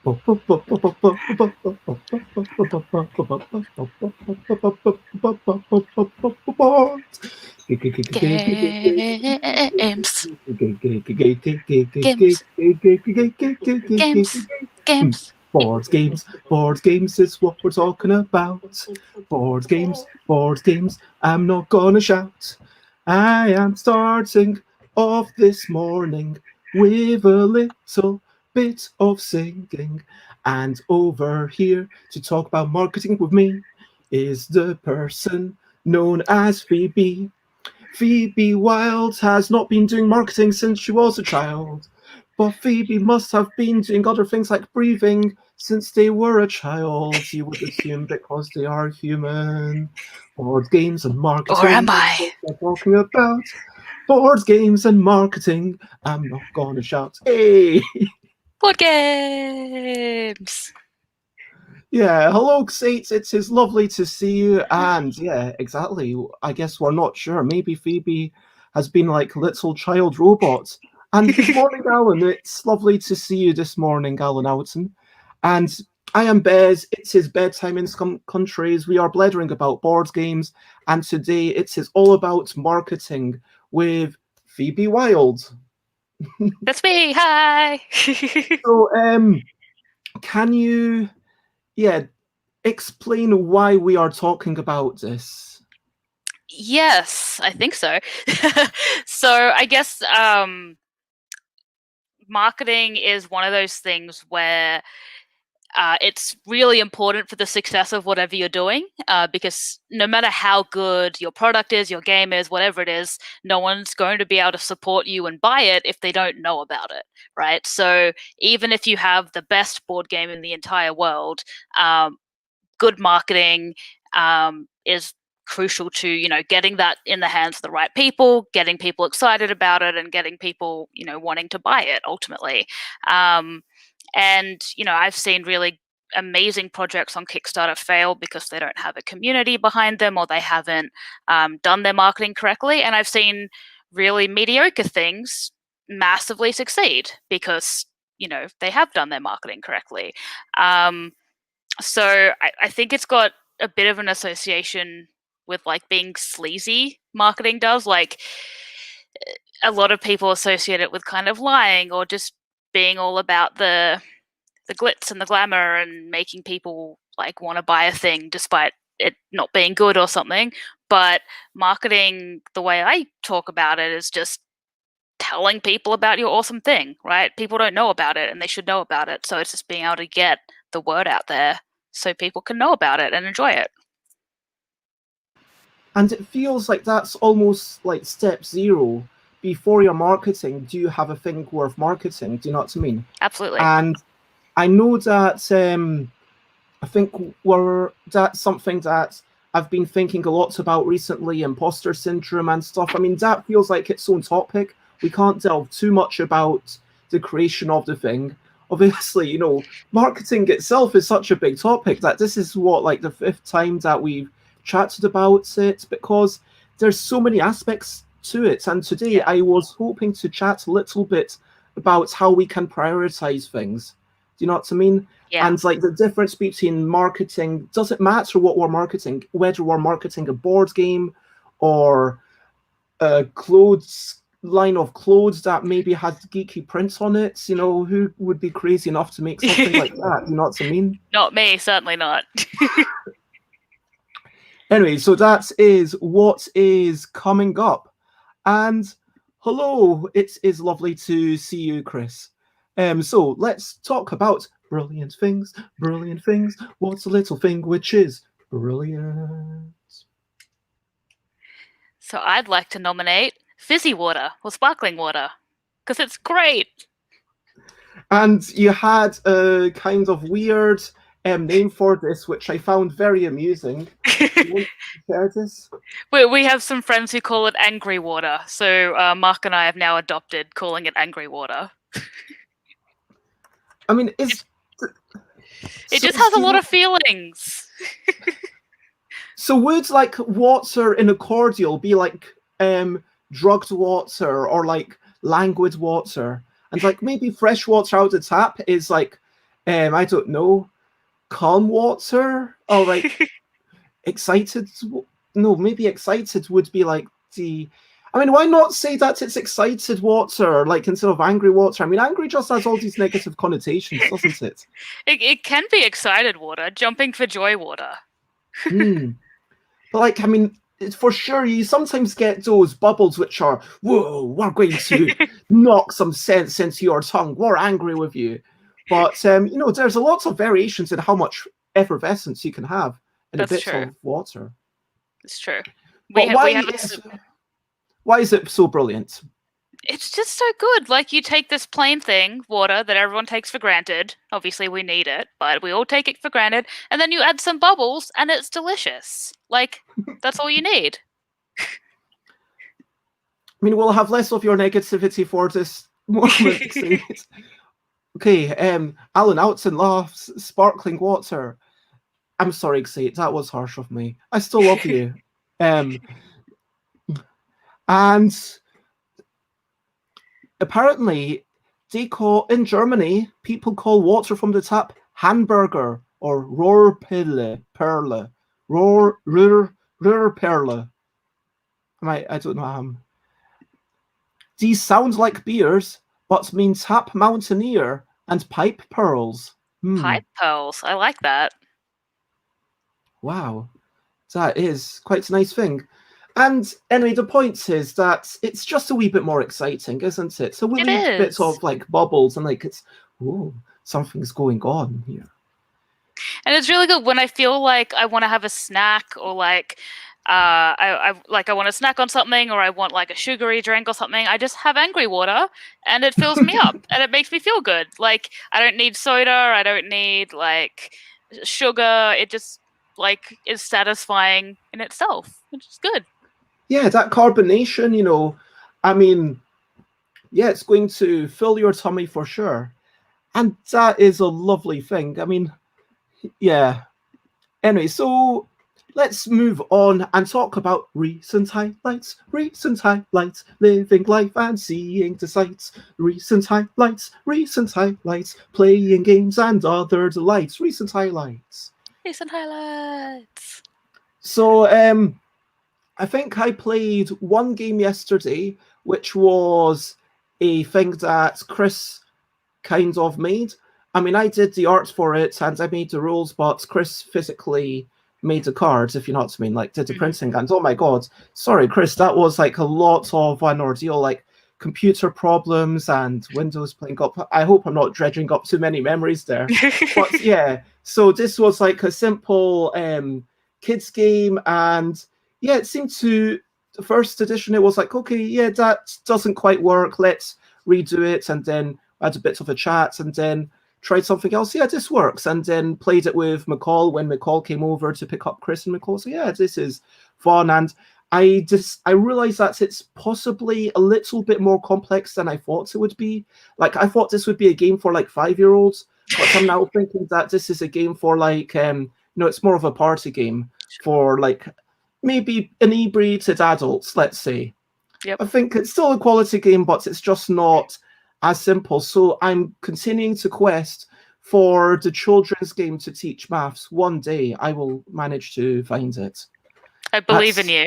Games, games, games, games. Board games is what we're talking about. Board games, I'm not gonna shout. I am starting off this morning with a little bit of singing. And over here to talk about marketing with me is the person known as Phoebe. Phoebe Wild has not been doing marketing since she was a child, but Phoebe must have been doing other things like breathing since they were a child, you would assume, because they are human. Board games and Or marketing, am that's I? what we're talking about. Board games and marketing, I'm not gonna shout, hey! Board games. Yeah, hello, Sates. It is lovely to see you. And yeah, exactly. I guess we're not sure. Maybe Phoebe has been like little child robot. And good morning, Alan. It's lovely to see you this morning, Alan Alton. And I am Bez. It is bedtime in some countries. We are blethering about board games. And today it is all about marketing with Phoebe Wild. That's me. Hi. So, can you, yeah, explain why we are talking about this? Yes, I think so. So I guess marketing is one of those things where it's really important for the success of whatever you're doing, because no matter how good your product is, your game is, whatever it is, no one's going to be able to support you and buy it if they don't know about it, right? So even if you have the best board game in the entire world, good marketing is crucial to getting that in the hands of the right people, getting people excited about it, and getting people wanting to buy it ultimately. And I've seen really amazing projects on Kickstarter fail because they don't have a community behind them, or they haven't done their marketing correctly. And I've seen really mediocre things massively succeed because they have done their marketing correctly. So I think it's got a bit of an association with like being sleazy. Marketing does, like, a lot of people associate it with kind of lying or just being all about the glitz and the glamour and making people like want to buy a thing despite it not being good or something. But marketing, the way I talk about it, is just telling people about your awesome thing, right? People don't know about it and they should know about it. So it's just being able to get the word out there so people can know about it and enjoy it. And it feels like that's almost like step zero. Before your marketing, do you have a thing worth marketing? Do you know what I mean? Absolutely. And I know that I think that's something that I've been thinking a lot about recently, imposter syndrome and stuff. I mean, that feels like its own topic. We can't delve too much about the creation of the thing. Obviously, marketing itself is such a big topic that this is like the fifth time that we've chatted about it, because there's so many aspects to it. And today I was hoping to chat a little bit about how we can prioritize things. Do you know what I mean? Yeah. And like the difference between marketing, doesn't matter what we're marketing, whether we're marketing a board game or a line of clothes that maybe has geeky prints on it. Who would be crazy enough to make something like that? You know what I mean? Not me, certainly not. Anyway, so that is what is coming up. And hello, it is lovely to see you, Chris. So let's talk about brilliant things. What's a little thing which is brilliant? So I'd like to nominate fizzy water or sparkling water because it's great. And you had a kind of weird name for this, which I found very amusing. Do you want to share this? We have some friends who call it angry water, so Mark and I have now adopted calling it angry water. I mean, it just has a lot of feelings. So would like water in a cordial be like drugged water or like languid water? And like maybe fresh water out the tap is like I don't know, calm water or like excited. No, maybe excited would be like the. I mean, why not say that it's excited water, like instead of angry water? I mean, angry just has all these negative connotations, doesn't it? It can be excited water, jumping for joy water. Hmm. But like, I mean, for sure, you sometimes get those bubbles which are, whoa, we're going to knock some sense into your tongue. We're angry with you. But, there's a lot of variations in how much effervescence you can have in a That's bit true. of water. It's true. But We have a why is it so brilliant? it's just so good. Like, you take this plain thing, water, that everyone takes for granted. Obviously, we need it, but we all take it for granted. And then you add some bubbles, and it's delicious. Like, that's all you need. I mean, we'll have less of your negativity for this moment, Xavier. Okay, Alan Outson laughs, sparkling water. I'm sorry, Xavier, that was harsh of me. I still love you. Um, and apparently, in Germany, people call water from the tap Hamburger or Rohrperle. Rohrperle. I don't know. These sound like beers, but mean tap mountaineer and pipe pearls. Pipe pearls. I like that. Wow. That is quite a nice thing. And anyway, the point is that it's just a wee bit more exciting, isn't it? So we It leave bits is. of like bubbles and like it's, oh, something's going on here. And it's really good when I feel like I want to have a snack, or like I want to snack on something, or I want like a sugary drink or something. I just have angry water, and it fills me up, and it makes me feel good. Like, I don't need soda, I don't need like sugar. It just like is satisfying in itself, which is good. Yeah, that carbonation, I mean, yeah, it's going to fill your tummy for sure. And that is a lovely thing. I mean, yeah. Anyway, so let's move on and talk about recent highlights, living life and seeing the sights, recent highlights, playing games and other delights, recent highlights. Recent highlights. So, I think I played one game yesterday, which was a thing that Chris kind of made. I mean, I did the art for it and I made the rules, but Chris physically made the cards, if you know what I mean, like did the printing. And oh my God, sorry, Chris, that was like a lot of an ordeal, like computer problems and Windows playing up. I hope I'm not dredging up too many memories there. But yeah, so this was like a simple kids game. And yeah, it seemed to, the first edition, it was like, okay, yeah, that doesn't quite work. Let's redo it. And then had a bit of a chat and then tried something else. Yeah, this works. And then played it with McCall when McCall came over to pick up Chris and McCall. So yeah, this is fun. And I realized that it's possibly a little bit more complex than I thought it would be. Like, I thought this would be a game for like 5-year-olds, but I'm now thinking that this is a game for like, it's more of a party game for like maybe inebriated adults, let's say. Yep. I think it's still a quality game, but it's just not as simple. So I'm continuing to quest for the children's game to teach maths. One day I will manage to find it. I believe in you.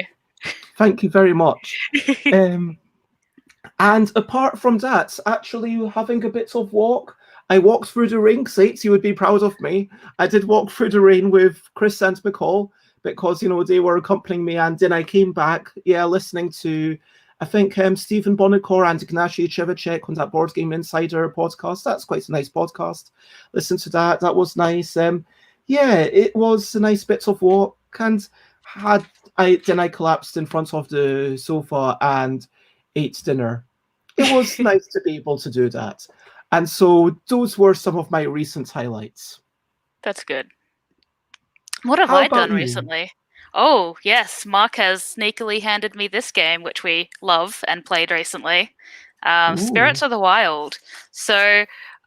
Thank you very much. And apart from that, actually having a bit of walk. I walked through the rain. Sates, you would be proud of me. I did walk through the rain with Chris and McCall because, they were accompanying me. And then I came back, listening to, I think, Stephen Bonacore and Ignacy Chevacek on that Board Game Insider podcast. That's quite a nice podcast. Listen to that. That was nice. It was a nice bit of walk. And then I collapsed in front of the sofa and ate dinner. It was nice to be able to do that. And so those were some of my recent highlights. That's good. What have How I about done you? recently? Oh, yes, Mark has sneakily handed me this game, which we love and played recently. Spirits Ooh. of the Wild. So,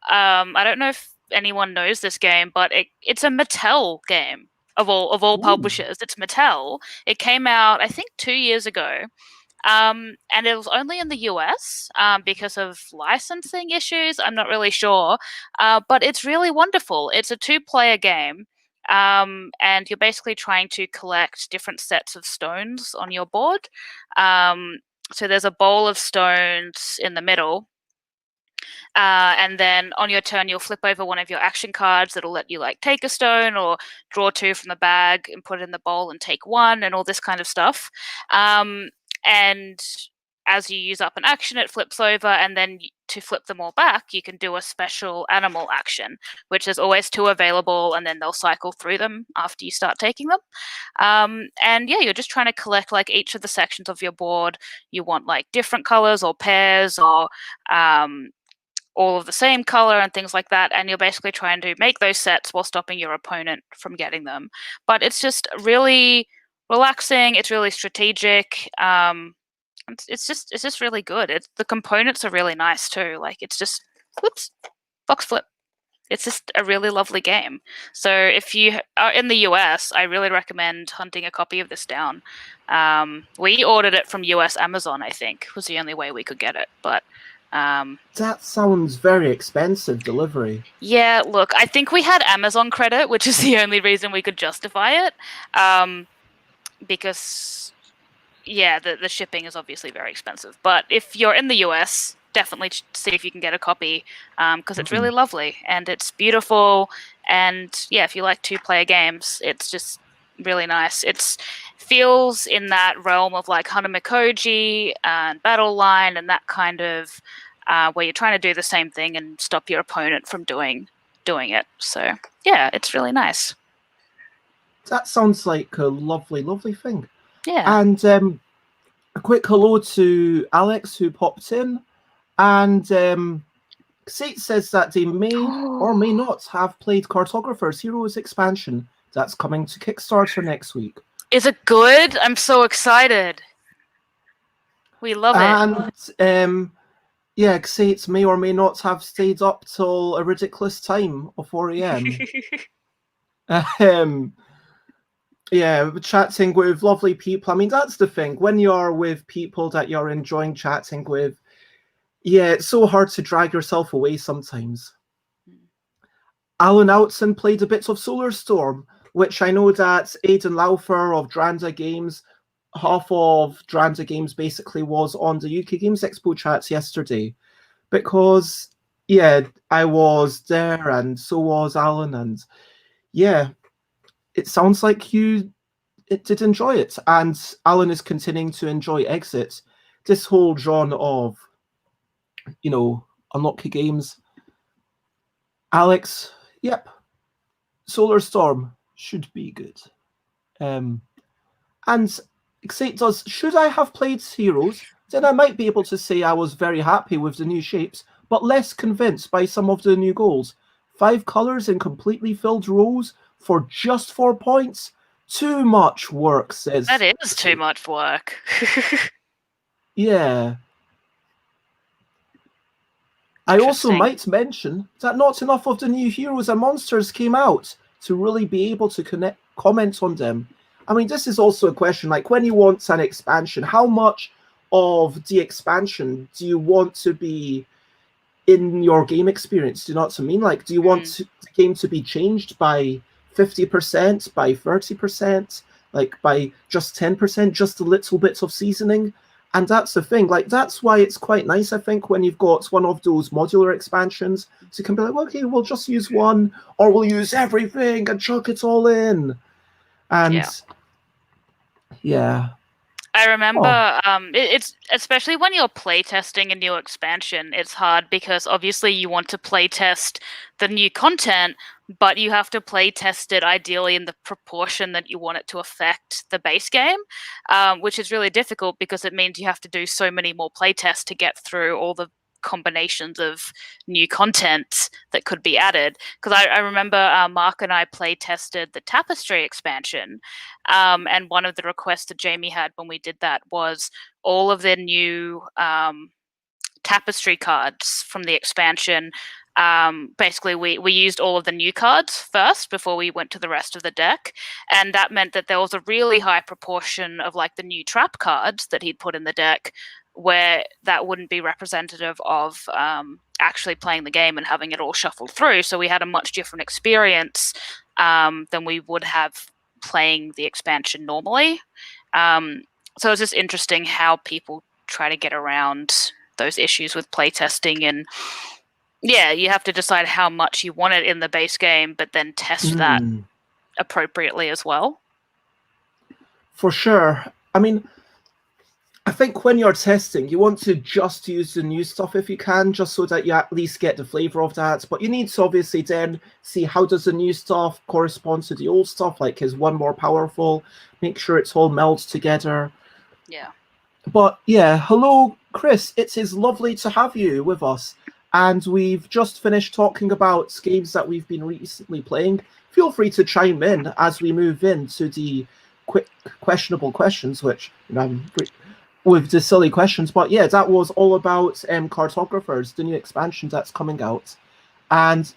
I don't know if anyone knows this game, but it's a Mattel game of all Ooh. publishers. It's Mattel. It came out, I think, 2 years ago. And it was only in the US because of licensing issues. I'm not really sure, but it's really wonderful. It's a two-player game, and you're basically trying to collect different sets of stones on your board. So there's a bowl of stones in the middle, and then on your turn, you'll flip over one of your action cards that'll let you like take a stone or draw two from the bag and put it in the bowl and take one and all this kind of stuff. And as you use up an action, it flips over, and then to flip them all back, you can do a special animal action, which is always two available, and then they'll cycle through them after you start taking them. And yeah, you're just trying to collect like each of the sections of your board. You want like different colors or pairs or all of the same color and things like that, and you're basically trying to make those sets while stopping your opponent from getting them. But it's just really relaxing. It's really strategic. It's just really good. The components are really nice too. Like it's just whoops, box flip. It's just a really lovely game. So if you are in the US, I really recommend hunting a copy of this down. We ordered it from US Amazon, I think, was the only way we could get it. But that sounds very expensive delivery. yeah, look, I think we had Amazon credit, which is the only reason we could justify it. Because yeah, the shipping is obviously very expensive. But if you're in the US, definitely see if you can get a copy, because it's really lovely and it's beautiful. And yeah, if you like two-player games, it's just really nice. It feels in that realm of like Hanamikoji and Battle Line and that kind of where you're trying to do the same thing and stop your opponent from doing it. So yeah, it's really nice. That sounds like a lovely, lovely thing. Yeah. And a quick hello to Alex who popped in. And Xate says that they may or may not have played Cartographer's Heroes expansion that's coming to Kickstarter next week. Is it good? I'm so excited. We love it. And yeah, Xate may or may not have stayed up till a ridiculous time of 4 a.m. Yeah, chatting with lovely people. I mean, that's the thing. When you're with people that you're enjoying chatting with, yeah, it's so hard to drag yourself away sometimes. Alan Outson played a bit of Solar Storm, which I know that Aidan Laufer of Dranda Games, half of Dranda Games basically was on the UK Games Expo chats yesterday. Because, yeah, I was there and so was Alan. And yeah, it sounds like you did enjoy it. And Alan is continuing to enjoy Exit. This whole genre of, you know, unlucky games. Alex, yep. Solar Storm should be good. And Xate does, should I have played Heroes? Then I might be able to say I was very happy with the new shapes, but less convinced by some of the new goals. 5 colours in completely filled rows for just 4 points? Too much work, says. That is too much work. Yeah. I also might mention that not enough of the new heroes and monsters came out to really be able to comment on them. I mean, this is also a question, like when you want an expansion, how much of the expansion do you want to be in your game experience? Do you know what I mean? Like, do you want the game to be changed by 50%, by 30%, like by just 10%, just a little bit of seasoning? And that's the thing, like, that's why it's quite nice, I think, when you've got one of those modular expansions. So you can be like, okay, we'll just use one, or we'll use everything and chuck it all in. And yeah. I remember it's especially when you're playtesting a new expansion, it's hard because obviously you want to playtest the new content, but you have to playtest it ideally in the proportion that you want it to affect the base game, which is really difficult because it means you have to do so many more playtests to get through all the combinations of new content that could be added. Because I remember Mark and I play tested the Tapestry expansion, and one of the requests that Jamie had when we did that was all of their new Tapestry cards from the expansion Basically, we used all of the new cards first before we went to the rest of the deck, and that meant that there was a really high proportion of like the new trap cards that he'd put in the deck where that wouldn't be representative of actually playing the game and having it all shuffled through. So we had a much different experience than we would have playing the expansion normally. So it's just interesting how people try to get around those issues with playtesting, and yeah, you have to decide how much you want it in the base game, but then test that appropriately as well. For sure. I mean, I think when you're testing, you want to just use the new stuff if you can, just so that you at least get the flavor of that. But you need to obviously then see how does the new stuff correspond to the old stuff, like is one more powerful, make sure it's all melds together. Yeah. But yeah, hello, Chris. It is lovely to have you with us. And we've just finished talking about games that we've been recently playing. Feel free to chime in as we move into the quick questionable questions, which with the silly questions. But yeah, that was all about Cartographers, the new expansion that's coming out. And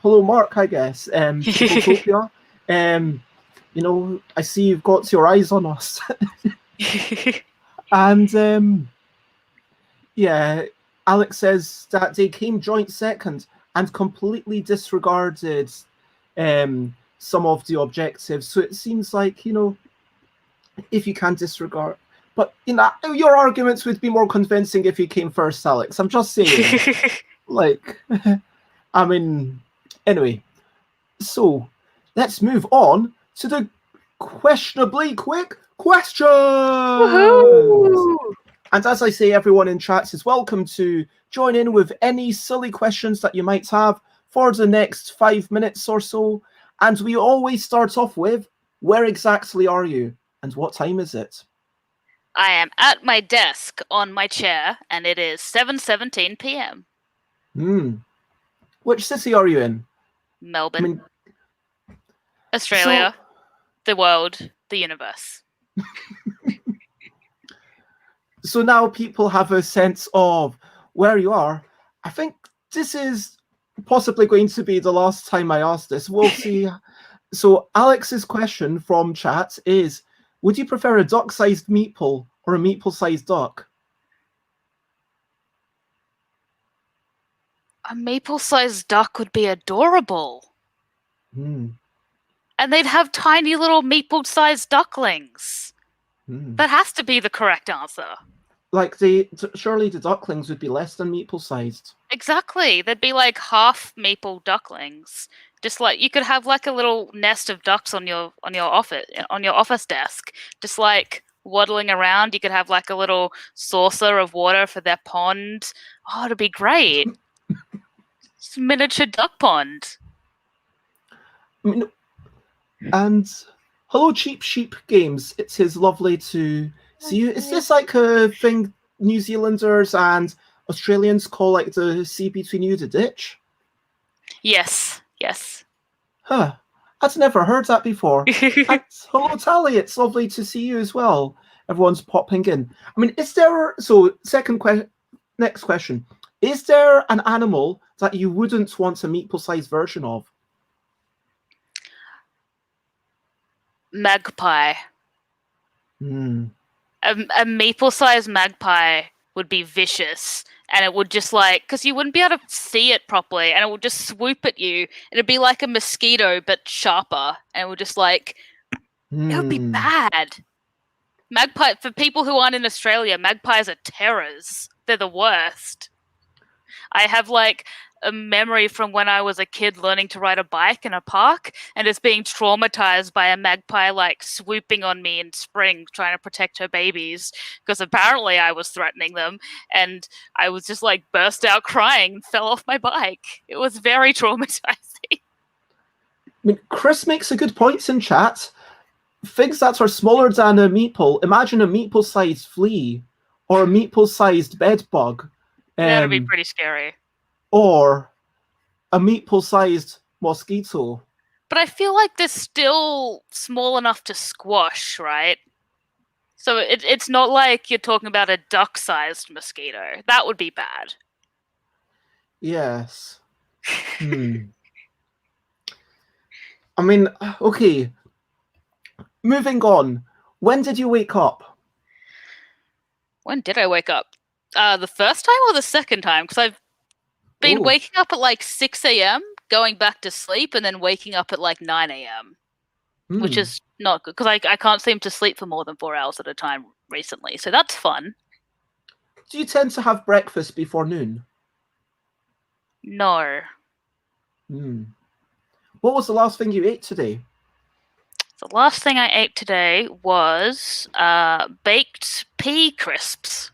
hello, Mark, I guess. Utopia. You know, I see you've got your eyes on us. And yeah, Alex says that they came joint second and completely disregarded some of the objectives. So it seems like, you know, if you can disregard, but you know, your arguments would be more convincing if you came first, Alex. I'm just saying. Like, I mean, anyway. So let's move on to the questionably quick questions. Woohoo! And as I say, everyone in chats is welcome to join in with any silly questions that you might have for the next 5 minutes or so. And we always start off with, where exactly are you? And what time is it? I am at my desk on my chair, and it is 7:17 p.m. Which city are you in? Melbourne. I mean, Australia. The world. The universe. So now people have a sense of where you are. I think this is possibly going to be the last time I ask this. We'll see. So Alex's question from chat is, would you prefer a duck-sized meeple or a meeple-sized duck? A maple-sized duck would be adorable. And they'd have tiny little maple-sized ducklings. That has to be the correct answer. Like, surely the ducklings would be less than meeple-sized. Exactly. They'd be like half maple ducklings. Just like you could have like a little nest of ducks on your office desk, just like waddling around. You could have like a little saucer of water for their pond. Oh, it'd be great. It's a miniature duck pond. I mean, and hello, Cheap Sheep Games. It is lovely to see you. Is this like a thing New Zealanders and Australians call like the sea between you, the ditch? Yes, yes. Huh. I'd never heard that before. And hello, Tally. It's lovely to see you as well. Everyone's popping in. I mean, is there... So, next question. Is there an animal that you wouldn't want a meeple-sized version of? Magpie. A maple-sized magpie would be vicious, and it would just like, because you wouldn't be able to see it properly, and it would just swoop at you. It'd be like a mosquito, but sharper, and it would just like, it would be bad. Magpie, for people who aren't in Australia, magpies are terrors. They're the worst. I have like a memory from when I was a kid learning to ride a bike in a park and just being traumatized by a magpie like swooping on me in spring trying to protect her babies because apparently I was threatening them, and I was just like burst out crying and fell off my bike. It was very traumatizing. I mean, Chris makes a good point in chat. Things that are smaller than a meeple. Imagine a meeple-sized flea or a meeple-sized bed bug. That'd be pretty scary. Or a meeple-sized mosquito. But I feel like they're still small enough to squash, right? So it's not like you're talking about a duck-sized mosquito. That would be bad. Yes. I mean, okay. Moving on. When did you wake up? When did I wake up? The first time or the second time? Because I've been waking up at like 6 a.m., going back to sleep, and then waking up at like 9 a.m., which is not good because I can't seem to sleep for more than 4 hours at a time recently. So that's fun. Do you tend to have breakfast before noon? No. What was the last thing you ate today? The last thing I ate today was baked pea crisps.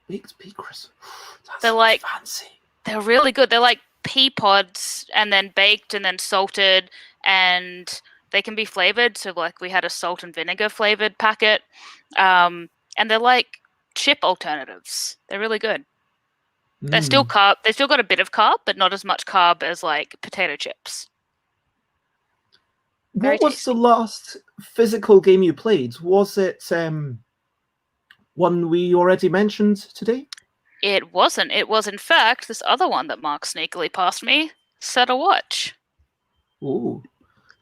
Baked pea crisps. They're like fancy. They're really good. They're like pea pods and then baked and then salted, and they can be flavored. So like we had a salt and vinegar flavored packet, and they're like chip alternatives. They're really good. They're still carb. They still got a bit of carb, but not as much carb as like potato chips. What was the last physical game you played? Was it one we already mentioned today? It wasn't. It was, in fact, this other one that Mark sneakily passed me, Set a Watch. Ooh.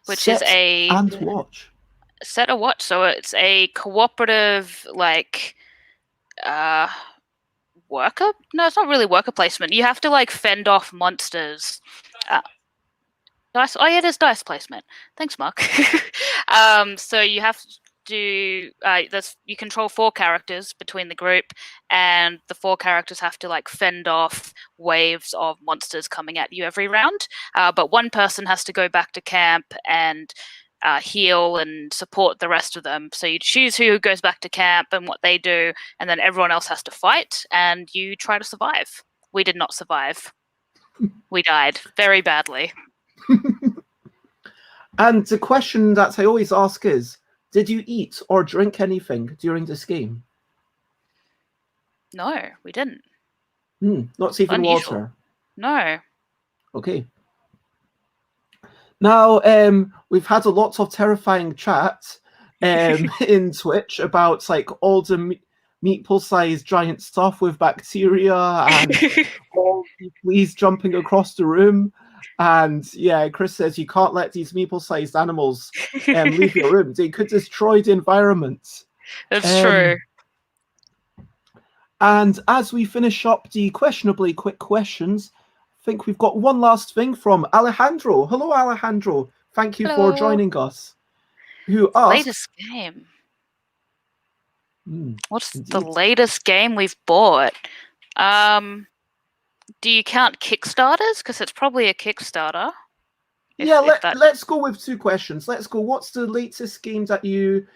Which is a... and watch. Set a Watch. So it's a cooperative, like, worker? No, it's not really worker placement. You have to, like, fend off monsters. Dice. Oh, yeah, it is dice placement. Thanks, Mark. So you have to you control 4 characters between the group, and the 4 characters have to like fend off waves of monsters coming at you every round. But one person has to go back to camp and heal and support the rest of them. So you choose who goes back to camp and what they do, and then everyone else has to fight, and you try to survive. We did not survive. We died very badly. And the question that I always ask is, did you eat or drink anything during this game? No, we didn't. Not even Unusual. water? No. Okay. Now, we've had a lot of terrifying chat in Twitch about like all the meatball-sized giant stuff with bacteria and all the fleas jumping across the room. And yeah, Chris says you can't let these meeple-sized animals leave your room. They could destroy the environment. That's true. And as we finish up the questionably quick questions, I think we've got one last thing from Alejandro. Hello, Alejandro. Thank you for joining us. Who asked... Latest game. What's the latest game we've bought? Do you count Kickstarters? Because it's probably a Kickstarter. Yeah, let's go with 2 questions. Let's go. What's the latest game that you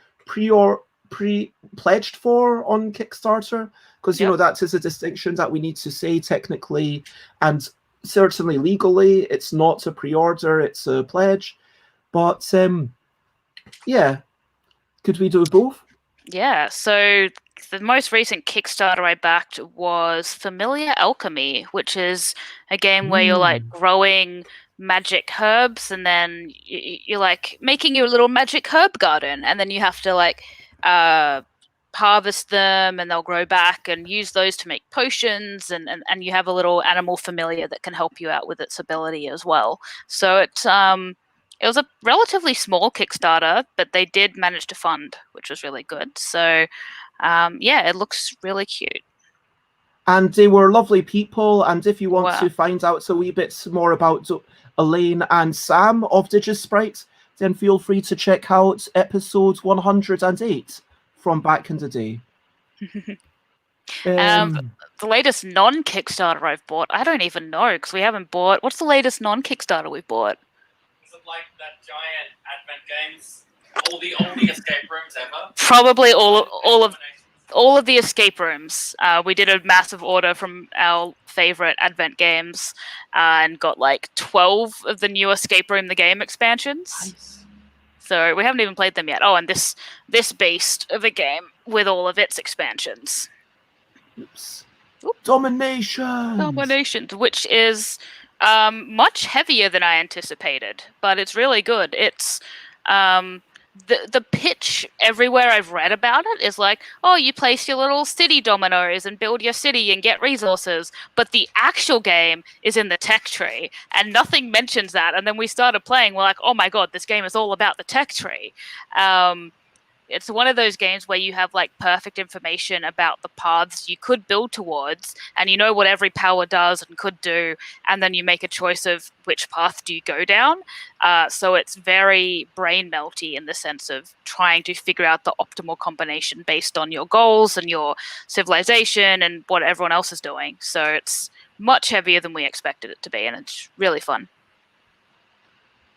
pledged for on Kickstarter? Because, you know, that is a distinction that we need to say technically and certainly legally. It's not a pre-order, it's a pledge. But, yeah, could we do both? Yeah, so the most recent Kickstarter I backed was Familiar Alchemy, which is a game where you're like growing magic herbs, and then you're like making your little magic herb garden, and then you have to like harvest them, and they'll grow back, and use those to make potions, and you have a little animal familiar that can help you out with its ability as well. So it was a relatively small Kickstarter, but they did manage to fund, which was really good. So, yeah, it looks really cute. And they were lovely people. And if you want to find out a wee bit more about Elaine and Sam of Digisprite, then feel free to check out episode 108 from back in the day. The latest non-Kickstarter I've bought, I don't even know, because we haven't bought... What's the latest non-Kickstarter we've bought? Like that giant Advent games, all the escape rooms ever. Probably all of the escape rooms. We did a massive order from our favorite Advent games, and got like 12 of the new Escape Room the Game expansions. Nice. So we haven't even played them yet. Oh, and this beast of a game with all of its expansions. Oops. Dominations, which is much heavier than I anticipated, but it's really good. It's the pitch everywhere I've read about it is like, oh, you place your little city dominoes and build your city and get resources. But the actual game is in the tech tree, and nothing mentions that. And then we started playing. We're like, oh my god, this game is all about the tech tree. It's one of those games where you have like perfect information about the paths you could build towards, and you know what every power does and could do, and then you make a choice of which path do you go down. So it's very brain melty in the sense of trying to figure out the optimal combination based on your goals and your civilization and what everyone else is doing. So it's much heavier than we expected it to be, and it's really fun.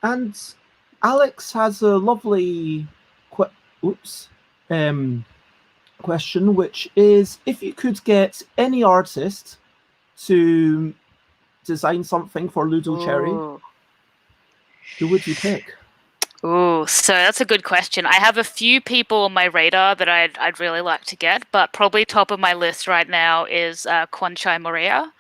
And Alex has a lovely question, which is, if you could get any artist to design something for LUDOCHERRY, who would you pick? Ooh, so that's a good question. I have a few people on my radar that I'd really like to get, but probably top of my list right now is Kwanchai Moria.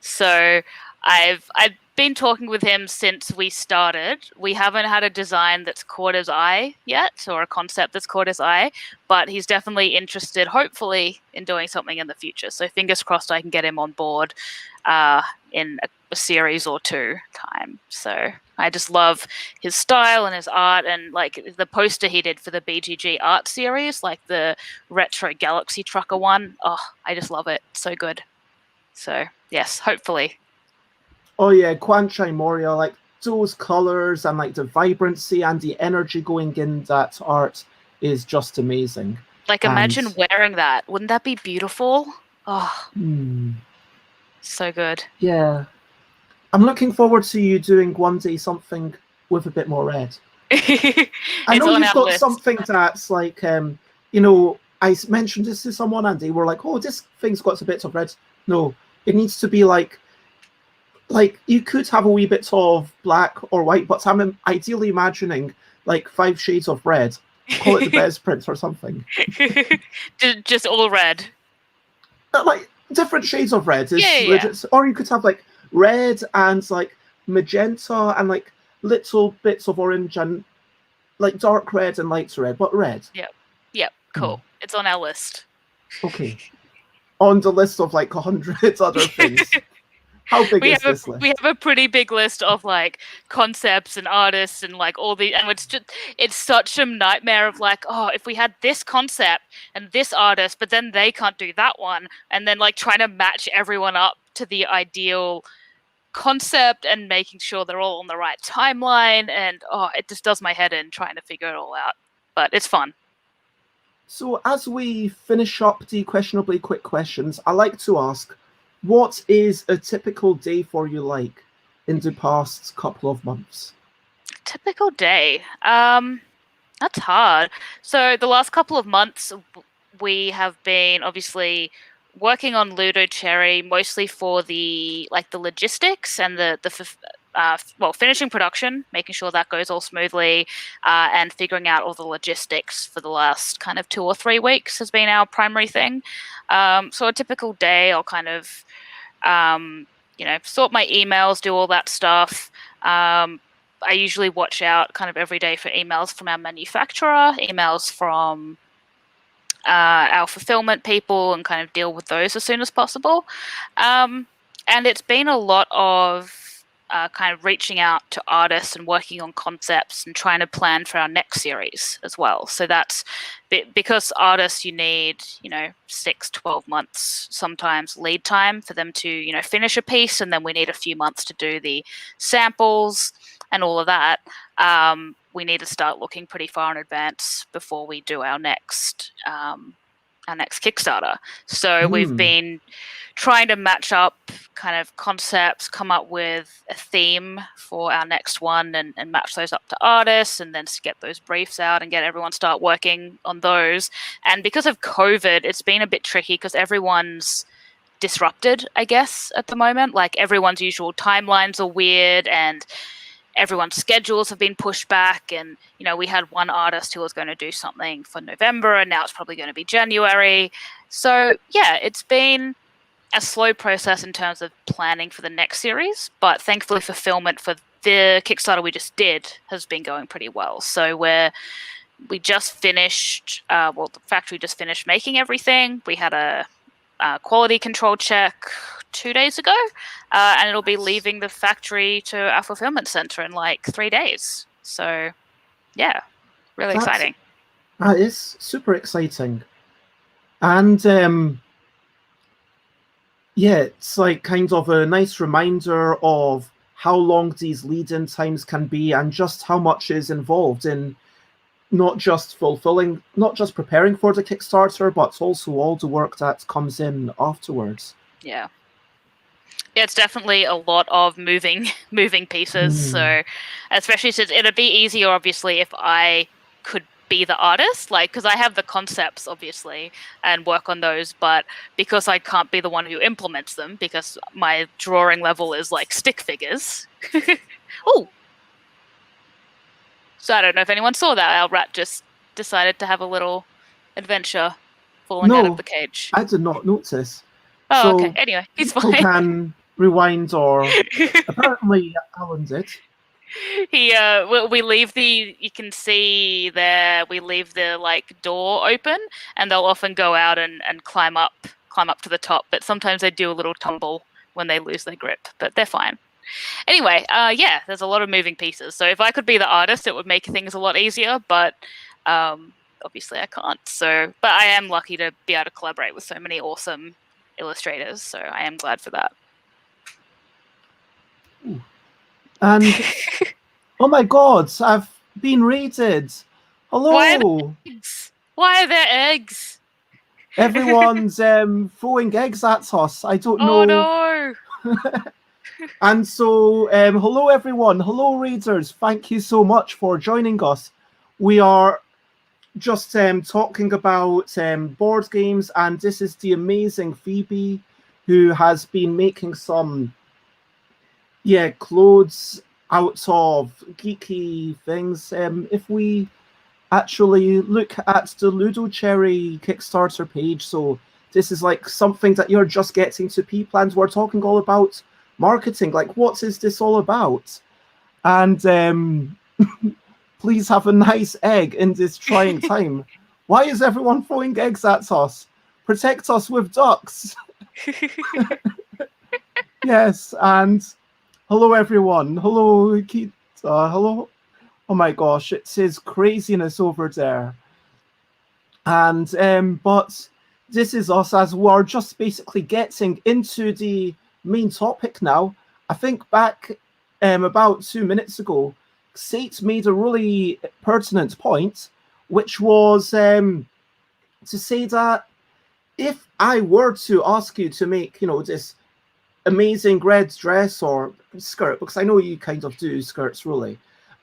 So I've been talking with him since we started. We haven't had a design that's caught his eye yet, or a concept that's caught his eye, but he's definitely interested, hopefully, in doing something in the future. So fingers crossed I can get him on board in a series or two time. So I just love his style and his art, and like the poster he did for the BGG art series, like the retro Galaxy Trucker one. Oh, I just love it. So good. So yes, hopefully. Oh yeah, Kwanchai Moria, like those colors and like the vibrancy and the energy going in that art is just amazing. Like imagine wearing that. Wouldn't that be beautiful? Oh, so good. Yeah. I'm looking forward to you doing one day something with a bit more red. I know you've got something that's like, you know, I mentioned this to someone and they were like, oh, this thing's got some bits of red. No, it needs to be like you could have a wee bit of black or white, but I'm ideally imagining like 5 shades of red. Call it the Bez Prince or something. Just all red. Like different shades of red. Yeah. Or you could have like red and like magenta and like little bits of orange and like dark red and light red, but red. Yep. Cool. It's on our list. Okay. On the list of like 100 other things. How big is this list? We have a pretty big list of like concepts and artists and like all the, and it's such a nightmare of like, oh, if we had this concept and this artist, but then they can't do that one, and then like trying to match everyone up to the ideal concept and making sure they're all on the right timeline, and oh, it just does my head in trying to figure it all out. But it's fun. So as we finish up the questionably quick questions, I like to ask, what is a typical day for you like in the past couple of months? Typical day. That's hard. So the last couple of months, we have been obviously working on LUDOCHERRY mostly for the logistics and finishing production, making sure that goes all smoothly, and figuring out all the logistics for the last kind of 2 or 3 weeks has been our primary thing. So a typical day, I'll kind of, sort my emails, do all that stuff. I usually watch out kind of every day for emails from our manufacturer, emails from our fulfillment people, and kind of deal with those as soon as possible. And it's been a lot of kind of reaching out to artists and working on concepts and trying to plan for our next series as well. So that's because artists, you need 6-12 months sometimes lead time for them to finish a piece, and then we need a few months to do the samples and all of that. We need to start looking pretty far in advance before we do our next Kickstarter. So we've been trying to match up kind of concepts, come up with a theme for our next one, and match those up to artists, and then get those briefs out and get everyone start working on those. And because of COVID, it's been a bit tricky because everyone's disrupted, I guess, at the moment. Like everyone's usual timelines are weird, and everyone's schedules have been pushed back. And we had one artist who was going to do something for November, and now it's probably going to be January. So yeah, it's been a slow process in terms of planning for the next series, but thankfully fulfillment for the Kickstarter we just did has been going pretty well. So we're we just finished. Well, the factory just finished making everything. We had a quality control check 2 days ago, and it'll be leaving the factory to our fulfillment center in like 3 days. So, yeah, really exciting. That is super exciting. And yeah, it's like kind of a nice reminder of how long these lead-in times can be and just how much is involved in not just preparing for the Kickstarter, but also all the work that comes in afterwards. Yeah. Yeah, it's definitely a lot of moving pieces. So, especially since it'd be easier, obviously, if I could be the artist, like, because I have the concepts, obviously, and work on those, but because I can't be the one who implements them, because my drawing level is like stick figures. Oh! So I don't know if anyone saw that. Our rat just decided to have a little adventure falling out of the cage. I did not notice. Oh, so okay. Anyway, he's people fine. can rewind, or apparently Alan did. We leave you can see there, we leave the like door open, and they'll often go out and climb up to the top, but sometimes they do a little tumble when they lose their grip, but they're fine. Anyway, yeah, there's a lot of moving pieces. So if I could be the artist, it would make things a lot easier, but obviously I can't. So, but I am lucky to be able to collaborate with so many awesome illustrators, so I am glad for that. Ooh. And oh my god, I've been raided. Hello. Why are there eggs? Everyone's throwing eggs at us. I don't know. Oh no. And so, hello everyone. Hello raiders. Thank you so much for joining us. We are just talking about board games, and this is the amazing Phoebe, who has been making some clothes out of geeky things. If we actually look at the LUDOCHERRY Kickstarter page, so this is like something that you're just getting to P-Plans. We're talking all about marketing, like what is this all about? And please have a nice egg in this trying time. Why is everyone throwing eggs at us? Protect us with ducks. Yes, and hello everyone. Hello, Keith. Hello. Oh my gosh, it says craziness over there. And but this is us, as we're just basically getting into the main topic now. I think back about 2 minutes ago, Sate made a really pertinent point, which was to say that if I were to ask you to make, this amazing red dress or skirt, because I know you kind of do skirts really,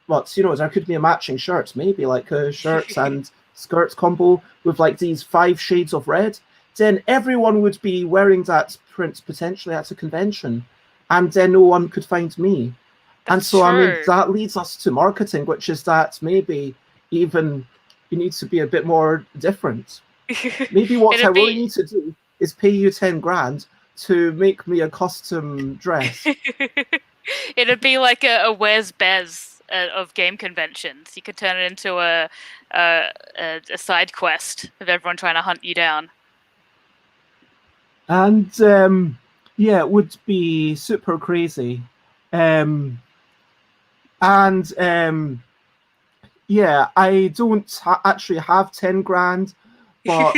but there could be a matching shirt, maybe like a shirt and skirts combo with like these 5 shades of red, then everyone would be wearing that print potentially at a convention, and then no one could find me. And so, I mean, that leads us to marketing, which is that maybe even you need to be a bit more different. Maybe what I really need to do is pay you 10 grand to make me a custom dress. It'd be like a Where's Bez of game conventions. You could turn it into a side quest of everyone trying to hunt you down. And yeah, it would be super crazy. Yeah, I don't actually have 10 grand, but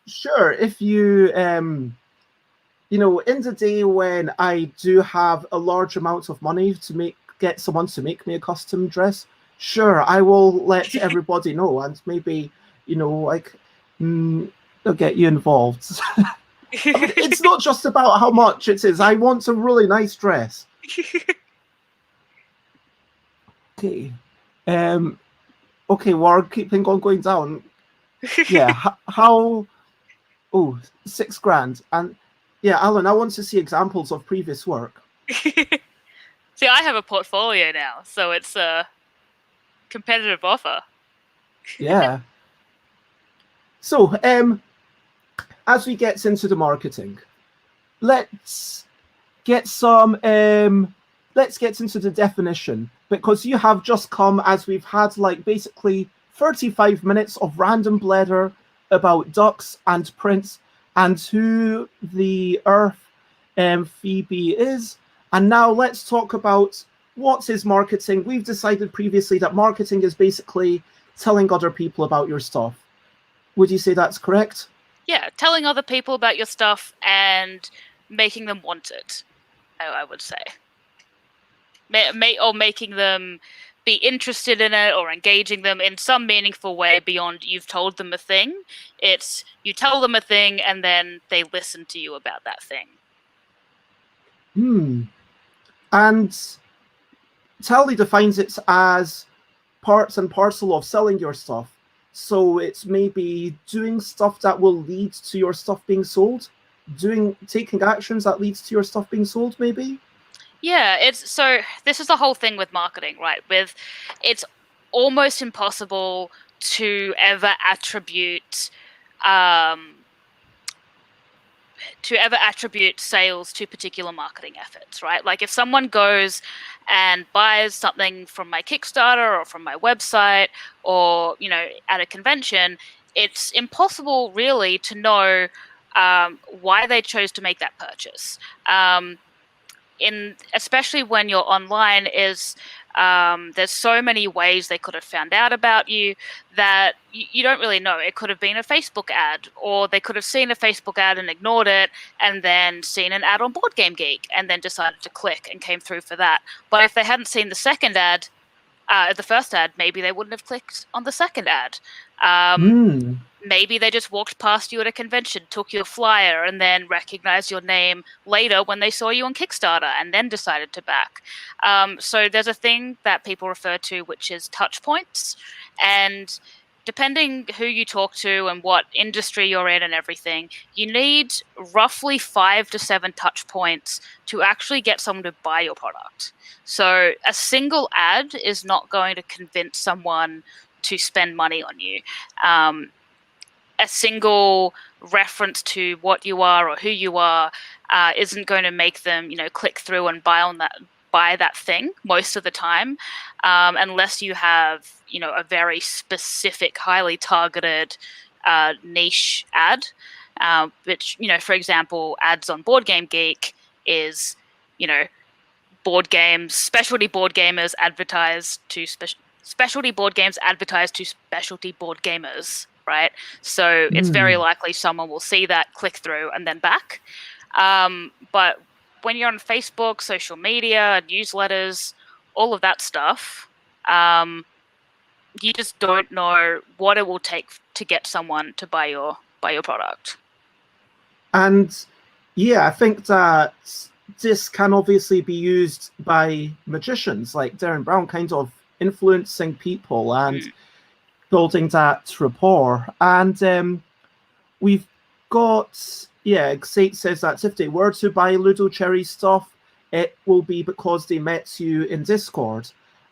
sure, if you, in the day when I do have a large amount of money to get someone to make me a custom dress, sure, I will let everybody know, and maybe, they'll get you involved. I mean, it's not just about how much it is. I want a really nice dress. Okay. Okay, we're keeping on going down. Yeah, how... Oh, 6 grand. And yeah, Alan, I want to see examples of previous work. See, I have a portfolio now, so it's a competitive offer. Yeah. So, as we get into the marketing, let's get into the definition, because you have just come, as we've had like basically 35 minutes of random blether about ducks and Prince and who the Earth Phoebe is. And now let's talk about what is marketing. We've decided previously that marketing is basically telling other people about your stuff. Would you say that's correct? Yeah, telling other people about your stuff and making them want it, I would say. Or making them be interested in it or engaging them in some meaningful way beyond you've told them a thing. It's you tell them a thing and then they listen to you about that thing. And Tally defines it as parts and parcel of selling your stuff. So it's maybe doing stuff that will lead to your stuff being sold, taking actions that leads to your stuff being sold, maybe. Yeah, this is the whole thing with marketing, right? It's almost impossible to ever attribute sales to particular marketing efforts, right? Like if someone goes and buys something from my Kickstarter or from my website or, at a convention, it's impossible really to know why they chose to make that purchase. Especially when you're online, there's so many ways they could have found out about you that you don't really know. It could have been a Facebook ad, or they could have seen a Facebook ad and ignored it, and then seen an ad on BoardGame Geek and then decided to click and came through for that. But if they hadn't seen the second ad, the first ad, maybe they wouldn't have clicked on the second ad. Maybe they just walked past you at a convention, took your flyer, and then recognized your name later when they saw you on Kickstarter and then decided to back. So there's a thing that people refer to, which is touch points. And depending who you talk to and what industry you're in and everything, you need roughly 5 to 7 touch points to actually get someone to buy your product. So a single ad is not going to convince someone to spend money on you. A single reference to what you are or who you are isn't going to make them, click through and buy that thing most of the time, unless you have, a very specific, highly targeted niche ad, which, for example, ads on BoardGame Geek is, board games, specialty board gamers advertise to specialty board games advertised to specialty board gamers, right? So it's very likely someone will see that, click through, and then back. But when you're on Facebook, social media, newsletters, all of that stuff, you just don't know what it will take to get someone to buy your product. And yeah, I think that this can obviously be used by magicians like Darren Brown, kind of influencing people and building that rapport. And we've got, Xate says that if they were to buy LUDOCHERRY stuff, it will be because they met you in Discord.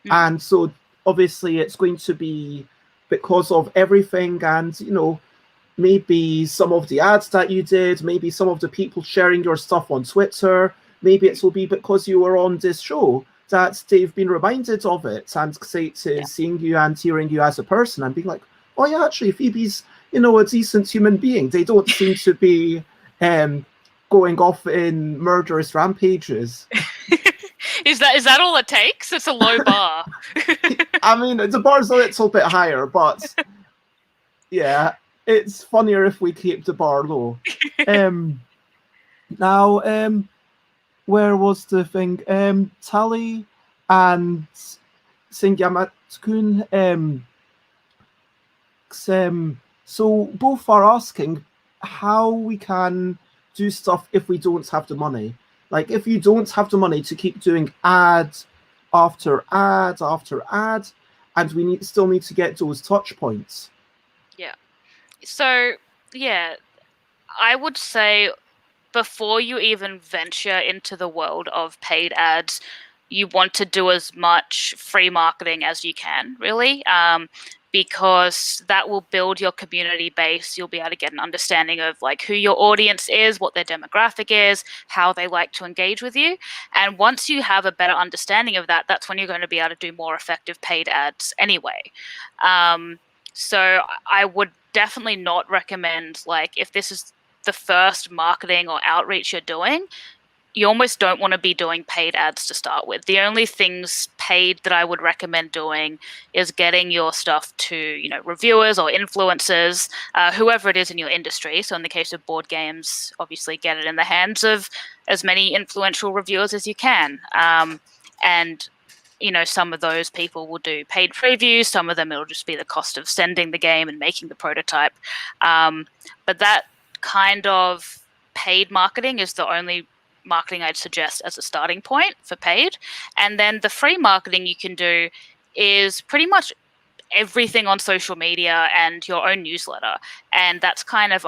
And so obviously it's going to be because of everything, and maybe some of the ads that you did, maybe some of the people sharing your stuff on Twitter, maybe it will be because you were on this show that they've been reminded of it, and Xate is seeing you and hearing you as a person and being like, oh yeah, actually Phoebe's a decent human being. They don't seem to be going off in murderous rampages. Is that all it takes? It's a low bar. I mean, the bar's a little bit higher, but yeah, it's funnier if we keep the bar low. Now, where was the thing? Tally and Singyamat-kun, so both are asking how we can do stuff if we don't have the money. Like, if you don't have the money to keep doing ad after ad after ad, and we still need to get those touch points. Yeah. So, yeah, I would say before you even venture into the world of paid ads, you want to do as much free marketing as you can, really, because that will build your community base. You'll be able to get an understanding of like who your audience is, what their demographic is, how they like to engage with you. And once you have a better understanding of that, that's when you're going to be able to do more effective paid ads anyway. So I would definitely not recommend, like, if this is the first marketing or outreach you're doing, you almost don't want to be doing paid ads to start with. The only things paid that I would recommend doing is getting your stuff to, reviewers or influencers, whoever it is in your industry. So in the case of board games, obviously get it in the hands of as many influential reviewers as you can. And some of those people will do paid previews. Some of them it'll just be the cost of sending the game and making the prototype. But that kind of paid marketing is the only marketing I'd suggest as a starting point for paid. And then the free marketing you can do is pretty much everything on social media and your own newsletter. And that's kind of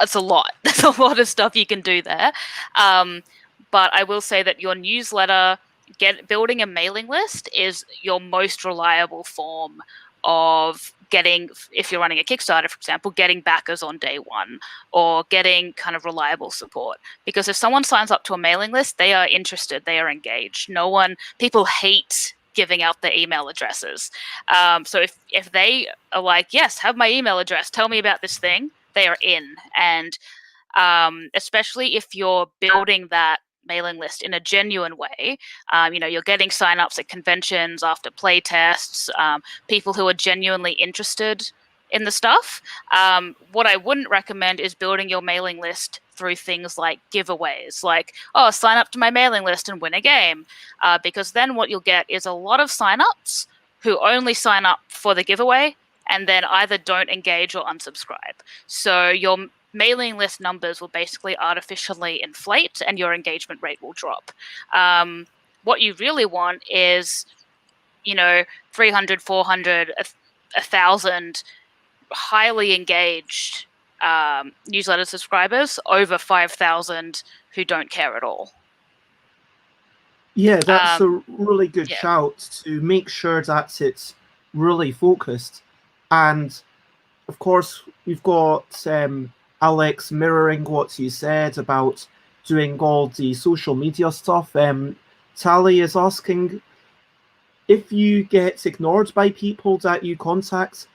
it's a lot. There's a lot of stuff you can do there. But I will say that your newsletter, building a mailing list is your most reliable form of getting, if you're running a Kickstarter, for example, getting backers on day one or getting kind of reliable support. Because if someone signs up to a mailing list, they are interested, they are engaged. People hate giving out their email addresses. So if they are like, yes, have my email address, tell me about this thing, they are in. And especially if you're building that mailing list in a genuine way, you're getting signups at conventions after play tests, people who are genuinely interested in the stuff. What I wouldn't recommend is building your mailing list through things like giveaways, like, sign up to my mailing list and win a game, because then what you'll get is a lot of signups who only sign up for the giveaway and then either don't engage or unsubscribe. So your mailing list numbers will basically artificially inflate and your engagement rate will drop. What you really want is, 300, 400, 1,000 highly engaged newsletter subscribers over 5,000 who don't care at all. Yeah, that's a really good shout to make sure that it's really focused. And of course, we've got Alex mirroring what you said about doing all the social media stuff. Tally is asking, if you get ignored by people that you contact,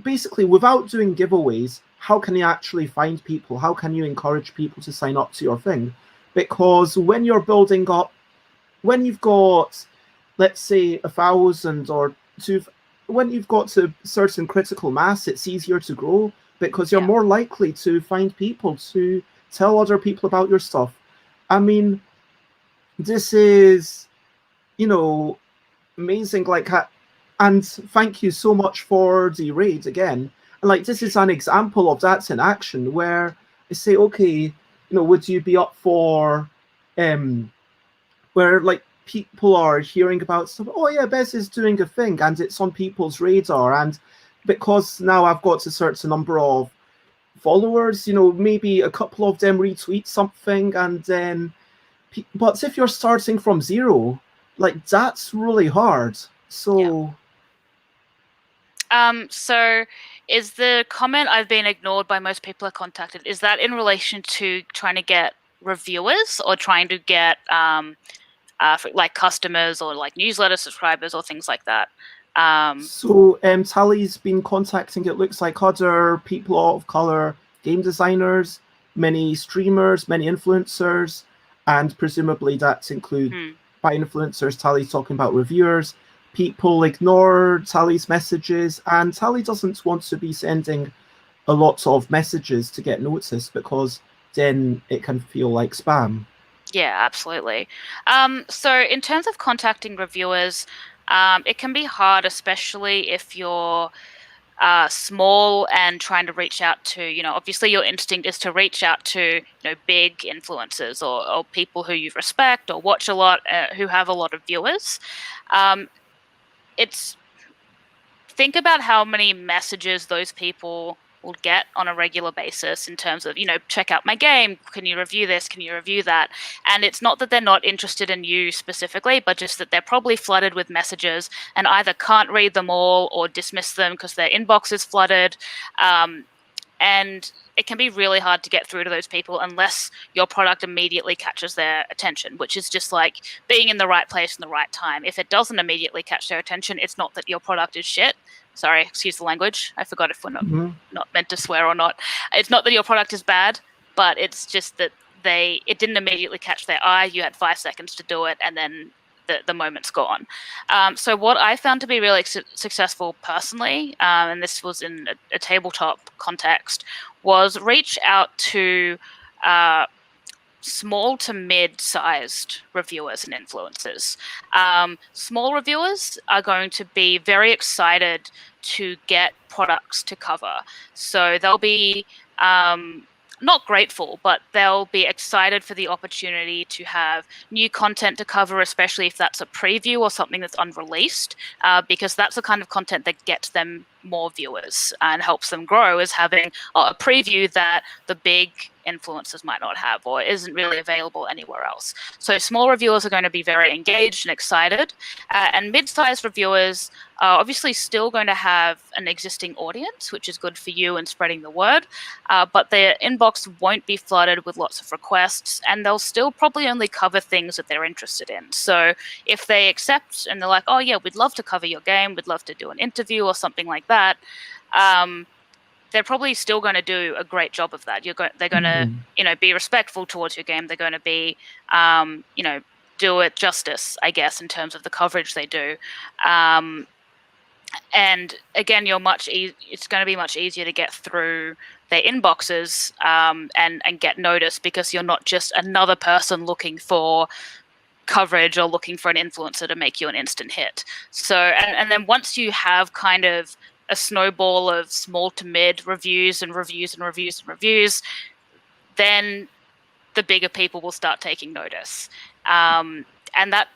basically without doing giveaways, how can you actually find people? How can you encourage people to sign up to your thing? Because when you're building up, when you've got, let's say, 1,000 or 2,000, when you've got to certain critical mass, it's easier to grow because you're more likely to find people to tell other people about your stuff. I mean, this is, amazing. And thank you so much for the raid again. And this is an example of that in action where I say, okay, would you be up for, where people are hearing about stuff, oh yeah, Bez is doing a thing, and it's on people's radar, and because now I've got a certain number of followers, maybe a couple of them retweet something, and then, but if you're starting from zero, that's really hard. So so is the comment I've been ignored by most people I contacted, is that in relation to trying to get reviewers or trying to get for, customers or newsletter subscribers or things like that? So Tally's been contacting, it looks like, other people of color, game designers, many streamers, many influencers, and presumably that include by influencers, Tally's talking about reviewers. People ignore Tally's messages, and Tally doesn't want to be sending a lot of messages to get noticed because then it can feel like spam. Yeah, absolutely. So in terms of contacting reviewers, it can be hard, especially if you're small and trying to reach out to, obviously your instinct is to reach out to, big influencers or people who you respect or watch a lot, who have a lot of viewers. Think about how many messages those people will get on a regular basis in terms of, check out my game, can you review this, can you review that? And it's not that they're not interested in you specifically, but just that they're probably flooded with messages and either can't read them all or dismiss them because their inbox is flooded. And it can be really hard to get through to those people unless your product immediately catches their attention, which is just like being in the right place in the right time. If it doesn't immediately catch their attention, it's not that your product is shit. Sorry, excuse the language. I forgot if we're not meant to swear or not. It's not that your product is bad, but it's just that it didn't immediately catch their eye. You had 5 seconds to do it, and then the moment's gone. So what I found to be really successful personally, and this was in a tabletop context, was reach out to small to mid-sized reviewers and influencers. Small reviewers are going to be very excited to get products to cover. So they'll be not grateful, but they'll be excited for the opportunity to have new content to cover, especially if that's a preview or something that's unreleased, because that's the kind of content that gets them more viewers and helps them grow, is having a preview that the big influencers might not have or isn't really available anywhere else. So small reviewers are going to be very engaged and excited, and mid-sized reviewers are obviously still going to have an existing audience, which is good for you and spreading the word, but their inbox won't be flooded with lots of requests, and they'll still probably only cover things that they're interested in. So if they accept and they're like, oh yeah, we'd love to cover your game, we'd love to do an interview or something like that, they're probably still going to do a great job of that. They're going to, be respectful towards your game. They're going to be, do it justice, I guess, in terms of the coverage they do. And again, it's going to be much easier to get through their inboxes and get noticed, because you're not just another person looking for coverage or looking for an influencer to make you an instant hit. So, and then once you have kind of a snowball of small to mid reviews and reviews and reviews and reviews, then the bigger people will start taking notice. And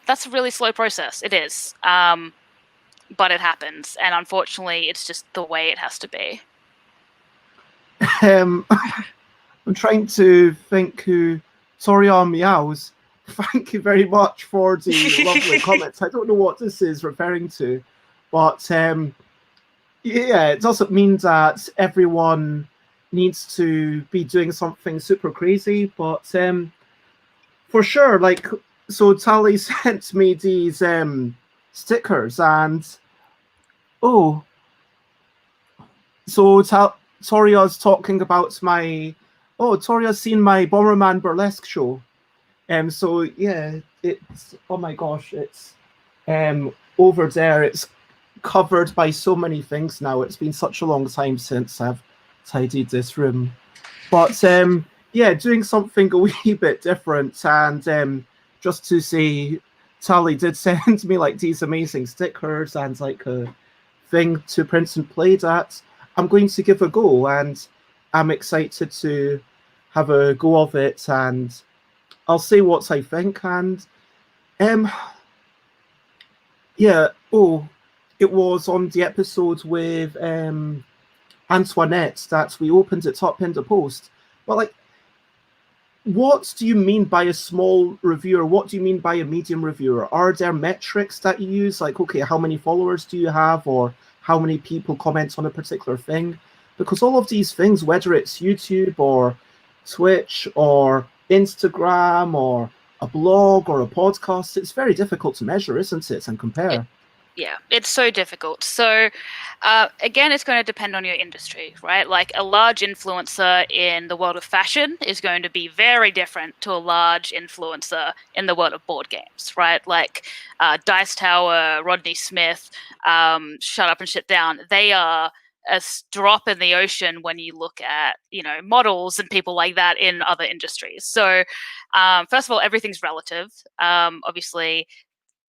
that's a really slow process. It is. But it happens. And unfortunately, it's just the way it has to be. I'm trying to think who Torian Meows. Thank you very much for the lovely comments. I don't know what this is referring to, but yeah, it doesn't mean that everyone needs to be doing something super crazy, but for sure, like, so Tally sent me these stickers, and so Toria's talking about Toria's seen my Bomberman Burlesque show. So yeah, it's, oh my gosh, it's over there. It's covered by so many things now. It's been such a long time since I've tidied this room, but yeah, doing something a wee bit different. And just to say, Tally did send me like these amazing stickers and like a thing to print and play that I'm going to give a go, and I'm excited to have a go of it, and I'll say what I think. And yeah, it was on the episode with Antoinette that we opened it up in the post. But like, what do you mean by a small reviewer? What do you mean by a medium reviewer? Are there metrics that you use? Like, okay, how many followers do you have, or how many people comment on a particular thing? Because all of these things, whether it's YouTube or Twitch or Instagram or a blog or a podcast, it's very difficult to measure, isn't it, and compare? Yeah, it's so difficult. So again, it's going to depend on your industry, right? Like a large influencer in the world of fashion is going to be very different to a large influencer in the world of board games, right? Like Dice Tower, Rodney Smith, Shut Up and Shit Down. They are a drop in the ocean when you look at, models and people like that in other industries. So first of all, everything's relative. Obviously,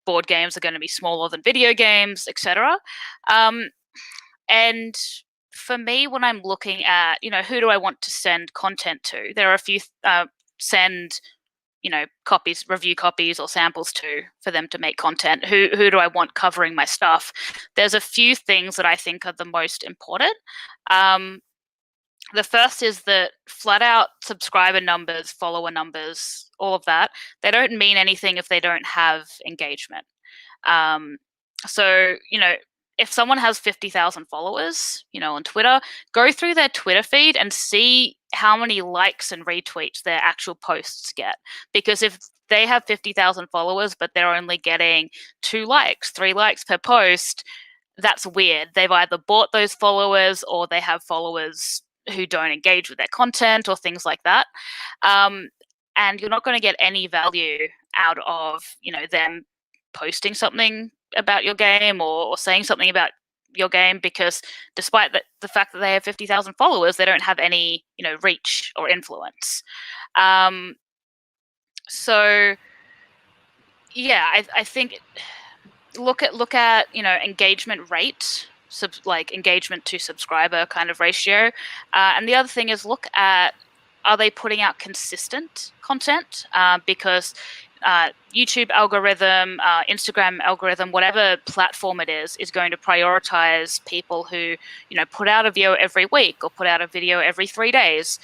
board games are going to be smaller than video games, etc. And for me, when I'm looking at, who do I want to send content to? There are a few send, copies, review copies or samples to for them to make content. Who do I want covering my stuff? There's a few things that I think are the most important. The first is that flat out subscriber numbers, follower numbers, all of that, they don't mean anything if they don't have engagement. So, if someone has 50,000 followers, on Twitter, go through their Twitter feed and see how many likes and retweets their actual posts get. Because if they have 50,000 followers, but they're only getting 2 likes, 3 likes per post, that's weird. They've either bought those followers or they have followers who don't engage with their content or things like that. And you're not going to get any value out of, them posting something about your game or saying something about your game, because despite the fact that they have 50,000 followers, they don't have any, reach or influence. So yeah, I think look at engagement rate, like engagement to subscriber kind of ratio, and the other thing is look at, are they putting out consistent content? Because YouTube algorithm, Instagram algorithm, whatever platform it is going to prioritize people who, put out a video every week or put out a video every 3 days.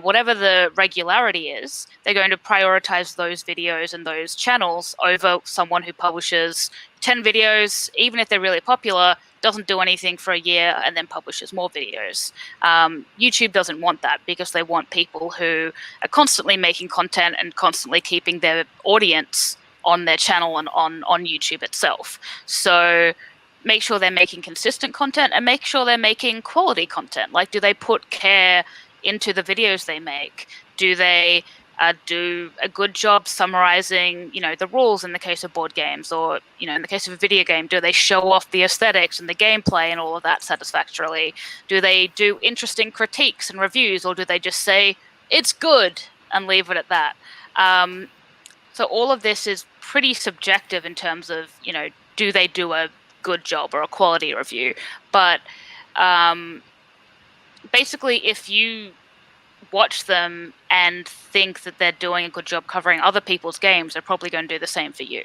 Whatever the regularity is, they're going to prioritize those videos and those channels over someone who publishes 10 videos, even if they're really popular, doesn't do anything for a year and then publishes more videos. YouTube doesn't want that, because they want people who are constantly making content and constantly keeping their audience on their channel and on YouTube itself. So make sure they're making consistent content and make sure they're making quality content. Like, do they put care into the videos they make? Do they do a good job summarizing, the rules in the case of board games, or, in the case of a video game, do they show off the aesthetics and the gameplay and all of that satisfactorily? Do they do interesting critiques and reviews, or do they just say, it's good, and leave it at that? So all of this is pretty subjective in terms of, do they do a good job or a quality review? But basically, if you watch them and think that they're doing a good job covering other people's games, they're probably going to do the same for you.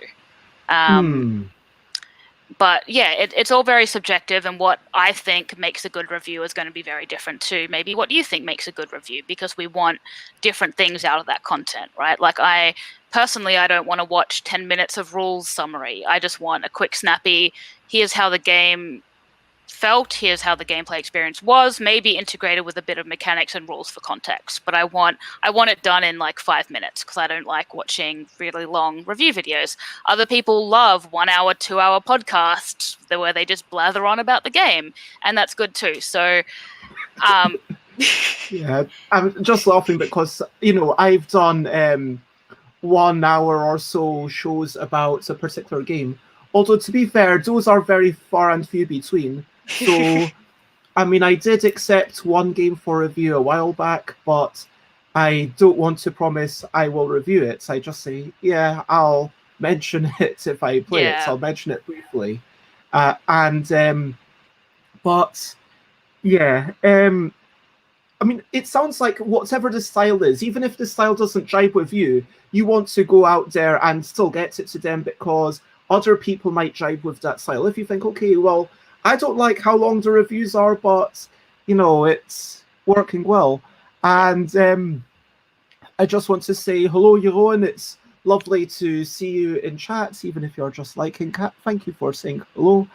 But yeah, it's all very subjective, and what I think makes a good review is going to be very different to maybe what you think makes a good review, because we want different things out of that content, right? Like, I don't want to watch 10 minutes of rules summary. I just want a quick, snappy, here's how the game felt, here's how the gameplay experience was, maybe integrated with a bit of mechanics and rules for context. But I want it done in like 5 minutes, because I don't like watching really long review videos. Other people love 1 hour, 2 hour podcasts where they just blather on about the game, and that's good too. So yeah, I'm just laughing because I've done 1 hour or so shows about a particular game. Although, to be fair, those are very far and few between. So, I did accept one game for review a while back, but I don't want to promise I will review it. I just say, yeah, I'll mention it if I play it. I'll mention it briefly. But yeah, it sounds like whatever the style is, even if the style doesn't jibe with you, you want to go out there and still get it to them, because other people might jibe with that style. If you think, okay, well, I don't like how long the reviews are, but, it's working well. And I just want to say hello, Jeroen. It's lovely to see you in chat, even if you're just liking Cat. Thank you for saying hello.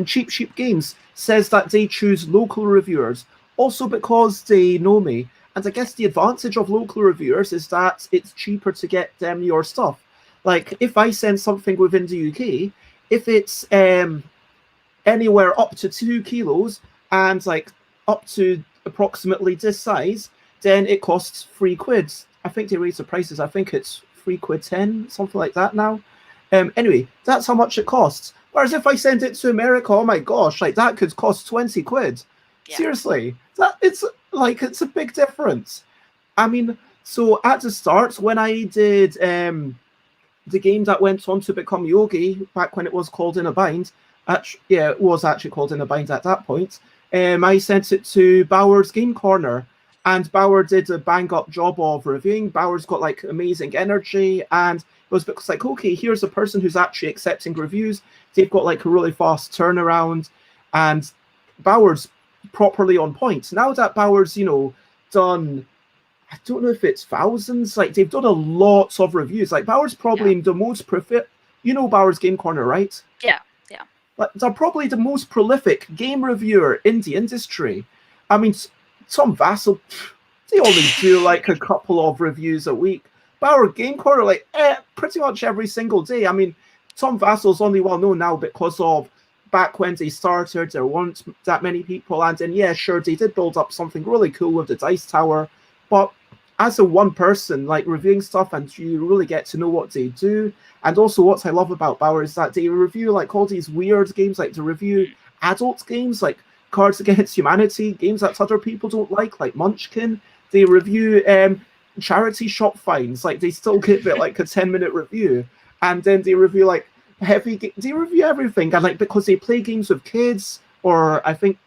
Cheap Sheep Games says that they choose local reviewers, also because they know me. And I guess the advantage of local reviewers is that it's cheaper to get them your stuff. Like, if I send something within the UK, if it's anywhere up to 2 kilos and like up to approximately this size, then it costs £3. I think they raised the prices. I think it's £3.10, something like that now. Anyway, that's how much it costs. Whereas if I send it to America, oh my gosh, like that could cost £20. Yeah. Seriously, it's a big difference. So at the start, when I did the game that went on to become Yogi, back when it was called In a Bind, it was actually called In a Bind at that point, I sent it to Bauer's Game Corner, and Bauer did a bang-up job of reviewing. Bauer's got like amazing energy, and it was like, okay, here's a person who's actually accepting reviews. They've got like a really fast turnaround, and Bauer's properly on point. Now that Bauer's, done, I don't know if it's thousands, like they've done a lot of reviews. Like Bauer's probably the most prolific, Bauer's Game Corner, right? Yeah. Like, they're probably the most prolific game reviewer in the industry. Tom Vassal, they only do like a couple of reviews a week. But our Game Corner, like pretty much every single day. I mean, Tom Vassal's only well known now because of back when they started, there weren't that many people. And then, yeah, sure, they did build up something really cool with the Dice Tower. But as a one person, like reviewing stuff, and you really get to know what they do. And also what I love about Bauer is that they review like all these weird games, like to review adult games like Cards Against Humanity, games that other people don't like Munchkin. They review charity shop finds, like they still give it like a 10-minute review. And then they review like they review everything. And like because they play games with kids, or I think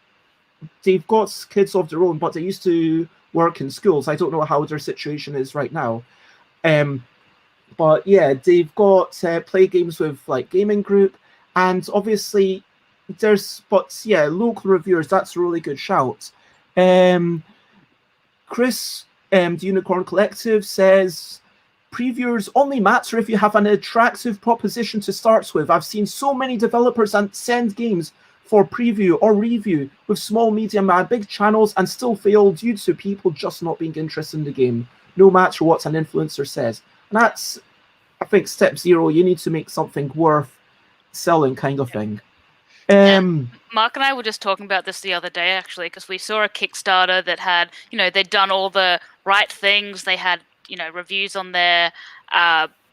they've got kids of their own, but they used to work in schools. I don't know how their situation is right now. But yeah, they've got play games with like gaming group, and obviously local reviewers, that's a really good shout. Chris, the Unicorn Collective, says previewers only matter if you have an attractive proposition to start with. I've seen so many developers send games for preview or review with small, medium, and big channels and still fail due to people just not being interested in the game, no matter what an influencer says. And that's, I think, step 0. You need to make something worth selling, kind of thing. Mark and I were just talking about this the other day, actually, because we saw a Kickstarter that had, they'd done all the right things. They had, reviews on their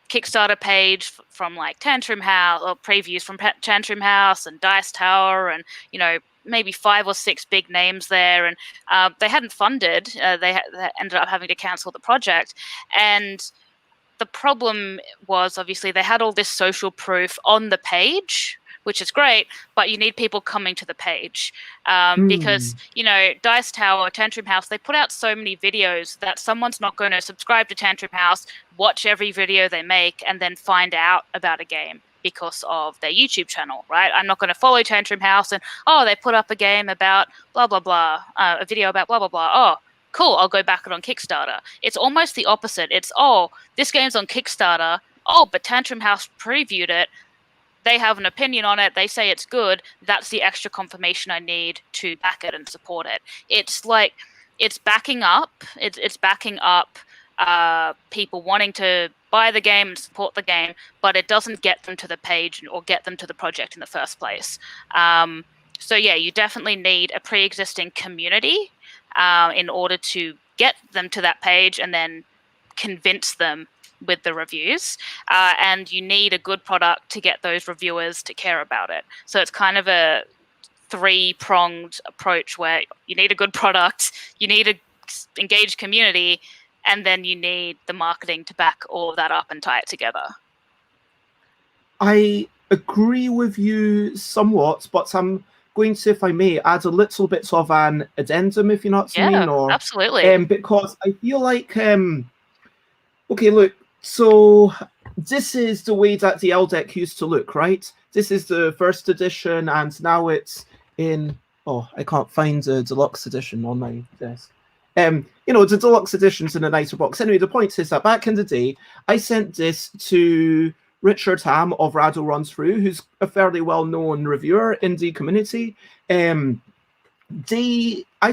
Kickstarter page from like Tantrum House, or previews from Tantrum House and Dice Tower, and maybe 5 or 6 big names there, and they hadn't funded. They ended up having to cancel the project, and the problem was obviously they had all this social proof on the page, which is great, but you need people coming to the page because, Dice Tower, Tantrum House, they put out so many videos that someone's not going to subscribe to Tantrum House, watch every video they make, and then find out about a game because of their YouTube channel, right? I'm not going to follow Tantrum House and, they put up a game about blah, blah, blah, a video about blah, blah, blah. Oh, cool, I'll go back it on Kickstarter. It's almost the opposite. It's, this game's on Kickstarter. But Tantrum House previewed it. They have an opinion on it. They say it's good. That's the extra confirmation I need to back it and support it. It's like, it's backing up. It's backing up people wanting to buy the game and support the game, but it doesn't get them to the page or get them to the project in the first place. So yeah, you definitely need a pre-existing community in order to get them to that page and then convince them with the reviews, and you need a good product to get those reviewers to care about it. So it's kind of a 3-pronged approach where you need a good product, you need a engaged community, and then you need the marketing to back all of that up and tie it together. I agree with you somewhat, but I'm going to, if I may, add a little bit of an addendum, if you know what I mean. Or, absolutely. Because I feel like, okay, look, so this is the way that the L deck used to look, right? This is the first edition, and now it's in, I can't find the deluxe edition on my desk. The deluxe edition's in a nicer box. Anyway, the point is that back in the day, I sent this to Richard Ham of Rado Runs Through, who's a fairly well-known reviewer in the community. I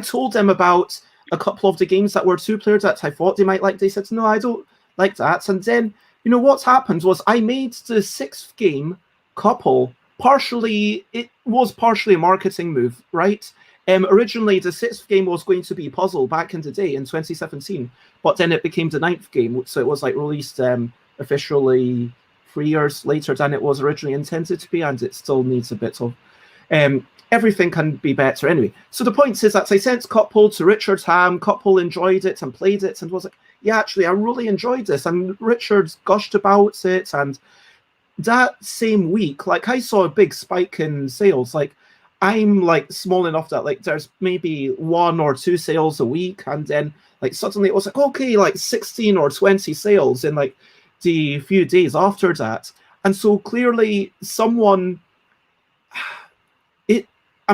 told them about a couple of the games that were 2-player that I thought they might like. They said, no, I don't like that. And then, what happened was I made the 6th game couple partially a marketing move, right? Originally, the 6th game was going to be Puzzle back in the day in 2017, but then it became the 9th game, so it was like released officially 3 years later than it was originally intended to be, and it still needs a bit of everything can be better anyway. So the point is that I sent Couple to Richard Ham. Couple enjoyed it and played it and was like, yeah, actually, I really enjoyed this. And Richard gushed about it. And that same week, like, I saw a big spike in sales. Like, I'm like small enough that like there's maybe 1 or 2 sales a week. And then like suddenly it was like, okay, like 16 or 20 sales in like the few days after that. And so clearly someone...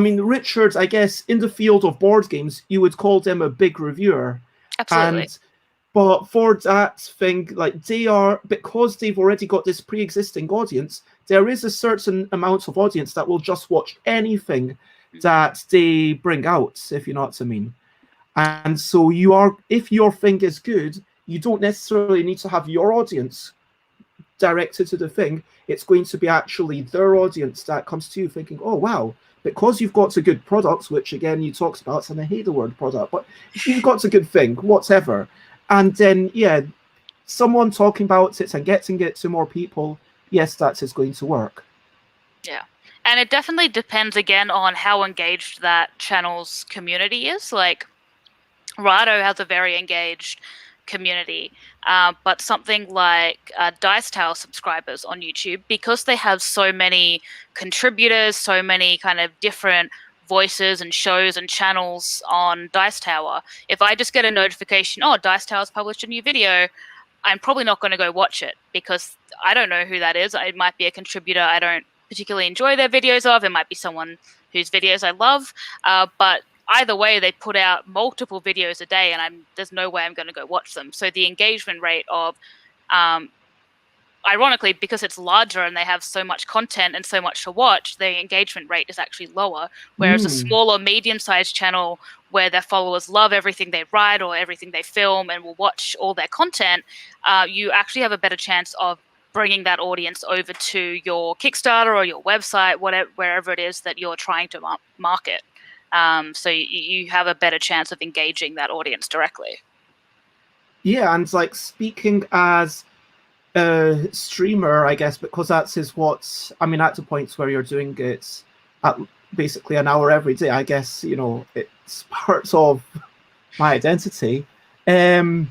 Richard, I guess, in the field of board games, you would call them a big reviewer. Absolutely. But for that thing, like because they've already got this pre-existing audience, there is a certain amount of audience that will just watch anything that they bring out, if you know what I mean. And so if your thing is good, you don't necessarily need to have your audience directed to the thing. It's going to be actually their audience that comes to you thinking, oh wow, because you've got a good product, which again you talked about, and I hate the word product, but you've got a good thing, whatever. And then someone talking about it and getting it to more people, yes, that is going to work. Yeah. And it definitely depends again on how engaged that channel's community is. Like, Rado has a very engaged community, but something like Dice Tower subscribers on YouTube, because they have so many contributors, so many kind of different voices and shows and channels on Dice Tower, if I just get a notification, oh, Dice Tower's published a new video, I'm probably not going to go watch it because I don't know who that is. It might be a contributor I don't particularly enjoy their videos of. It might be someone whose videos I love, but either way, they put out multiple videos a day, and there's no way I'm going to go watch them. So the engagement rate of, ironically, because it's larger and they have so much content and so much to watch, the engagement rate is actually lower. Whereas a small or medium-sized channel where their followers love everything they write or everything they film and will watch all their content, you actually have a better chance of bringing that audience over to your Kickstarter or your website, wherever it is that you're trying to market. So you have a better chance of engaging that audience directly. Yeah, and like speaking as a streamer, I guess, because at the points where you're doing it at basically an hour every day, I guess, it's part of my identity. I'm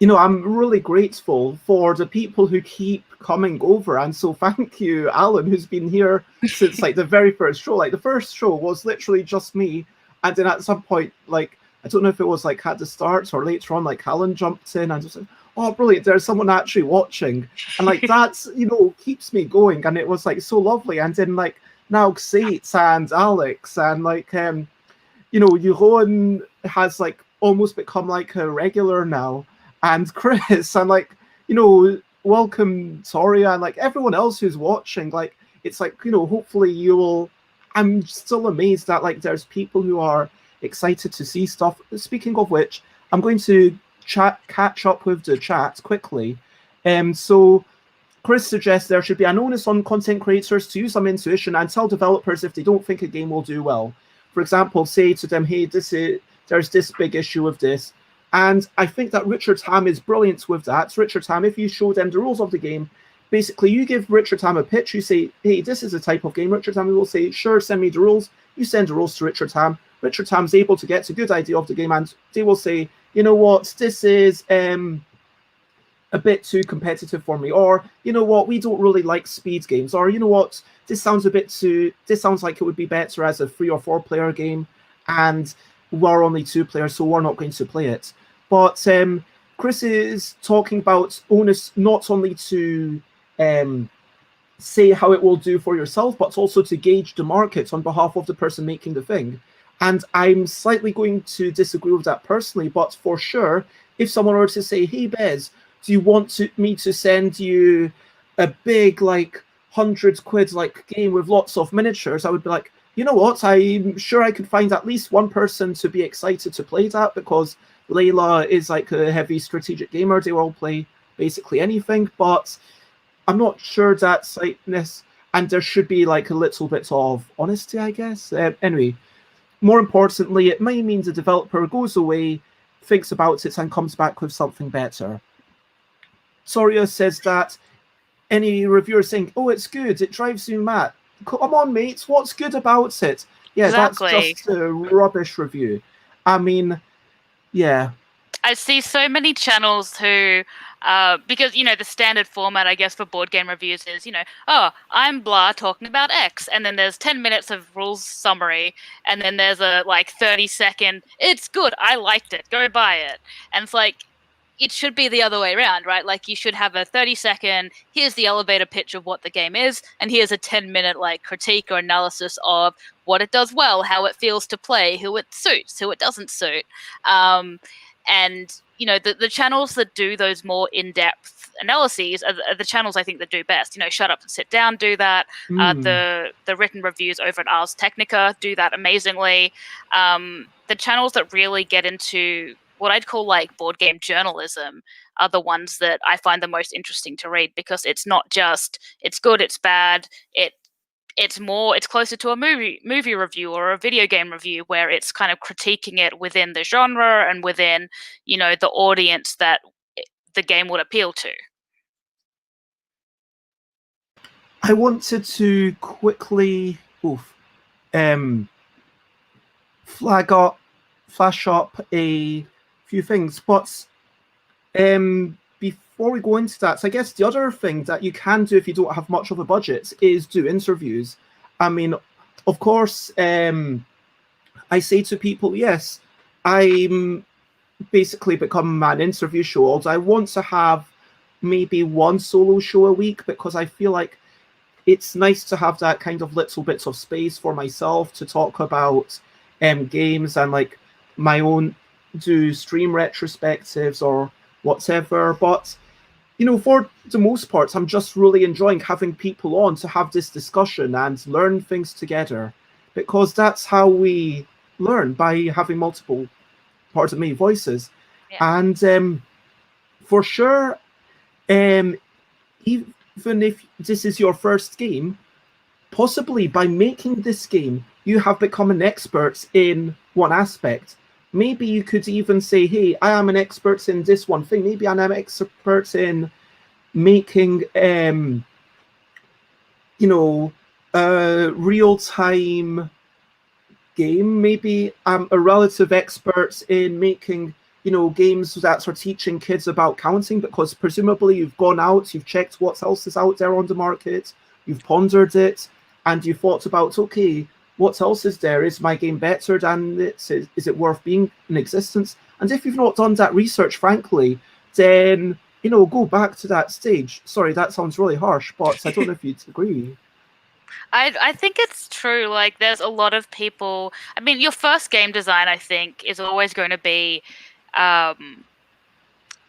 really grateful for the people who keep coming over. And so thank you, Alan, who's been here since like the very first show. Like the first show was literally just me. And then at some point, like, I don't know if it was like at the start or later on, like Alan jumped in and just like, oh, brilliant, there's someone actually watching. And like that's, keeps me going. And it was like so lovely. And then like now Xate and Alex and like, Jeroen has like almost become like a regular now. And Chris, and like, welcome Toria and like everyone else who's watching. Like, it's like, hopefully I'm still amazed that like there's people who are excited to see stuff. Speaking of which, I'm going to catch up with the chat quickly. So Chris suggests there should be an onus on content creators to use some intuition and tell developers if they don't think a game will do well. For example, say to them, hey, there's this big issue with this. And I think that Richard Ham is brilliant with that. Richard Ham, if you show them the rules of the game, basically you give Richard Ham a pitch, you say, hey, this is a type of game. Richard Ham will say, sure, send me the rules. You send the rules to Richard Ham. Richard Ham's able to get a good idea of the game, and they will say, you know what, this is a bit too competitive for me, or you know what, we don't really like speed games, or you know what, this sounds like it would be better as a 3 or 4 player game, and we're only 2 players, so we're not going to play it. But Chris is talking about onus not only to say how it will do for yourself, but also to gauge the market on behalf of the person making the thing. And I'm slightly going to disagree with that personally, but for sure, if someone were to say, hey, Bez, do you want me to send you a big, like, 100 quid, like, game with lots of miniatures? I would be like, you know what? I'm sure I could find at least one person to be excited to play that, because Layla is, like, a heavy strategic gamer. They will play basically anything, but I'm not sure that's, like, this. And there should be, like, a little bit of honesty, I guess. Anyway, more importantly, it may mean the developer goes away, thinks about it, and comes back with something better. Soria says that any reviewer saying, oh, it's good, it drives you mad. Come on, mates, what's good about it? Yeah, exactly. That's just a rubbish review. I mean, yeah. I see so many channels who, because, the standard format, I guess, for board game reviews is, oh, I'm blah talking about X. And then there's 10 minutes of rules summary. And then there's a, 30-second, it's good, I liked it, go buy it. And it's like, it should be the other way around, right? Like, you should have a 30-second, here's the elevator pitch of what the game is, and here's a 10-minute, critique or analysis of what it does well, how it feels to play, who it suits, who it doesn't suit. And the channels that do those more in-depth analyses are the channels I think that do best. Shut Up and Sit Down do that. The written reviews over at Ars Technica do that amazingly. The channels that really get into what I'd call like board game journalism are the ones that I find the most interesting to read, because it's not just it's good, it's bad, it's closer to a movie review or a video game review, where it's kind of critiquing it within the genre and within the audience that the game would appeal to. I wanted to quickly flash up a few things, but before we go into that, so I guess the other thing that you can do if you don't have much of a budget is do interviews. I mean, of course, I say to people, yes, I'm basically become an interview show, although I want to have maybe one solo show a week, because I feel like it's nice to have that kind of little bits of space for myself to talk about games, and like my own do stream retrospectives or whatever. But for the most part, I'm just really enjoying having people on to have this discussion and learn things together, because that's how we learn, by having multiple voices. Yeah. And for sure, even if this is your first game, possibly by making this game, you have become an expert in one aspect. Maybe you could even say, hey, I am an expert in this one thing. Maybe I'm an expert in making, a real-time game. Maybe I'm a relative expert in making, games that are teaching kids about counting, because presumably you've gone out, you've checked what else is out there on the market, you've pondered it, and you thought about, okay, what else is there? Is my game better than this? Is it worth being in existence? And if you've not done that research, frankly, then, go back to that stage. Sorry, that sounds really harsh, but I don't know if you'd agree. I think it's true. Like, there's a lot of people. I mean, your first game design, I think, is always going to be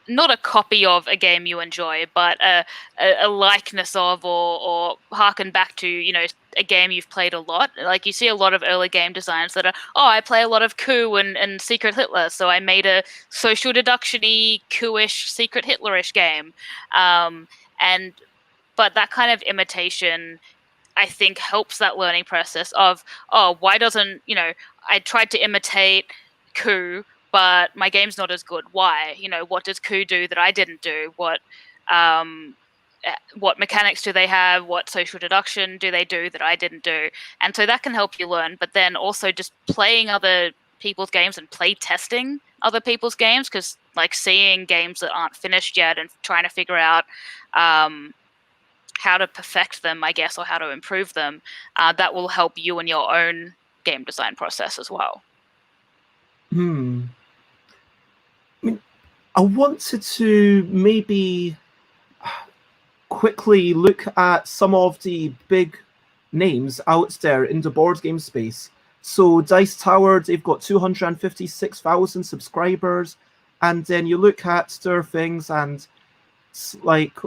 not a copy of a game you enjoy, but a likeness of, or harken back to, a game you've played a lot. Like, you see a lot of early game designs that are, I play a lot of Coup and Secret Hitler, so I made a social deduction-y, Coup-ish, Secret Hitler-ish game. But that kind of imitation, I think, helps that learning process of, why doesn't, I tried to imitate Coup, but my game's not as good. Why? What does Coup do that I didn't do? What mechanics do they have? What social deduction do they do that I didn't do? And so that can help you learn. But then also just playing other people's games and play testing other people's games, because like seeing games that aren't finished yet and trying to figure out how to perfect them, I guess, or how to improve them, that will help you in your own game design process as well. I mean, I wanted to maybe quickly look at some of the big names out there in the board game space. So Dice Tower, they've got 256,000 subscribers, and then you look at their things and it's like,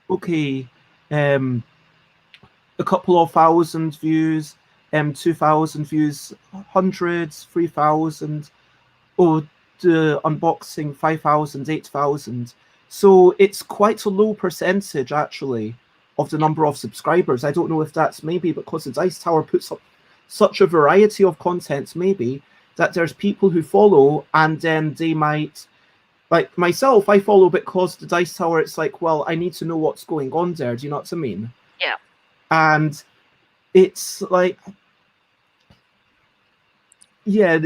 okay, a couple of thousand views, 2,000 views, hundreds, 3,000, the unboxing 5,000, 8,000. So it's quite a low percentage actually of the number of subscribers. I don't know if that's maybe because the Dice Tower puts up such a variety of content, maybe, that there's people who follow, and then they might, like myself, I follow because the Dice Tower, it's like, well, I need to know what's going on there. Do you know what I mean? Yeah. And it's like, yeah,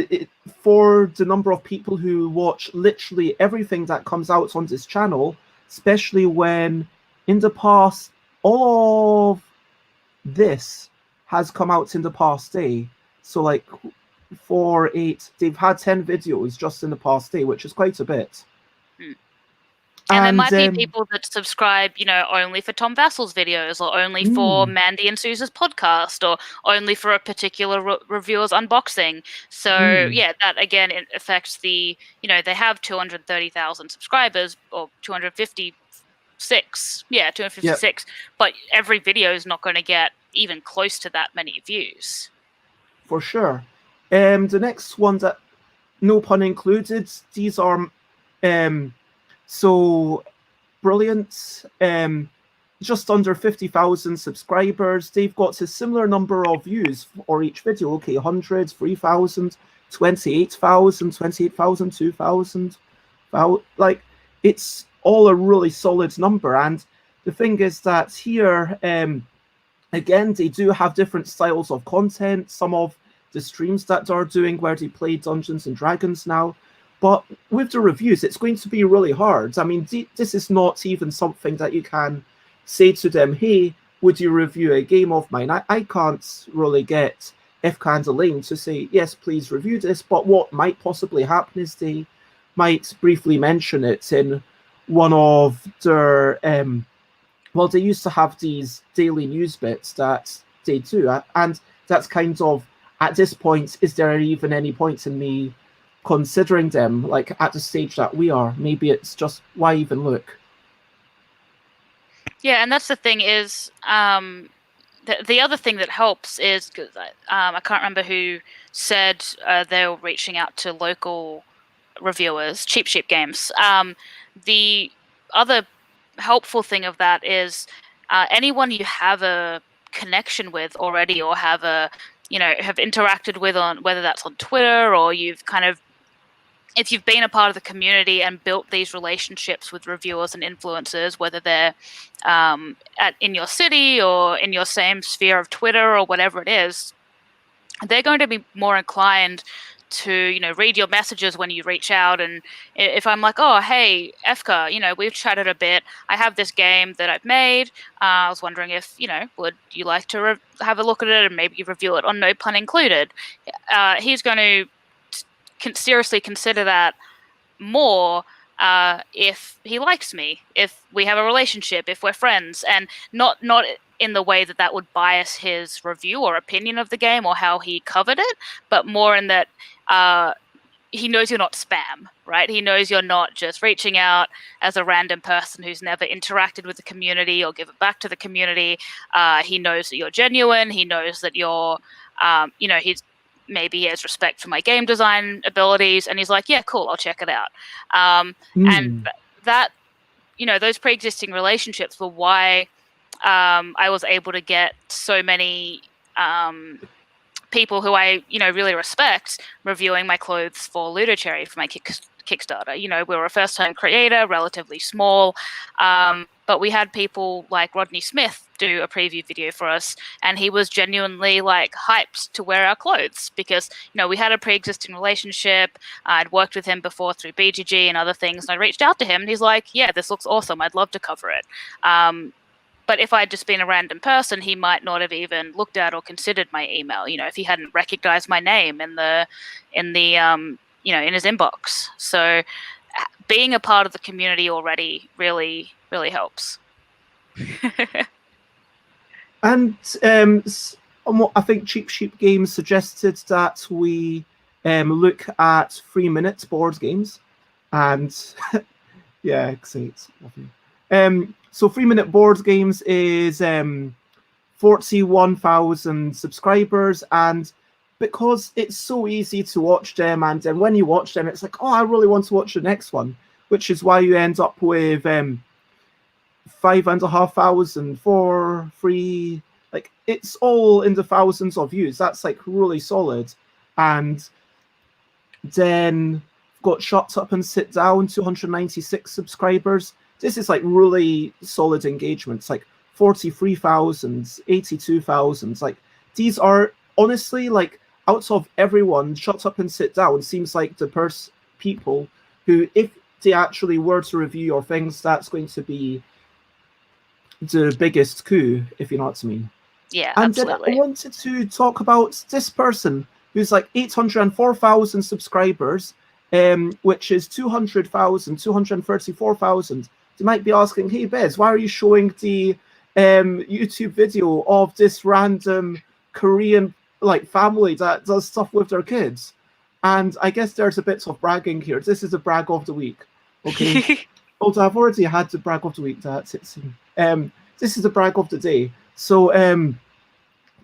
for the number of people who watch literally everything that comes out on this channel, especially when in the past, all of this has come out in the past day. So like 4, 8, they've had 10 videos just in the past day, which is quite a bit. And there might be And people that subscribe, only for Tom Vassel's videos, or only for Mandy and Suze's podcast, or only for a particular reviewer's unboxing. So yeah, that again, it affects the, they have 230,000 subscribers, or 256. Yeah, 256. Yep. But every video is not going to get even close to that many views. For sure. The next one, that no pun included, these are so brilliant. Just under 50,000 subscribers. They've got a similar number of views for each video. Okay, 100, 3,000, 28,000, 28,000, 2,000. Like, it's all a really solid number. And the thing is that here, again, they do have different styles of content. Some of the streams that they're doing where they play Dungeons and Dragons now. But with the reviews, it's going to be really hard. I mean, this is not even something that you can say to them, hey, would you review a game of mine? I can't really get F-Candelaine to say, yes, please review this. But what might possibly happen is they might briefly mention it in one of their... well, they used to have these daily news bits that they do. And that's kind of, at this point, is there even any point in me considering them, like, at the stage that we are? Maybe it's just, why even look? Yeah, and that's the thing is, the other thing that helps is, because I can't remember who said they were reaching out to local reviewers, Cheap Sheep Games. The other helpful thing of that is anyone you have a connection with already, or have have interacted with, on whether that's on Twitter, or you've kind of, if you've been a part of the community and built these relationships with reviewers and influencers, whether they're in your city or in your same sphere of Twitter or whatever it is, they're going to be more inclined to, read your messages when you reach out. And if I'm like, oh, hey, Efka, we've chatted a bit. I have this game that I've made. I was wondering if, would you like to have a look at it and maybe review it on No Pun Included? He's going to seriously consider that more if he likes me, if we have a relationship, if we're friends, and not in the way that would bias his review or opinion of the game or how he covered it, but more in that he knows you're not spam, right? He knows you're not just reaching out as a random person who's never interacted with the community or given back to the community. He knows that you're genuine. He knows that you're, maybe he has respect for my game design abilities, and he's like, yeah, cool, I'll check it out. And that, those pre-existing relationships were why I was able to get so many people who I, really respect reviewing my clothes for LUDOCHERRY for my Kickstarter. We were a first-time creator, relatively small, but we had people like Rodney Smith do a preview video for us, and he was genuinely hyped to wear our clothes because, we had a pre-existing relationship. I'd worked with him before through BGG and other things, and I reached out to him, and he's like, yeah, this looks awesome. I'd love to cover it. But if I'd just been a random person, he might not have even looked at or considered my email. If he hadn't recognized my name in his inbox. So being a part of the community already really, really helps. And I think Cheap Sheep Games suggested that we look at 3 minute board games, and yeah, it's lovely. So 3 minute board games is 41,000 subscribers, and because it's so easy to watch them, and then when you watch them, it's like, oh, I really want to watch the next one, which is why you end up with 5,500, 4, 3, it's all in the thousands of views. That's really solid. And then got Shut Up and Sit Down, 296 subscribers. This is really solid engagement. It's 43,000, 82,000. These are honestly out of everyone, Shut Up and Sit Down seems like the people who, if they actually were to review your things, that's going to be the biggest coup, if you know what I mean. Yeah, and absolutely. Then I wanted to talk about this person who's 804,000 subscribers, which is 200,000, 234,000 they might be asking, hey Bez, why are you showing the YouTube video of this random Korean like family that does stuff with their kids? And I guess there's a bit of bragging here. This is a brag of the week. Okay. Although I've already had the brag of the week, that's it. This is the brag of the day. So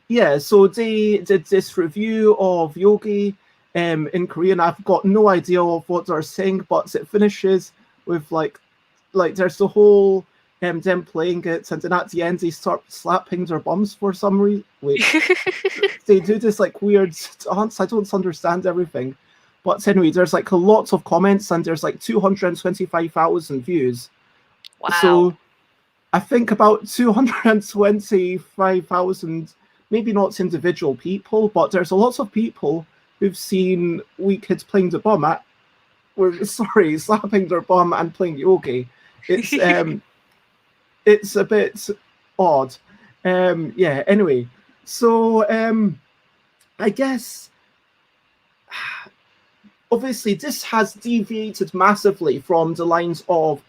yeah, so they did this review of Yogi in Korean. I've got no idea of what they're saying, but it finishes with like there's the whole them playing it, and then at the end they start slapping their bums for some reason. Wait, they do this like weird dance. I don't understand everything, but anyway, there's like a lot of comments, and there's like 225,000 views. Wow. So I think about 225,000, maybe not individual people, but there's a lot of people who've seen wee kids playing the bum slapping their bum and playing yogi. It's it's a bit odd. Yeah, anyway. So I guess obviously this has deviated massively from the lines of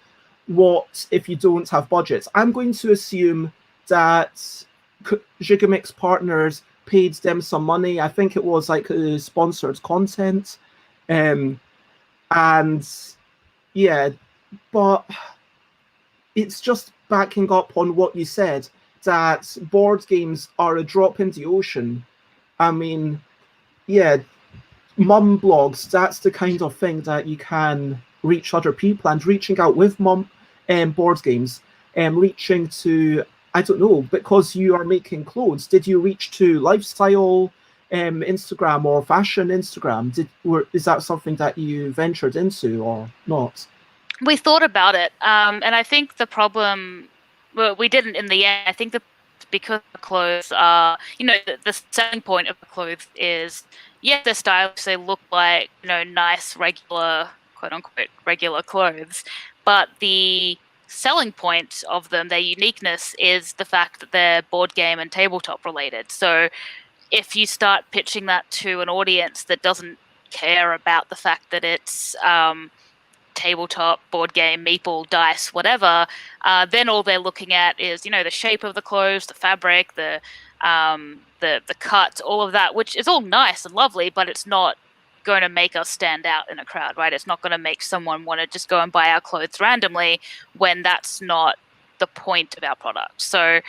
what if you don't have budgets. I'm going to assume that Gigamix partners paid them some money. I think it was like sponsored content. And yeah, but it's just backing up on what you said, that board games are a drop in the ocean. I mean, yeah, mum blogs, that's the kind of thing that you can reach other people, and reaching out with mum board games, reaching to, I don't know, because you are making clothes, did you reach to lifestyle Instagram or fashion Instagram? Is that something that you ventured into or not? We thought about it, and I think the problem, well, we didn't in the end. I think because the clothes are, the selling point of the clothes is, yes, they're stylish, they look like, nice, regular, quote unquote, regular clothes, but the selling point of them, their uniqueness, is the fact that they're board game and tabletop related. So if you start pitching that to an audience that doesn't care about the fact that it's tabletop, board game, meeple, dice, whatever, then all they're looking at is, the shape of the clothes, the fabric, the cut, all of that, which is all nice and lovely, but it's not going to make us stand out in a crowd, right? It's not going to make someone want to just go and buy our clothes randomly when that's not the point of our product. So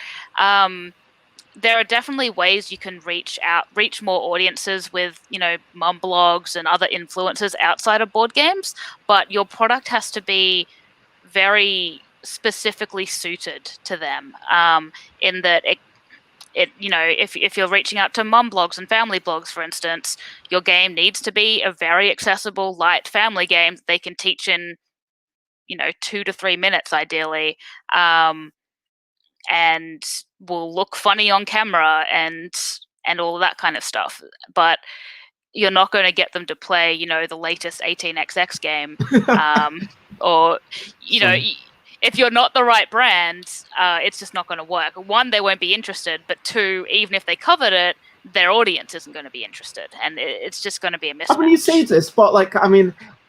there are definitely ways you can reach more audiences with, mum blogs and other influencers outside of board games, but your product has to be very specifically suited to them, in that if you're reaching out to mum blogs and family blogs, for instance, your game needs to be a very accessible, light family game that they can teach in, 2 to 3 minutes, ideally, and will look funny on camera and all of that kind of stuff. But you're not going to get them to play, the latest 18xx game, or if you're not the right brand, it's just not going to work. One, they won't be interested, but two, even if they covered it, their audience isn't going to be interested, and it's just going to be a mismatch. I mean, you say this, but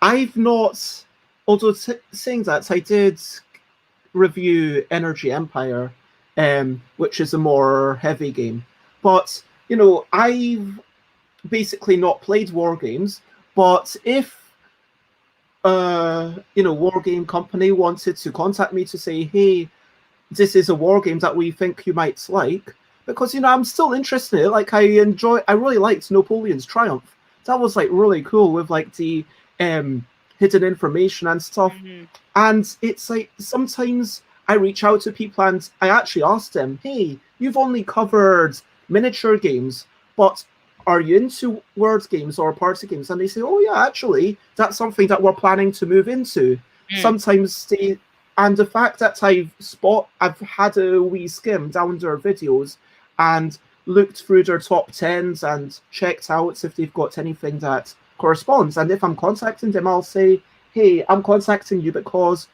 I've not, although saying that, I did review Energy Empire, which is a more heavy game. But, I've basically not played war games, but if war game company wanted to contact me to say, hey, this is a war game that we think you might like, because I'm still interested in it. Like, I really liked Napoleon's Triumph. That was like really cool with like the hidden information and stuff. Mm-hmm. And it's like sometimes I reach out to people and I actually ask them, hey, you've only covered miniature games, but are you into word games or party games? And they say, oh yeah, actually, that's something that we're planning to move into. Sometimes and the fact that I've had a wee skim down their videos and looked through their top 10s and checked out if they've got anything that corresponds. And if I'm contacting them, I'll say, hey, I'm contacting you because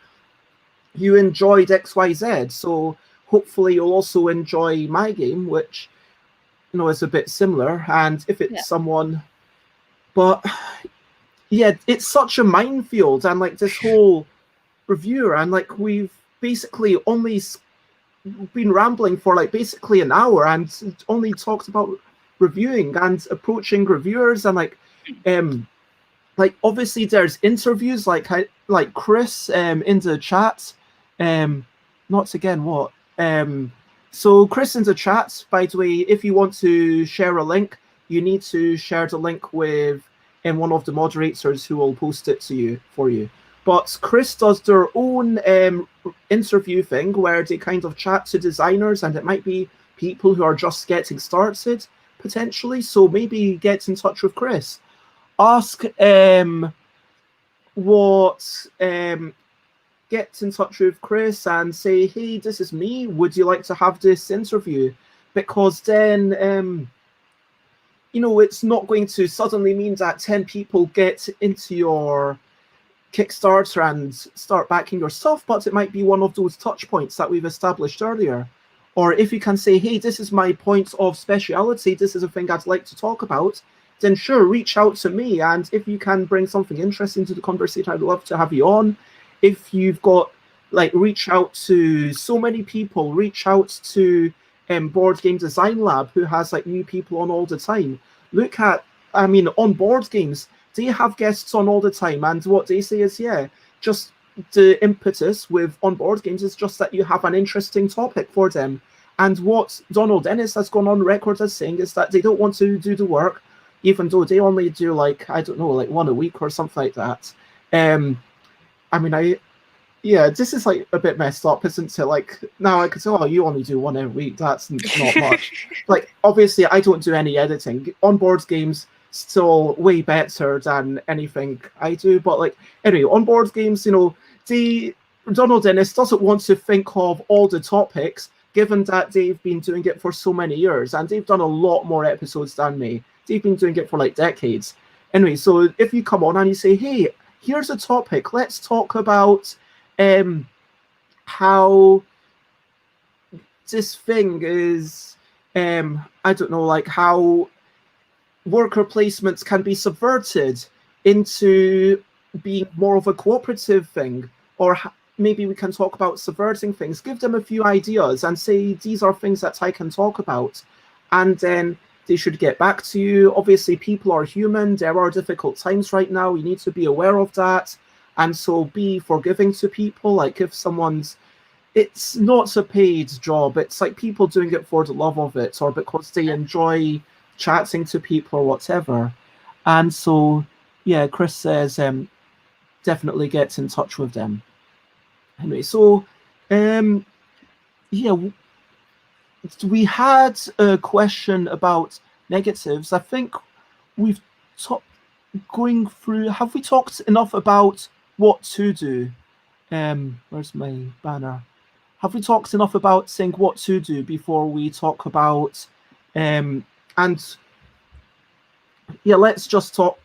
you enjoyed XYZ, so hopefully you'll also enjoy my game, which is a bit similar. And if it's someone, but yeah, it's such a minefield, and like this whole reviewer, and like we've basically only been rambling for like basically an hour and only talked about reviewing and approaching reviewers and like obviously there's interviews like Chris in the chat, not again what so Chris in the chat, by the way, if you want to share a link, you need to share the link with one of the moderators who will post it to you for you. But Chris does their own interview thing where they kind of chat to designers, and it might be people who are just getting started potentially. So maybe get in touch with Chris. Ask get in touch with Chris and say, hey, this is me. Would you like to have this interview? Because then, you know, it's not going to suddenly mean that 10 people get into your Kickstarter and start backing your stuff, but it might be one of those touch points that we've established earlier. Or if you can say, hey, this is my point of speciality, this is a thing I'd like to talk about, then sure, reach out to me. And if you can bring something interesting to the conversation, I'd love to have you on. If you've got, like, reach out to so many people, reach out to Board Game Design Lab, who has, like, new people on all the time. Look at, I mean, on Board Games, they have guests on all the time, and what they say is, yeah, just the impetus with on Board Games is just that you have an interesting topic for them. And what Donald Dennis has gone on record as saying is that they don't want to do the work, even though they only do, like, I don't know, like one a week or something like that. I mean, yeah, this is like a bit messed up, isn't it? Like, now I could say, oh, you only do one every week. That's not much. Like, obviously, I don't do any editing. On Board Games, still way better than anything I do. But, like, anyway, on Board Games, you know, Donald Dennis doesn't want to think of all the topics, given that they've been doing it for so many years, and they've done a lot more episodes than me. They've been doing it for like decades. Anyway, so if you come on and you say, hey, here's a topic, let's talk about how this thing is, I don't know, like how worker placements can be subverted into being more of a cooperative thing, or maybe we can talk about subverting things. Give them a few ideas and say, these are things that I can talk about. And then they should get back to you. Obviously, people are human. There are difficult times right now. You need to be aware of that. And so be forgiving to people. Like if someone's, it's not a paid job. It's like people doing it for the love of it or because they enjoy chatting to people or whatever. And so, yeah, Chris says definitely get in touch with them. Anyway, so, yeah, we had a question about negatives. I think we've going through. Have we talked enough about what to do? Where's my banner? Have we talked enough about saying what to do before we talk about? And yeah, let's just talk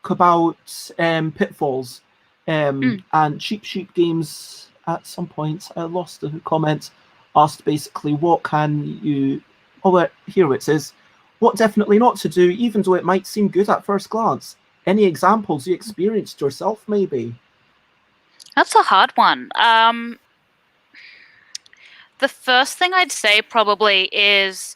about pitfalls and Cheap Sheep Games. At some point, I lost the comment. Asked basically, what can you, oh, here it is, what definitely not to do, even though it might seem good at first glance. Any examples you experienced yourself, maybe? That's a hard one. The first thing I'd say probably is,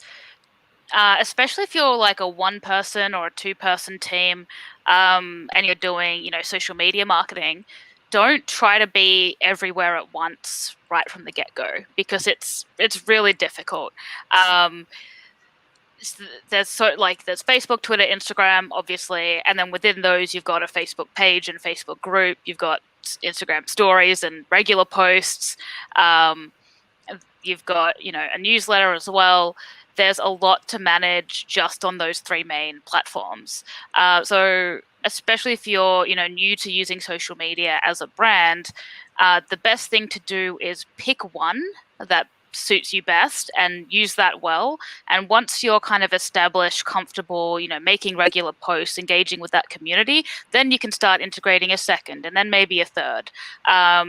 especially if you're like a one-person or a two-person team, and you're doing, you know, social media marketing, don't try to be everywhere at once right from the get-go, because it's really difficult. There's Facebook, Twitter, Instagram, obviously, and then within those you've got a Facebook page and Facebook group. You've got Instagram stories and regular posts. You've got, you know, a newsletter as well. There's a lot to manage just on those three main platforms. So especially if you're, you know, new to using social media as a brand, the best thing to do is pick one that suits you best and use that well. And once you're kind of established, comfortable, you know, making regular posts, engaging with that community, then you can start integrating a second and then maybe a third.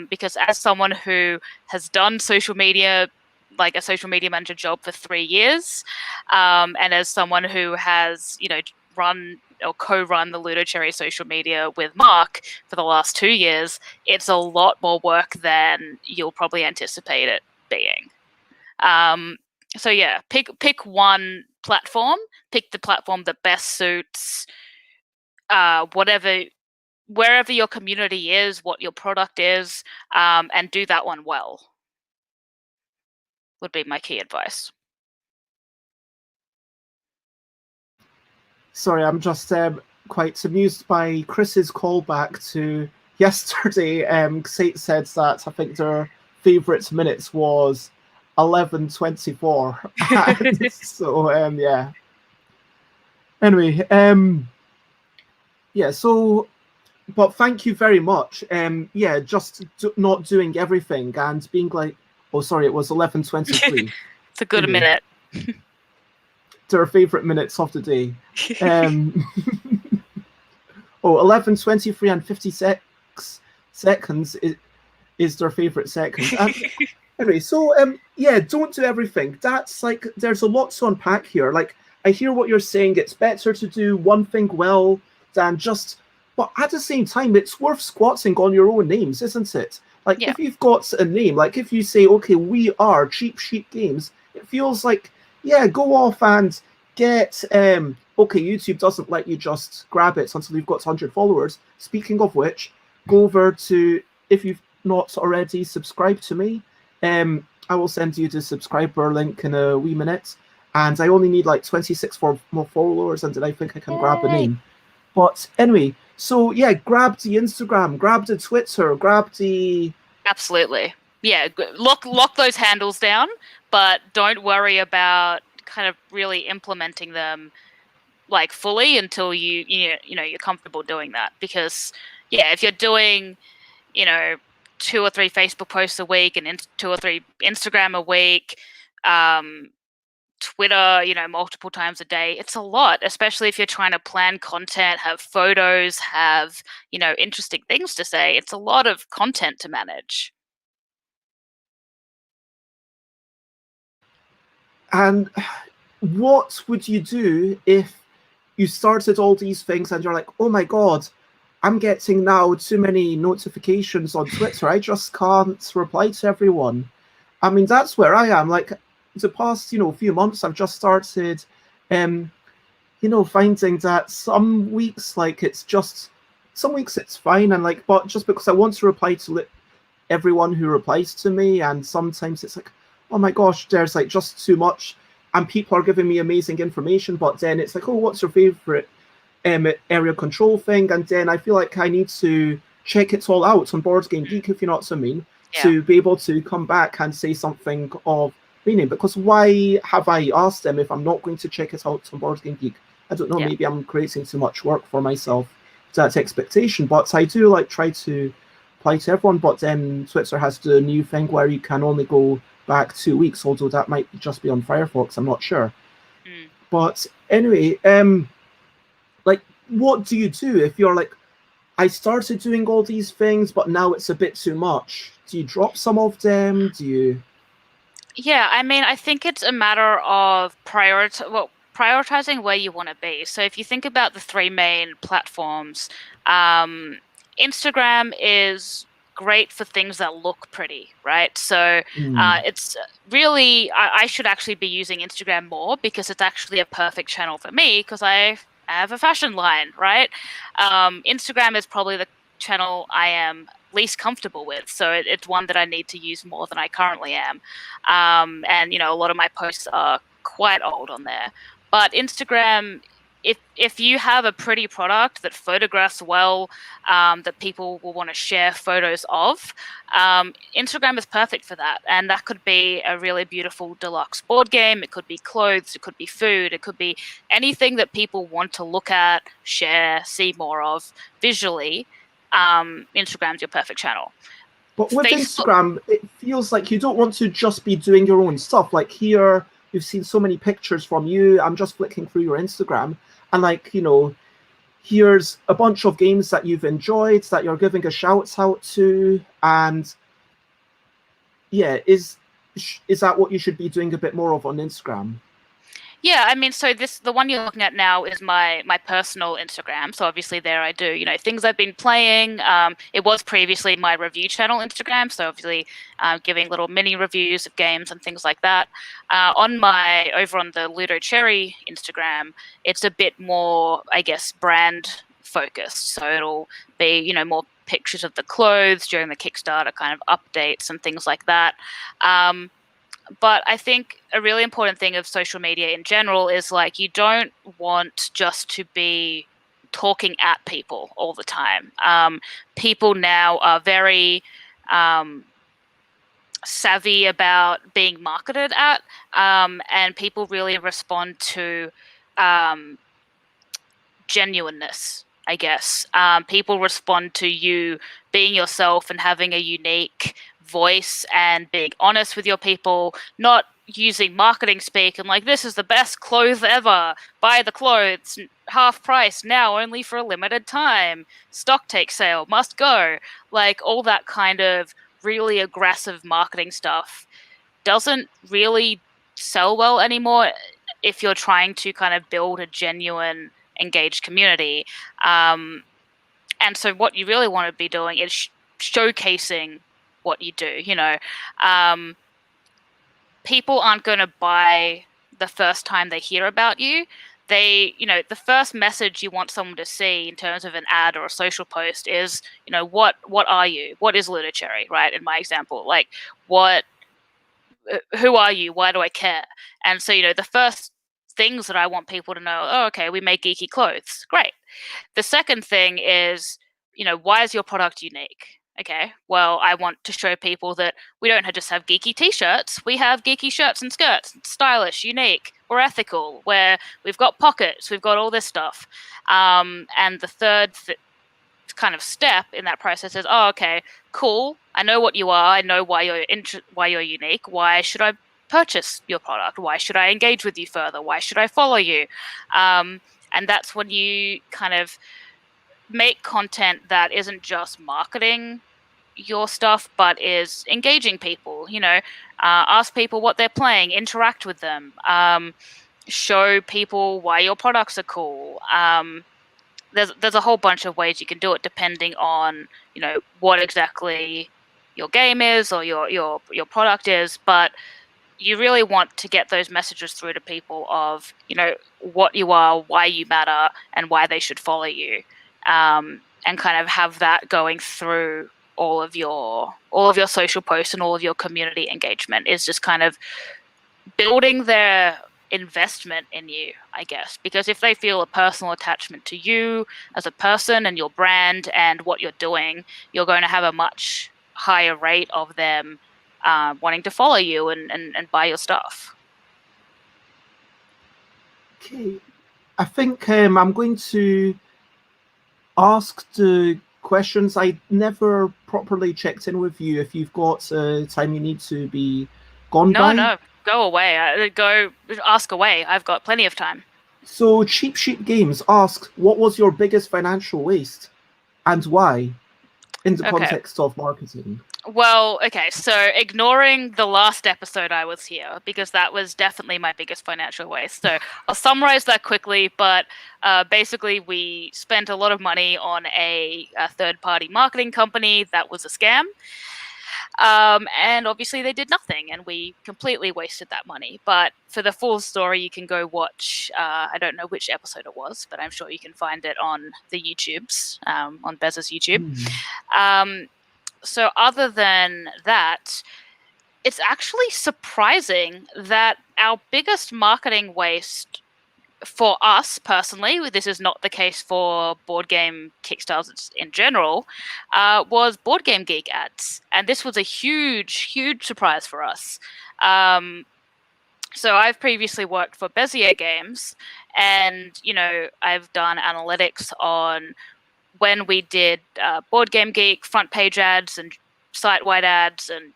Because as someone who has done social media, like a social media manager job for 3 years, and as someone who has, you know, run or co-run the LUDOCHERRY social media with Mark for the last 2 years, it's a lot more work than you'll probably anticipate it being. So yeah, pick one platform, pick the platform that best suits wherever your community is, what your product is, and do that one well. Would be my key advice. Sorry, I'm just quite amused by Chris's callback to yesterday. Sate said that I think their favourite minutes was 11:24. So yeah. Anyway, yeah. So, but thank you very much. Yeah, just not doing everything and being like, oh, sorry, it was 11:23. It's a good minute. Their favourite minutes of the day. 11:23 and 56 seconds is their favourite seconds. Anyway, so yeah, don't do everything. That's like, there's a lot to unpack here. Like, I hear what you're saying. It's better to do one thing well than just, but at the same time, it's worth squatting on your own names, isn't it? Like, if you've got a name, like if you say, okay, we are Cheap Sheep Games, it feels like, yeah, go off and get, okay, YouTube doesn't let you just grab it until you've got 100 followers. Speaking of which, go over to, if you've not already subscribed to me, I will send you the subscriber link in a wee minute. And I only need like 26 more followers, and then I think I can grab a name. But anyway, so yeah, grab the Instagram, grab the Twitter, grab the... Absolutely. Yeah, lock those handles down, but don't worry about kind of really implementing them like fully until you're comfortable doing that. Because yeah, if you're doing 2 or 3 Facebook posts a week and 2 or 3 Instagram a week, Twitter, multiple times a day, it's a lot, especially if you're trying to plan content, have photos, have, interesting things to say. It's a lot of content to manage. And what would you do if you started all these things and you're like, oh my God, I'm getting now too many notifications on Twitter. I just can't reply to everyone. I mean, that's where I am. Like, the past, few months, I've just started, finding that some weeks, like, some weeks it's fine. And like, but just because I want to reply to everyone who replies to me. And sometimes it's like, oh my gosh, there's like just too much. And people are giving me amazing information. But then it's like, oh, what's your favorite area control thing? And then I feel like I need to check it all out on Board Game Geek, if you know what I mean, to be able to come back and say something of meaning. Because why have I asked them if I'm not going to check it out on Board Game Geek? I don't know, maybe I'm creating too much work for myself, that expectation. But I do like try to apply to everyone. But then Twitter has the new thing where you can only go back 2 weeks, although that might just be on Firefox, I'm not sure. But anyway, like, what do you do if you're like, I started doing all these things, but now it's a bit too much? Do you drop some of them? Do you... Yeah, I mean, I think it's a matter of prioritizing where you want to be. So if you think about the 3 main platforms, Instagram is great for things that look pretty, right? So it's really, I should actually be using Instagram more because it's actually a perfect channel for me because I have a fashion line, right? Instagram is probably the channel I am least comfortable with, so it's one that I need to use more than I currently am. And a lot of my posts are quite old on there. But Instagram, if you have a pretty product that photographs well, that people will want to share photos of, Instagram is perfect for that. And that could be a really beautiful deluxe board game. It could be clothes. It could be food. It could be anything that people want to look at, share, see more of visually. Instagram's your perfect channel. But with Instagram, it feels like you don't want to just be doing your own stuff. Like here, we've seen so many pictures from you. I'm just flicking through your Instagram, and like, here's a bunch of games that you've enjoyed that you're giving a shout out to. And yeah, is that what you should be doing a bit more of on Instagram? Yeah, I mean, so the one you're looking at now is my personal Instagram. So obviously there I do, things I've been playing. It was previously my review channel Instagram, so obviously giving little mini reviews of games and things like that. Over on the LUDOCHERRY Instagram, it's a bit more, I guess, brand focused. So it'll be, more pictures of the clothes during the Kickstarter kind of updates and things like that. But I think a really important thing of social media in general is like you don't want just to be talking at people all the time. People now are very savvy about being marketed at, and people really respond to genuineness, I guess. People respond to you being yourself and having a unique voice and being honest with your people, not using marketing speak and like, this is the best clothes ever, buy the clothes, half price now, only for a limited time, stock take sale, must go. Like all that kind of really aggressive marketing stuff doesn't really sell well anymore if you're trying to kind of build a genuine engaged community. And so what you really want to be doing is showcasing what you do. People aren't going to buy the first time they hear about you. The first message you want someone to see in terms of an ad or a social post is, what are you? What is LUDOCHERRY, right? In my example, like who are you? Why do I care? And so, the first things that I want people to know, oh, okay, we make geeky clothes. Great. The second thing is, why is your product unique? Okay, well, I want to show people that we don't just have geeky t-shirts, we have geeky shirts and skirts, stylish, unique, we're ethical, where we've got pockets, we've got all this stuff. And the third kind of step in that process is, oh, okay, cool, I know what you are, I know why you're unique, why should I purchase your product, why should I engage with you further, why should I follow you? And that's when you kind of make content that isn't just marketing your stuff, but is engaging people, ask people what they're playing, interact with them, show people why your products are cool. There's a whole bunch of ways you can do it depending on, what exactly your game is or your product is, but you really want to get those messages through to people of, what you are, why you matter, and why they should follow you, and kind of have that going through all of your social posts and all of your community engagement is just kind of building their investment in you, I guess, because if they feel a personal attachment to you as a person and your brand and what you're doing, you're going to have a much higher rate of them wanting to follow you and buy your stuff. Okay, I think I'm going to ask the questions. I never properly checked in with you if you've got time you need to be gone by. No, go away. Go ask away. I've got plenty of time. So Cheap Sheep Games asks, what was your biggest financial waste and why in the context of marketing? Well, okay, so ignoring the last episode I was here, because that was definitely my biggest financial waste. So I'll summarize that quickly, but basically we spent a lot of money on a third-party marketing company that was a scam. And obviously they did nothing, and we completely wasted that money. But for the full story, you can go watch, I don't know which episode it was, but I'm sure you can find it on the YouTubes, on Bez's YouTube. So other than that, it's actually surprising that our biggest marketing waste for us personally, this is not the case for board game Kickstarters in general, was Board Game Geek ads. And this was a huge, huge surprise for us. So I've previously worked for Bezier Games, and, I've done analytics on when we did Board Game Geek front page ads and site-wide ads and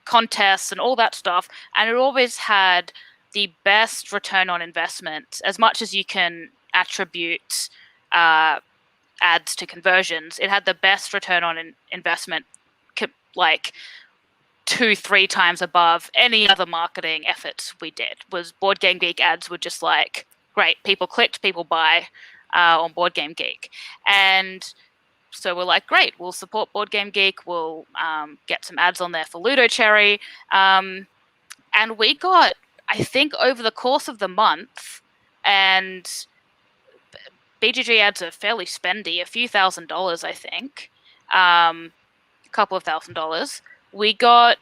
contests and all that stuff, and it always had the best return on investment, as much as you can attribute ads to conversions. It had the best return on investment, like 2-3 times above any other marketing efforts we did. Was Board Game Geek ads were just like, great, people clicked, people buy on Board Game Geek. And so we're like, great, we'll support Board Game Geek, we'll get some ads on there for LUDOCHERRY. And we got, I think, over the course of the month, and BGG ads are fairly spendy, a few $1,000s, I think, a couple of $1,000s. We got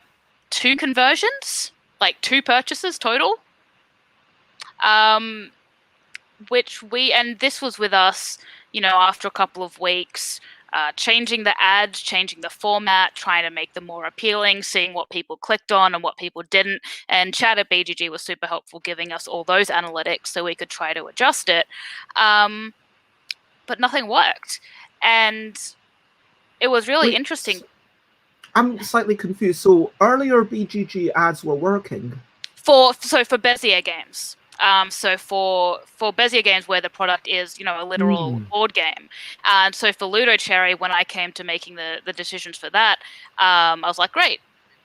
2 conversions, like 2 purchases total. And this was with us, after a couple of weeks, changing the ads, changing the format, trying to make them more appealing, seeing what people clicked on and what people didn't. And chat at BGG was super helpful, giving us all those analytics so we could try to adjust it. But nothing worked. And it was really interesting. I'm slightly confused. So earlier BGG ads were working? For Bezier games. So for Bezier games where the product is, a literal board game. And so for LUDOCHERRY, when I came to making the decisions for that, I was like, great,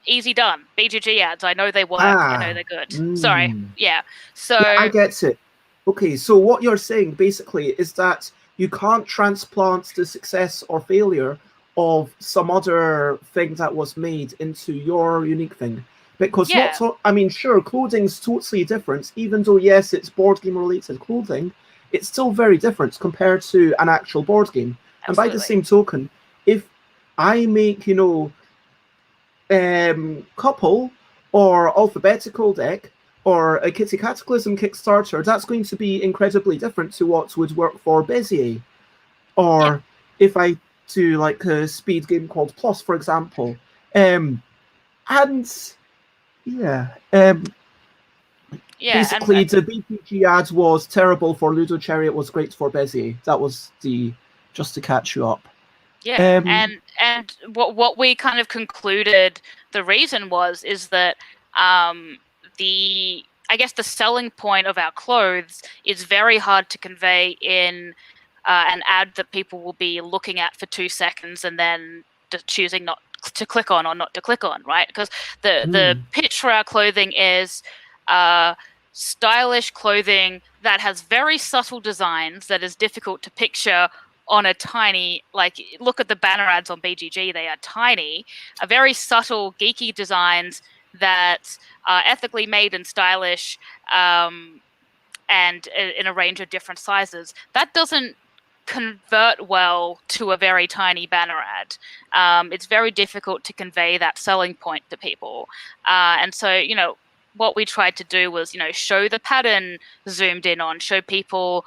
easy done. BGG ads, I know they work. I know they're good. Sorry. Yeah. So yeah, I get it. Okay, so what you're saying basically is that you can't transplant the success or failure of some other thing that was made into your unique thing. Because sure, clothing's totally different. Even though, yes, it's board game related clothing, it's still very different compared to an actual board game. Absolutely. And by the same token, if I make, couple or alphabetical deck or a Kitty Cataclysm Kickstarter, that's going to be incredibly different to what would work for Bezier. Or if I do like a speed game called Plus, for example. Basically, the BPG ads was terrible for LUDOCHERRY. It was great for Bezier. That was just to catch you up. Yeah, and what we kind of concluded the reason is that I guess the selling point of our clothes is very hard to convey in an ad that people will be looking at for 2 seconds and then choosing not to click on or not to click on, right? Because the pitch for our clothing is stylish clothing that has very subtle designs that is difficult to picture on a tiny, look at the banner ads on BGG, they are tiny, very subtle, geeky designs that are ethically made and stylish, and in a range of different sizes. That doesn't convert well to a very tiny banner ad. It's very difficult to convey that selling point to people. And so, what we tried to do was, show the pattern zoomed in on, show people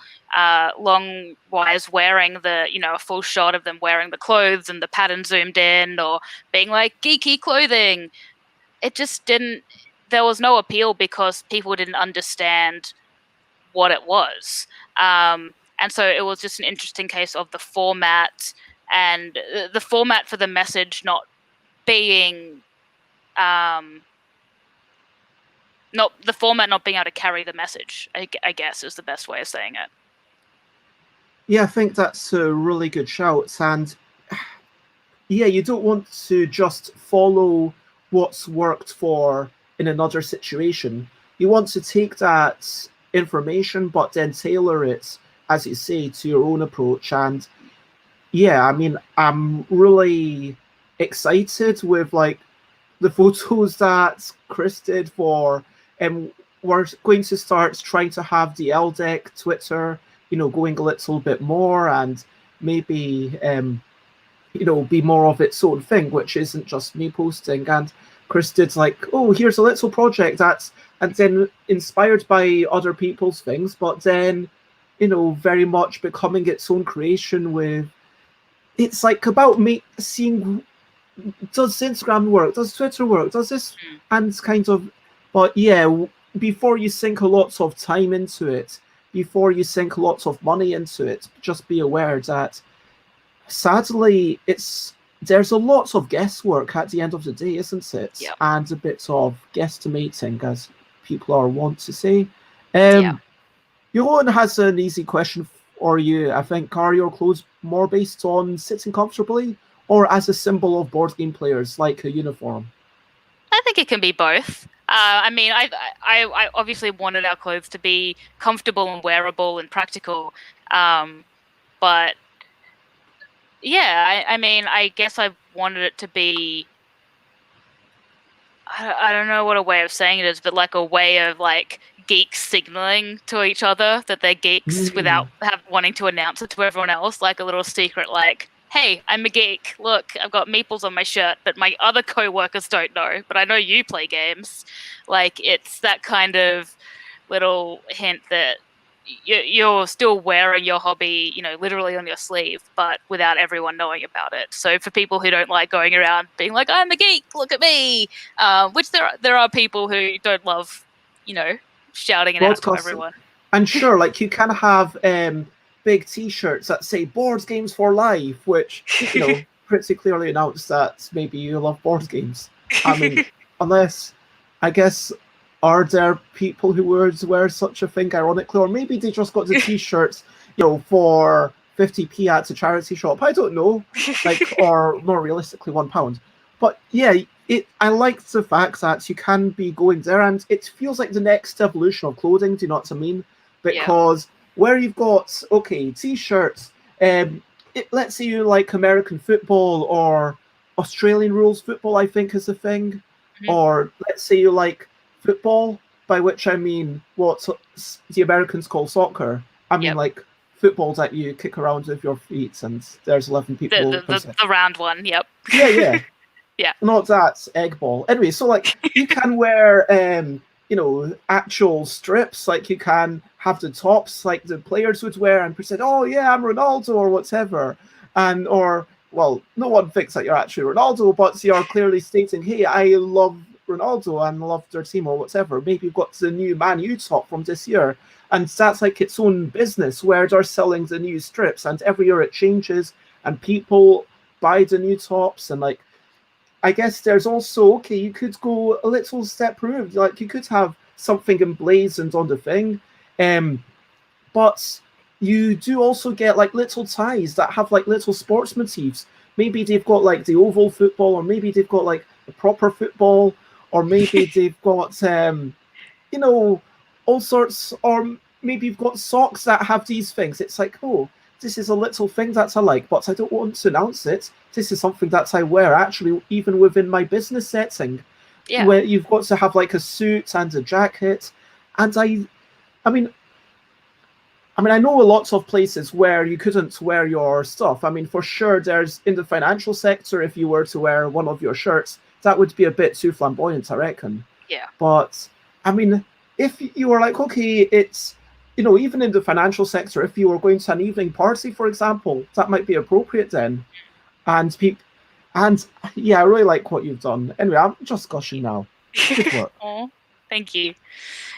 long wise wearing a full shot of them wearing the clothes and the pattern zoomed in, or being like geeky clothing. It just there was no appeal because people didn't understand what it was. And so it was just an interesting case of the format and the format for the message not being, the format not being able to carry the message, I guess is the best way of saying it. Yeah, I think that's a really good shout. And yeah, you don't want to just follow what's worked for in another situation. You want to take that information, but then tailor it, as you say, to your own approach. And yeah, I mean, I'm really excited with the photos that Chris did for, we're going to start trying to have the LDEC Twitter, going a little bit more, and maybe, be more of its own thing, which isn't just me posting. And Chris did oh, here's a little project and then inspired by other people's things, but then, very much becoming its own creation with, it's about me seeing, does Instagram work? Does Twitter work? Does this? And kind of, but yeah, before you sink a lot of time into it, before you sink lots of money into it, just be aware that sadly, there's a lot of guesswork at the end of the day, isn't it? Yep. And a bit of guesstimating, as people are wont to say. Johan has an easy question for you, I think. Are your clothes more based on sitting comfortably or as a symbol of board game players, like a uniform? I think it can be both. I mean, I obviously wanted our clothes to be comfortable and wearable and practical, but yeah, I mean, I guess I wanted it to be. I don't know what a way of saying it is, but like a way of like geeks signaling to each other that they're geeks without wanting to announce it to everyone else, like a little secret, like, "Hey, I'm a geek. Look, I've got meeples on my shirt, but my other co-workers don't know. But I know you play games." Like it's that kind of little hint that you're still wearing your hobby, literally on your sleeve, but without everyone knowing about it. So for people who don't like going around being like, "I'm a geek, look at me," which there are people who don't love, shouting it out to everyone. And sure, like you can have big T-shirts that say "Board Games for Life," which pretty clearly announce that maybe you love board games. I mean, unless, I guess. Are there people who would wear such a thing ironically, or maybe they just got the T-shirts, for 50p at a charity shop? I don't know, or more realistically, £1. But yeah, I like the fact that you can be going there, and it feels like the next evolution of clothing. Do you know what I mean? Because where you've got T-shirts, let's say you like American football or Australian rules football, I think is a thing, or let's say you like football, by which I mean what the Americans call soccer. I mean like footballs that you kick around with your feet and there's 11 people. The round one, yep. Yeah. Yeah. Not that egg ball. Anyway, so like you can wear actual strips, like you can have the tops like the players would wear and present, "Oh yeah, I'm Ronaldo," or whatever. Well, no one thinks that you're actually Ronaldo, but you're clearly stating, "Hey, I love Ronaldo and love their team," or whatever. Maybe you've got the new Man U top from this year, and that's like its own business where they're selling the new strips, and every year it changes, and people buy the new tops. And like, I guess there's also you could go a little step removed. Like you could have something emblazoned on the thing, but you do also get like little ties that have like little sports motifs. Maybe they've got like the oval football, or maybe they've got like the proper football. Or maybe they've got, all sorts, or maybe you've got socks that have these things. It's like, oh, this is a little thing that I like, but I don't want to announce it. This is something that I wear, actually, even within my business setting. Yeah. Where you've got to have like a suit and a jacket. And I mean, I know a lot of places where you couldn't wear your stuff. I mean, for sure, there's in the financial sector, if you were to wear one of your shirts, that would be a bit too flamboyant, I reckon. Yeah. But, I mean, if you were like, okay, it's, even in the financial sector, if you were going to an evening party, for example, that might be appropriate then. And yeah, I really like what you've done. Anyway, I'm just gushing now. Good work. Oh, thank you.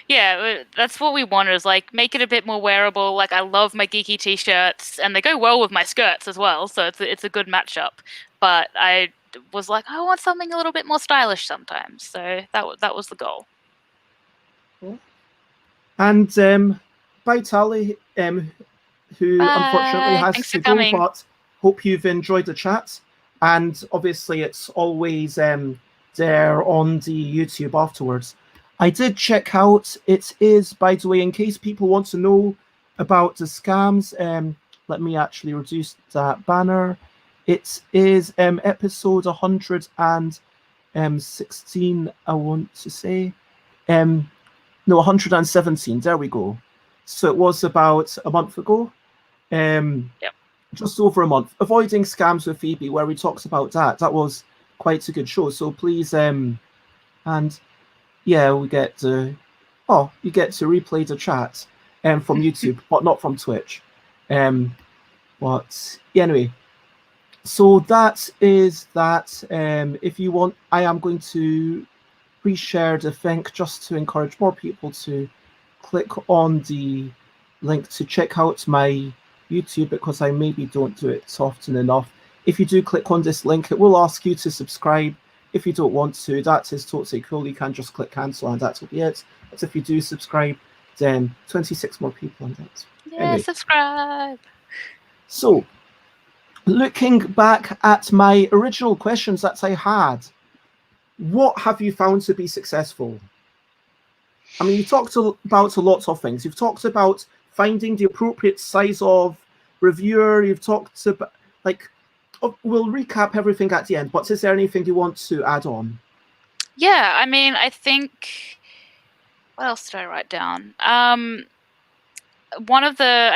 Yeah, that's what we wanted, is like make it a bit more wearable. Like I love my geeky t-shirts, and they go well with my skirts as well, so it's a good matchup. But I was like, I want something a little bit more stylish sometimes, so that was the goal. And bye, Tally, who unfortunately has to go, but hope you've enjoyed the chat. And obviously, it's always there on the YouTube afterwards. I did check out, it is, by the way, in case people want to know about the scams, let me actually reduce that banner. It is episode 116, I want to say. No, 117, there we go. So it was about a month ago. Just over a month. Avoiding Scams with Phoebe, where we talked about that. That was quite a good show. So please, and yeah, you get to replay the chat from YouTube, but not from Twitch. But yeah, anyway, so that is that. If you want, I am going to reshare the link just to encourage more people to click on the link to check out my YouTube, because I maybe don't do it often enough. If you do click on this link, it will ask you to subscribe. If you don't want to, that is totally cool. You can just click cancel and that will be it. But if you do subscribe, then 26 more people on that. Yeah, anyway. Subscribe. So, looking back at my original questions that I had, what have you found to be successful? I mean, you talked about a lot of things. You've talked about finding the appropriate size of reviewer. You've talked about, like, we'll recap everything at the end, but is there anything you want to add on? Yeah, I mean, I think, what else did I write down? I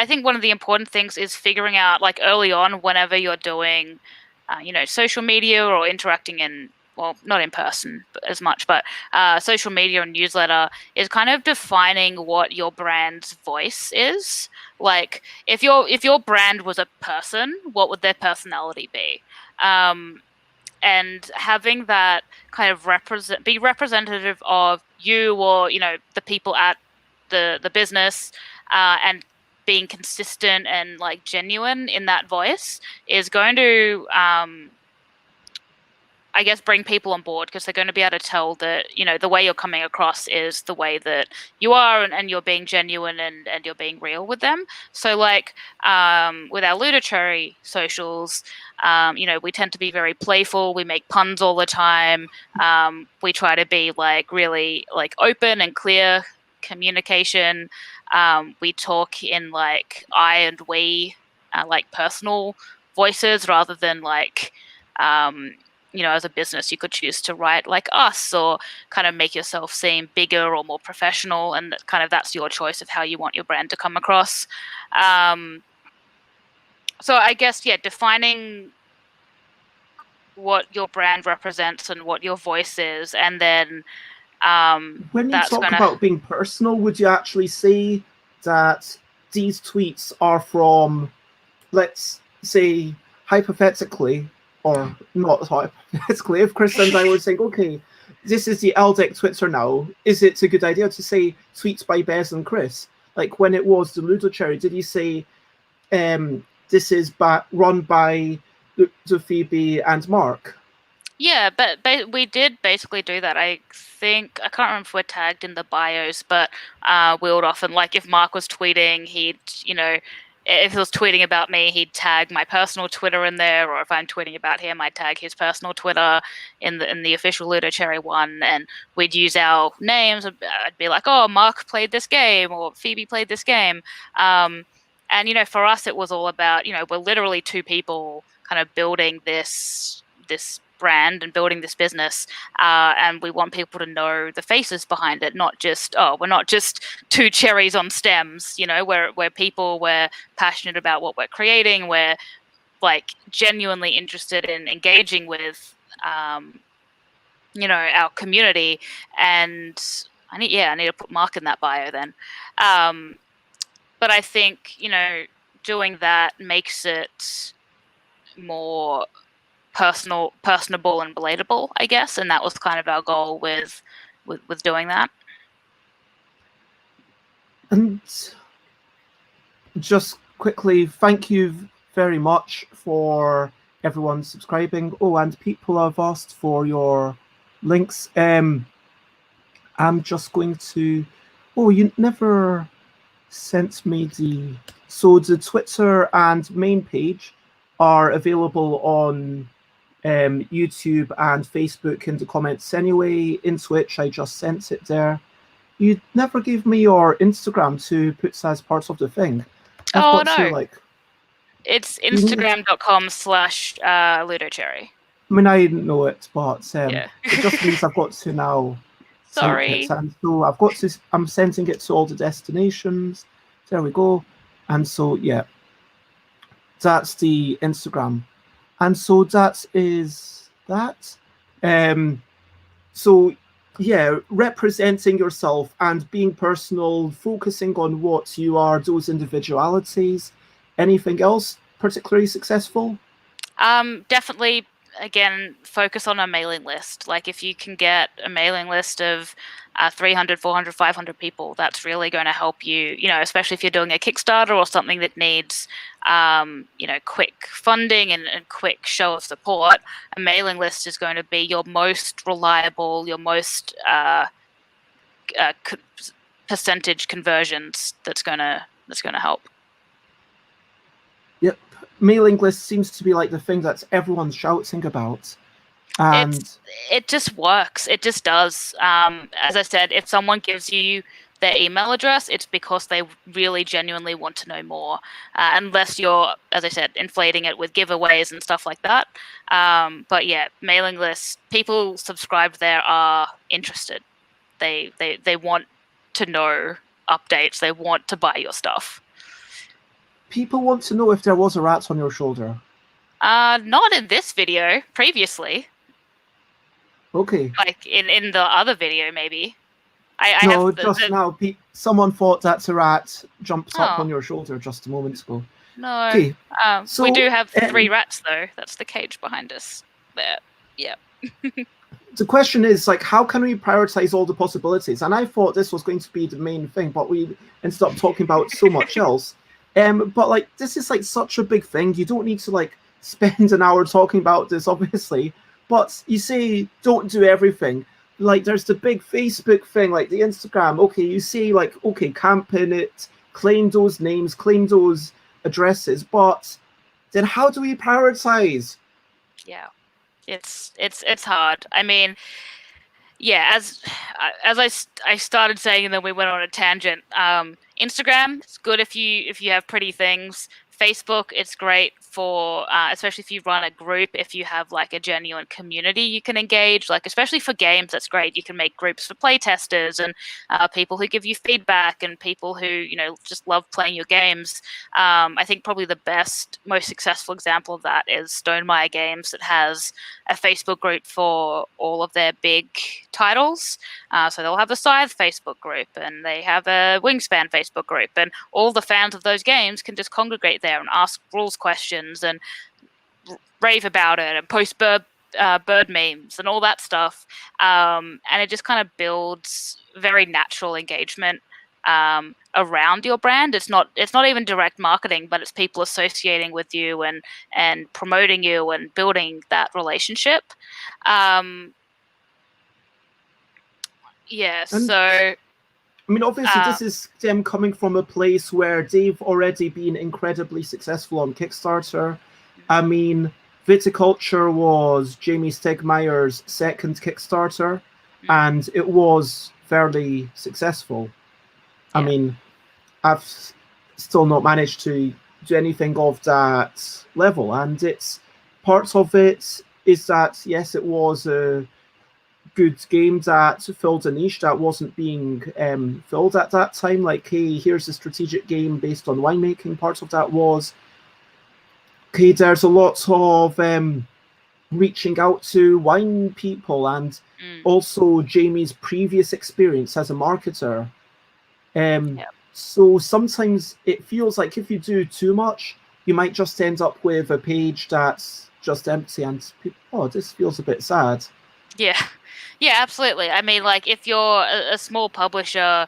think one of the important things is figuring out, like, early on, whenever you're doing, social media or interacting in, well, not in person as much, but social media and newsletter, is kind of defining what your brand's voice is. Like, if your brand was a person, what would their personality be? And having that kind of be representative of you, or the people at the business, and being consistent and, like, genuine in that voice is going to, I guess, bring people on board, because they're going to be able to tell that, the way you're coming across is the way that you are, and you're being genuine, and you're being real with them. So, like, with our LUDOCHERRY socials, we tend to be very playful. We make puns all the time. We try to be, like, really, like, open and clear communication. We talk in, like, I and we, like, personal voices, rather than, like, as a business, you could choose to write like us, or kind of make yourself seem bigger or more professional, and kind of that's your choice of how you want your brand to come across. So I guess, defining what your brand represents and what your voice is, and then when you talk about being personal, would you actually say that these tweets are from, let's say, hypothetically, or not hypothetically, if Chris and I were saying, okay, this is the LDEC Twitter now, is it a good idea to say tweets by Bez and Chris? Like, when it was the LUDOCHERRY, did you say this is run by the Phoebe and Mark? Yeah, but we did basically do that. I think, I can't remember if we're tagged in the bios, but we would often, like, if Mark was tweeting, he'd, if he was tweeting about me, he'd tag my personal Twitter in there, or if I'm tweeting about him, I'd tag his personal Twitter in the official LUDOCHERRY one, and we'd use our names. I'd be like, oh, Mark played this game, or Phoebe played this game. And, for us, it was all about, we're literally two people kind of building this brand and building this business, and we want people to know the faces behind it, not just, we're not just two cherries on stems. We're people, we're passionate about what we're creating, we're, like, genuinely interested in engaging with our community. And I need to put Mark in that bio then. But I think, doing that makes it more personable and relatable, I guess, and that was kind of our goal with doing that. And just quickly, thank you very much for everyone subscribing. Oh, and people have asked for your links. I'm just going to... Oh, you never sent me So the Twitter and main page are available on YouTube and Facebook in the comments anyway. In Twitch, I just sent it there. You never gave me your Instagram to put as part of the thing. Oh, no. It's instagram.com/LUDOCHERRY. I mean, I didn't know it, but yeah. It just means I've got to now. Sorry. And so I've got to. I'm sending it to all the destinations. There we go. And so, yeah, that's the Instagram. And so that is that. So, yeah, representing yourself and being personal, focusing on what you are, those individualities. Anything else particularly successful? Definitely, again, focus on a mailing list. Like, if you can get a mailing list of 300, 400, 500 people, that's really going to help you, especially if you're doing a Kickstarter or something that needs, quick funding and quick show of support. A mailing list is going to be your most reliable, your most percentage conversions that's going to help. Yep. Mailing list seems to be like the thing that everyone's shouting about. And It just works. It just does. As I said, if someone gives you their email address, it's because they really genuinely want to know more. Unless you're, as I said, inflating it with giveaways and stuff like that. But yeah, mailing lists, people subscribed there are interested. They want to know updates. They want to buy your stuff. people want to know if there was a rat on your shoulder. Not in this video. Previously, Okay. like in the other video, maybe. I No, have just now, someone thought that's a rat jumped up Oh. on your shoulder just a moment ago. No. Okay. We do have So, 3 rats though. That's the cage behind us. There. Yeah. The question is, like, how can we prioritize all the possibilities? And I thought this was going to be the main thing, but we ended up talking about so much else. But like, this is like such a big thing. You don't need to like spend an hour talking about this, obviously. But you say don't do everything. Like, there's the big Facebook thing, like the Instagram. Okay, you say like, okay, campaign it, claim those names, claim those addresses. But then how do we prioritize? Yeah. It's hard. I mean, yeah, as I started saying, and then we went on a tangent. Instagram, it's good if you have pretty things. Facebook, it's great for especially if you run a group. If you have like a genuine community, you can engage. Like especially for games, that's great. You can make groups for playtesters and people who give you feedback and people who just love playing your games. I think probably the best, most successful example of that is Stonemaier Games, that has a Facebook group for all of their big titles. So they'll have a Scythe Facebook group, and they have a Wingspan Facebook group, and all the fans of those games can just congregate there and ask rules questions and rave about it and post bird memes and all that stuff. And it just kind of builds very natural engagement around your brand. It's not even direct marketing, but it's people associating with you and promoting you and building that relationship. So I mean, obviously, this is them coming from a place where they've already been incredibly successful on Kickstarter. I mean, Viticulture was Jamie Stegmaier's second Kickstarter, and it was fairly successful. I mean, I've still not managed to do anything of that level, and it's part of it is that, yes, it was a good game that filled a niche that wasn't being filled at that time. Like, hey, here's a strategic game based on winemaking. Part of that was, okay, there's a lot of reaching out to wine people, and also Jamie's previous experience as a marketer. So sometimes it feels like if you do too much, you might just end up with a page that's just empty, and people, oh, this feels a bit sad. Yeah. Yeah, absolutely. I mean, like, if you're a small publisher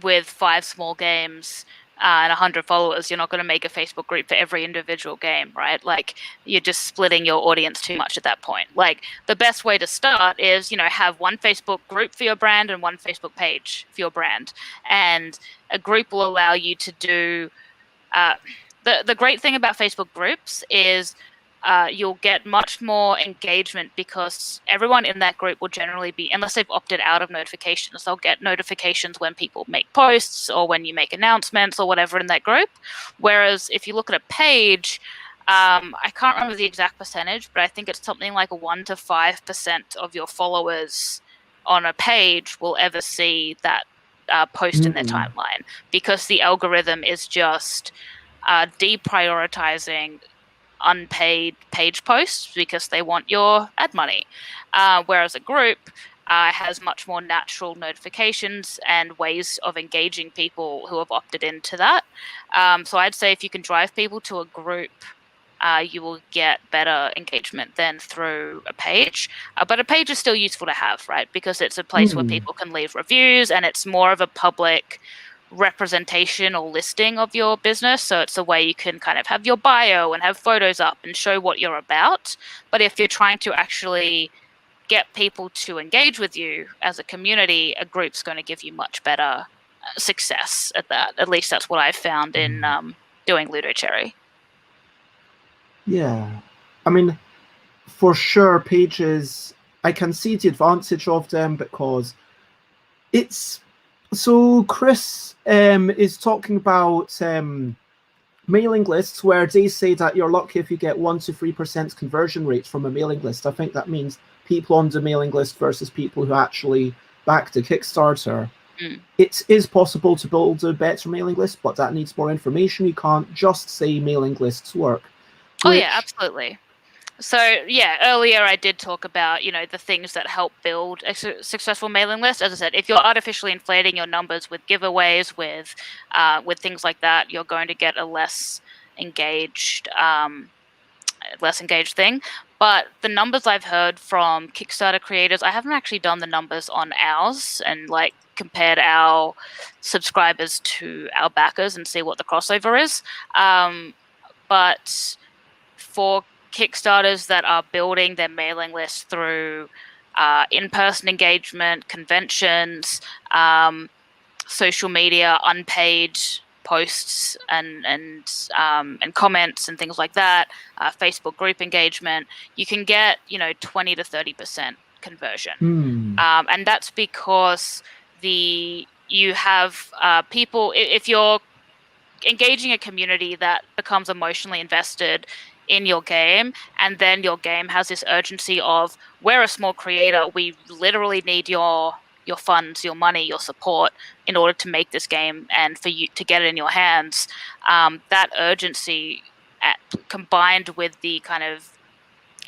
with 5 small games and 100 followers, you're not going to make a Facebook group for every individual game, right? Like, you're just splitting your audience too much at that point. Like, the best way to start is, have one Facebook group for your brand and one Facebook page for your brand. And a group will allow you to do... The great thing about Facebook groups is you'll get much more engagement because everyone in that group will generally be, unless they've opted out of notifications, they'll get notifications when people make posts or when you make announcements or whatever in that group. Whereas if you look at a page, I can't remember the exact percentage, but I think it's something like 1 to 5% of your followers on a page will ever see that post in their timeline, because the algorithm is just deprioritizing unpaid page posts because they want your ad money, whereas a group has much more natural notifications and ways of engaging people who have opted into that. So I'd say if you can drive people to a group, you will get better engagement than through a page. But a page is still useful to have, right? Because it's a place where people can leave reviews, and it's more of a public representation or listing of your business. So it's a way you can kind of have your bio and have photos up and show what you're about. But if you're trying to actually get people to engage with you as a community, a group's going to give you much better success at that. At least that's what I've found in doing LUDOCHERRY. Yeah. I mean, for sure, pages, I can see the advantage of them because it's... So Chris is talking about mailing lists where they say that you're lucky if you get 1 to 3% conversion rates from a mailing list. I think that means people on the mailing list versus people who actually back the Kickstarter. It is possible to build a better mailing list, but that needs more information. You can't just say mailing lists work. Oh yeah, absolutely. So yeah, earlier I did talk about, the things that help build a successful mailing list. As I said, if you're artificially inflating your numbers with giveaways, with things like that, you're going to get a less engaged thing. But the numbers I've heard from Kickstarter creators, I haven't actually done the numbers on ours and like compared our subscribers to our backers and see what the crossover is. But for Kickstarters that are building their mailing list through in-person engagement, conventions, social media, unpaid posts and comments and things like that, Facebook group engagement, you can get 20 to 30% conversion, and that's because you have people. If you're engaging a community that becomes emotionally invested in your game, and then your game has this urgency of, we're a small creator, we literally need your funds, your money, your support in order to make this game and for you to get it in your hands. That urgency combined with the kind of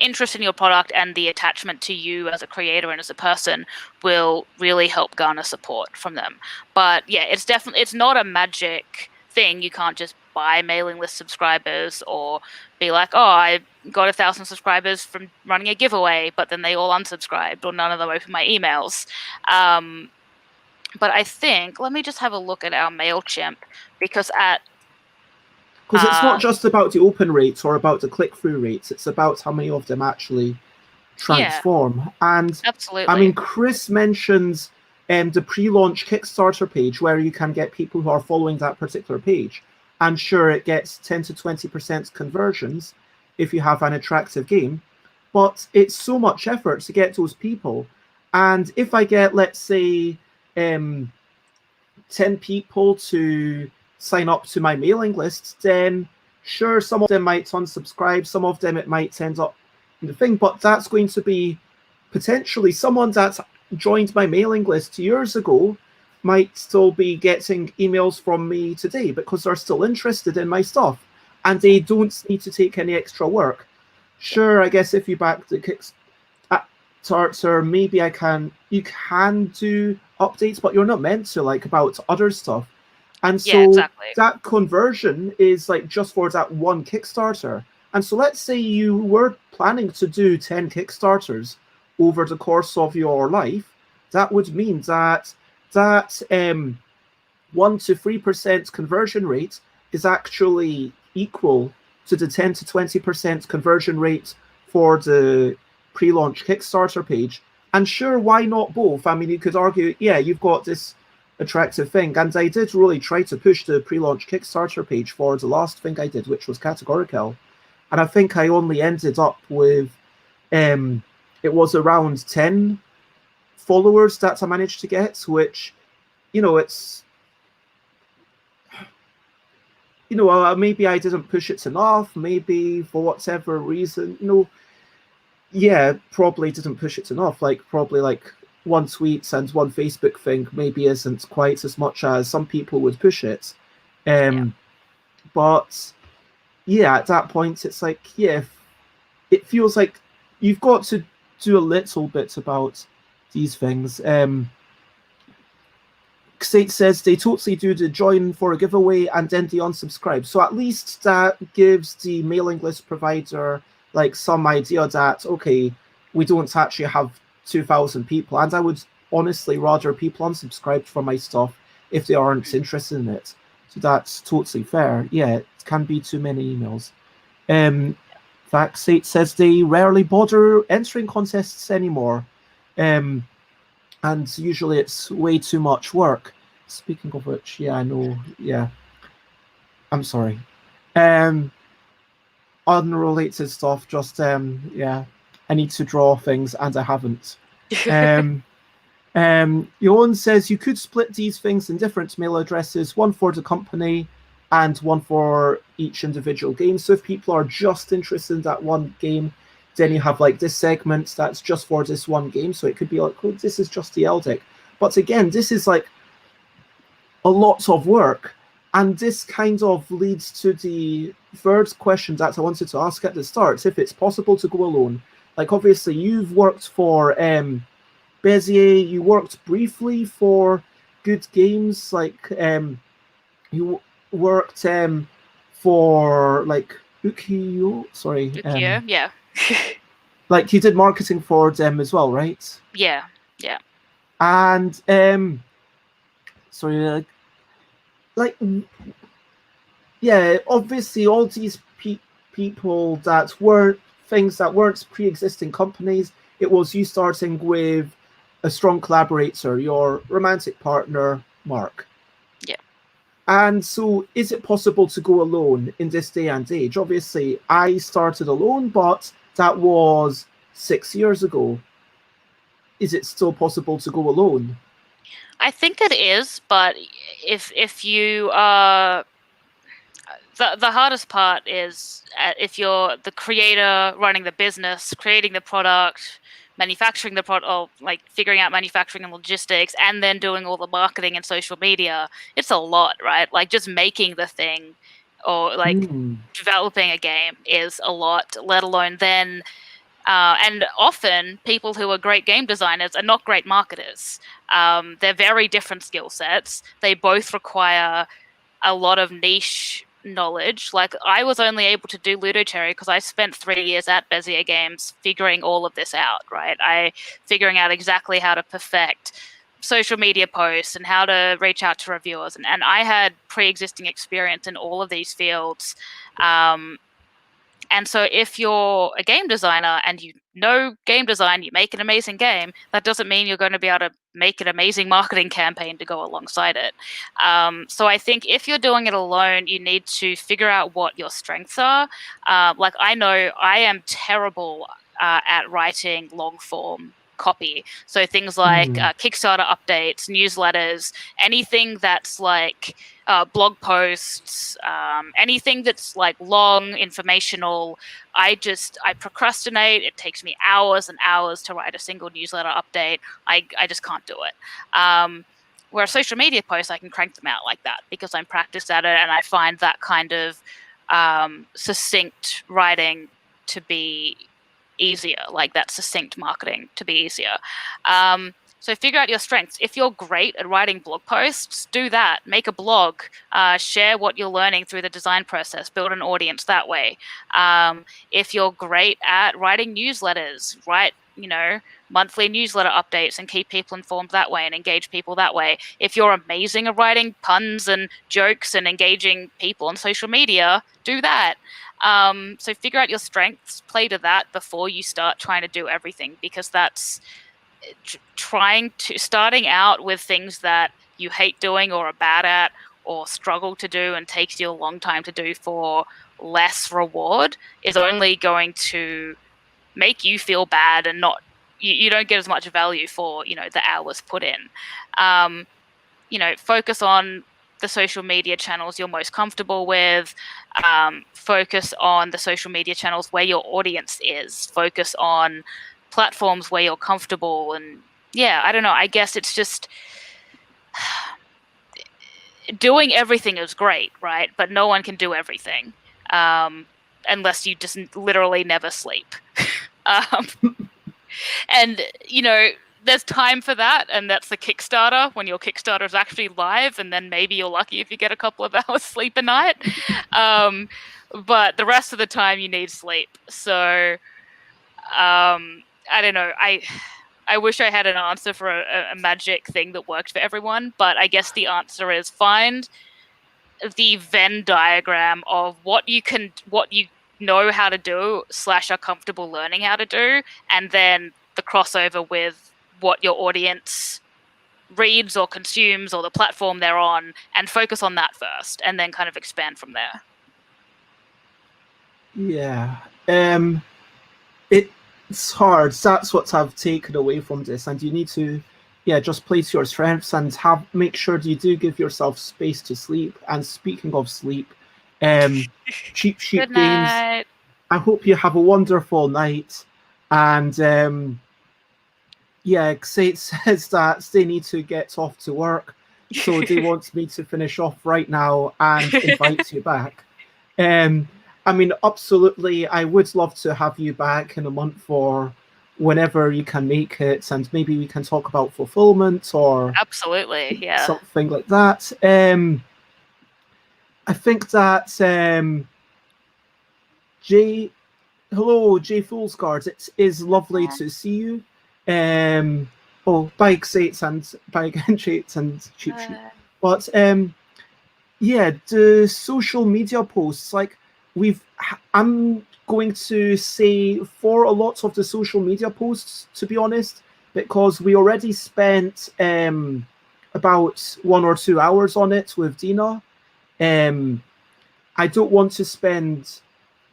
interest in your product and the attachment to you as a creator and as a person will really help garner support from them. But yeah, it's not a magic thing. You can't just buy mailing list subscribers or be like, oh, I got 1,000 subscribers from running a giveaway, but then they all unsubscribed or none of them opened my emails. But I think, let me just have a look at our MailChimp, because it's not just about the open rates or about the click-through rates, it's about how many of them actually transform. Yeah, and absolutely. I mean, Chris mentions the pre-launch Kickstarter page where you can get people who are following that particular page. And sure, it gets 10 to 20% conversions if you have an attractive game, but it's so much effort to get those people. And if I get, let's say, 10 people to sign up to my mailing list, then sure, some of them might unsubscribe, some of them it might end up in the thing, but that's going to be potentially someone that's joined my mailing list years ago might still be getting emails from me today because they're still interested in my stuff and they don't need to take any extra work. Sure, I guess if you back the Kickstarter, maybe you can do updates, but you're not meant to, like about other stuff. And so yeah, exactly. That conversion is like just for that one Kickstarter. And so let's say you were planning to do 10 Kickstarters over the course of your life. That would mean that 1 to 3% conversion rate is actually equal to the 10 to 20% conversion rate for the pre-launch Kickstarter page. And sure, why not both? I mean, you could argue, yeah, you've got this attractive thing. And I did really try to push the pre-launch Kickstarter page for the last thing I did, which was Categorical. And I think I only ended up with, it was around 10 followers that I managed to get, which, it's, maybe I didn't push it enough, maybe for whatever reason, yeah, probably didn't push it enough, probably one tweet and one Facebook thing maybe isn't quite as much as some people would push it. But yeah, at that point, it's like, yeah, it feels like you've got to do a little bit about these things. Xate says they totally do the join for a giveaway and then they unsubscribe. So at least that gives the mailing list provider some idea that, okay, we don't actually have 2,000 people. And I would honestly rather people unsubscribed from my stuff if they aren't interested in it. So that's totally fair. Yeah, it can be too many emails. Xate says they rarely bother entering contests anymore. And usually it's way too much work. Speaking of which, yeah, I know, yeah. I'm sorry. Unrelated stuff, just, yeah. I need to draw things, and I haven't. Johan says you could split these things in different mail addresses, one for the company and one for each individual game. So if people are just interested in that one game, then you have like this segment that's just for this one game. So it could be like, oh, this is just the LDIC. But again, this is like a lot of work. And this kind of leads to the third question that I wanted to ask at the start, if it's possible to go alone. Like, obviously, you've worked for Bezier, you worked briefly for Good Games, like you worked for like Ukiyo, sorry. Yeah. Like you did marketing for them as well, right? Yeah. And sorry, yeah, obviously all these people that weren't things that weren't pre-existing companies, it was you starting with a strong collaborator, your romantic partner, Mark. Yeah. And so is it possible to go alone in this day and age? Obviously, I started alone, but that was 6 years ago. Is it still possible to go alone? I think it is, but if you are the hardest part is if you're the creator running the business, creating the product, manufacturing the product, or like figuring out manufacturing and logistics, and then doing all the marketing and social media. It's a lot, right? Like just making the thing or like developing a game is a lot, let alone then. And often people who are great game designers are not great marketers. They're very different skill sets. They both require a lot of niche knowledge. Like I was only able to do LUDOCHERRY because I spent 3 years at Bezier Games figuring all of this out, right? Figuring out exactly how to perfect social media posts and how to reach out to reviewers. And I had pre-existing experience in all of these fields. And so if you're a game designer and you know game design, you make an amazing game, that doesn't mean you're going to be able to make an amazing marketing campaign to go alongside it. So I think if you're doing it alone, you need to figure out what your strengths are. Like I know I am terrible at writing long form copy. So things like Kickstarter updates, newsletters, anything that's like blog posts, anything that's like long, informational. I procrastinate. It takes me hours and hours to write a single newsletter update. I just can't do it. Where a social media post, I can crank them out like that because I'm practiced at it, and I find that kind of succinct writing to be easier, like that succinct marketing to be easier. So figure out your strengths. If you're great at writing blog posts, do that. Make a blog. Share what you're learning through the design process. Build an audience that way. If you're great at writing newsletters, write monthly newsletter updates and keep people informed that way and engage people that way. If you're amazing at writing puns and jokes and engaging people on social media, do that. So figure out your strengths, play to that before you start trying to do everything, because that's starting out with things that you hate doing or are bad at or struggle to do and takes you a long time to do for less reward is only going to make you feel bad, and you don't get as much value for the hours put in. Focus on the social media channels you're most comfortable with. Focus on the social media channels where your audience is. Focus on platforms where you're comfortable. And I don't know, I guess it's just doing everything is great, right? But no one can do everything unless you just literally never sleep. And there's time for that, and that's the Kickstarter, when your Kickstarter is actually live, and then maybe you're lucky if you get a couple of hours sleep a night. But the rest of the time you need sleep. So I don't know. I wish I had an answer for a magic thing that worked for everyone, but I guess the answer is find the Venn diagram of what you know how to do / are comfortable learning how to do, and then the crossover with what your audience reads or consumes or the platform they're on, and focus on that first and then kind of expand from there. Yeah. it's hard. That's what I've taken away from this, and you need to, just play to your strengths and make sure you do give yourself space to sleep. And speaking of sleep, Cheap Sheep Good Games, night. I hope you have a wonderful night. And Xate says that they need to get off to work, so they want me to finish off right now and invite you back. I mean, absolutely, I would love to have you back in a month or whenever you can make it, and maybe we can talk about fulfillment or Absolutely, yeah. something like that. I think that Jay Foolsguard, it is lovely to see you. Bye Xates and bye again Chates and Cheap Sheep. But the social media posts, like I'm going to say for a lot of the social media posts, to be honest, because we already spent about 1 or 2 hours on it with Dina. I don't want to spend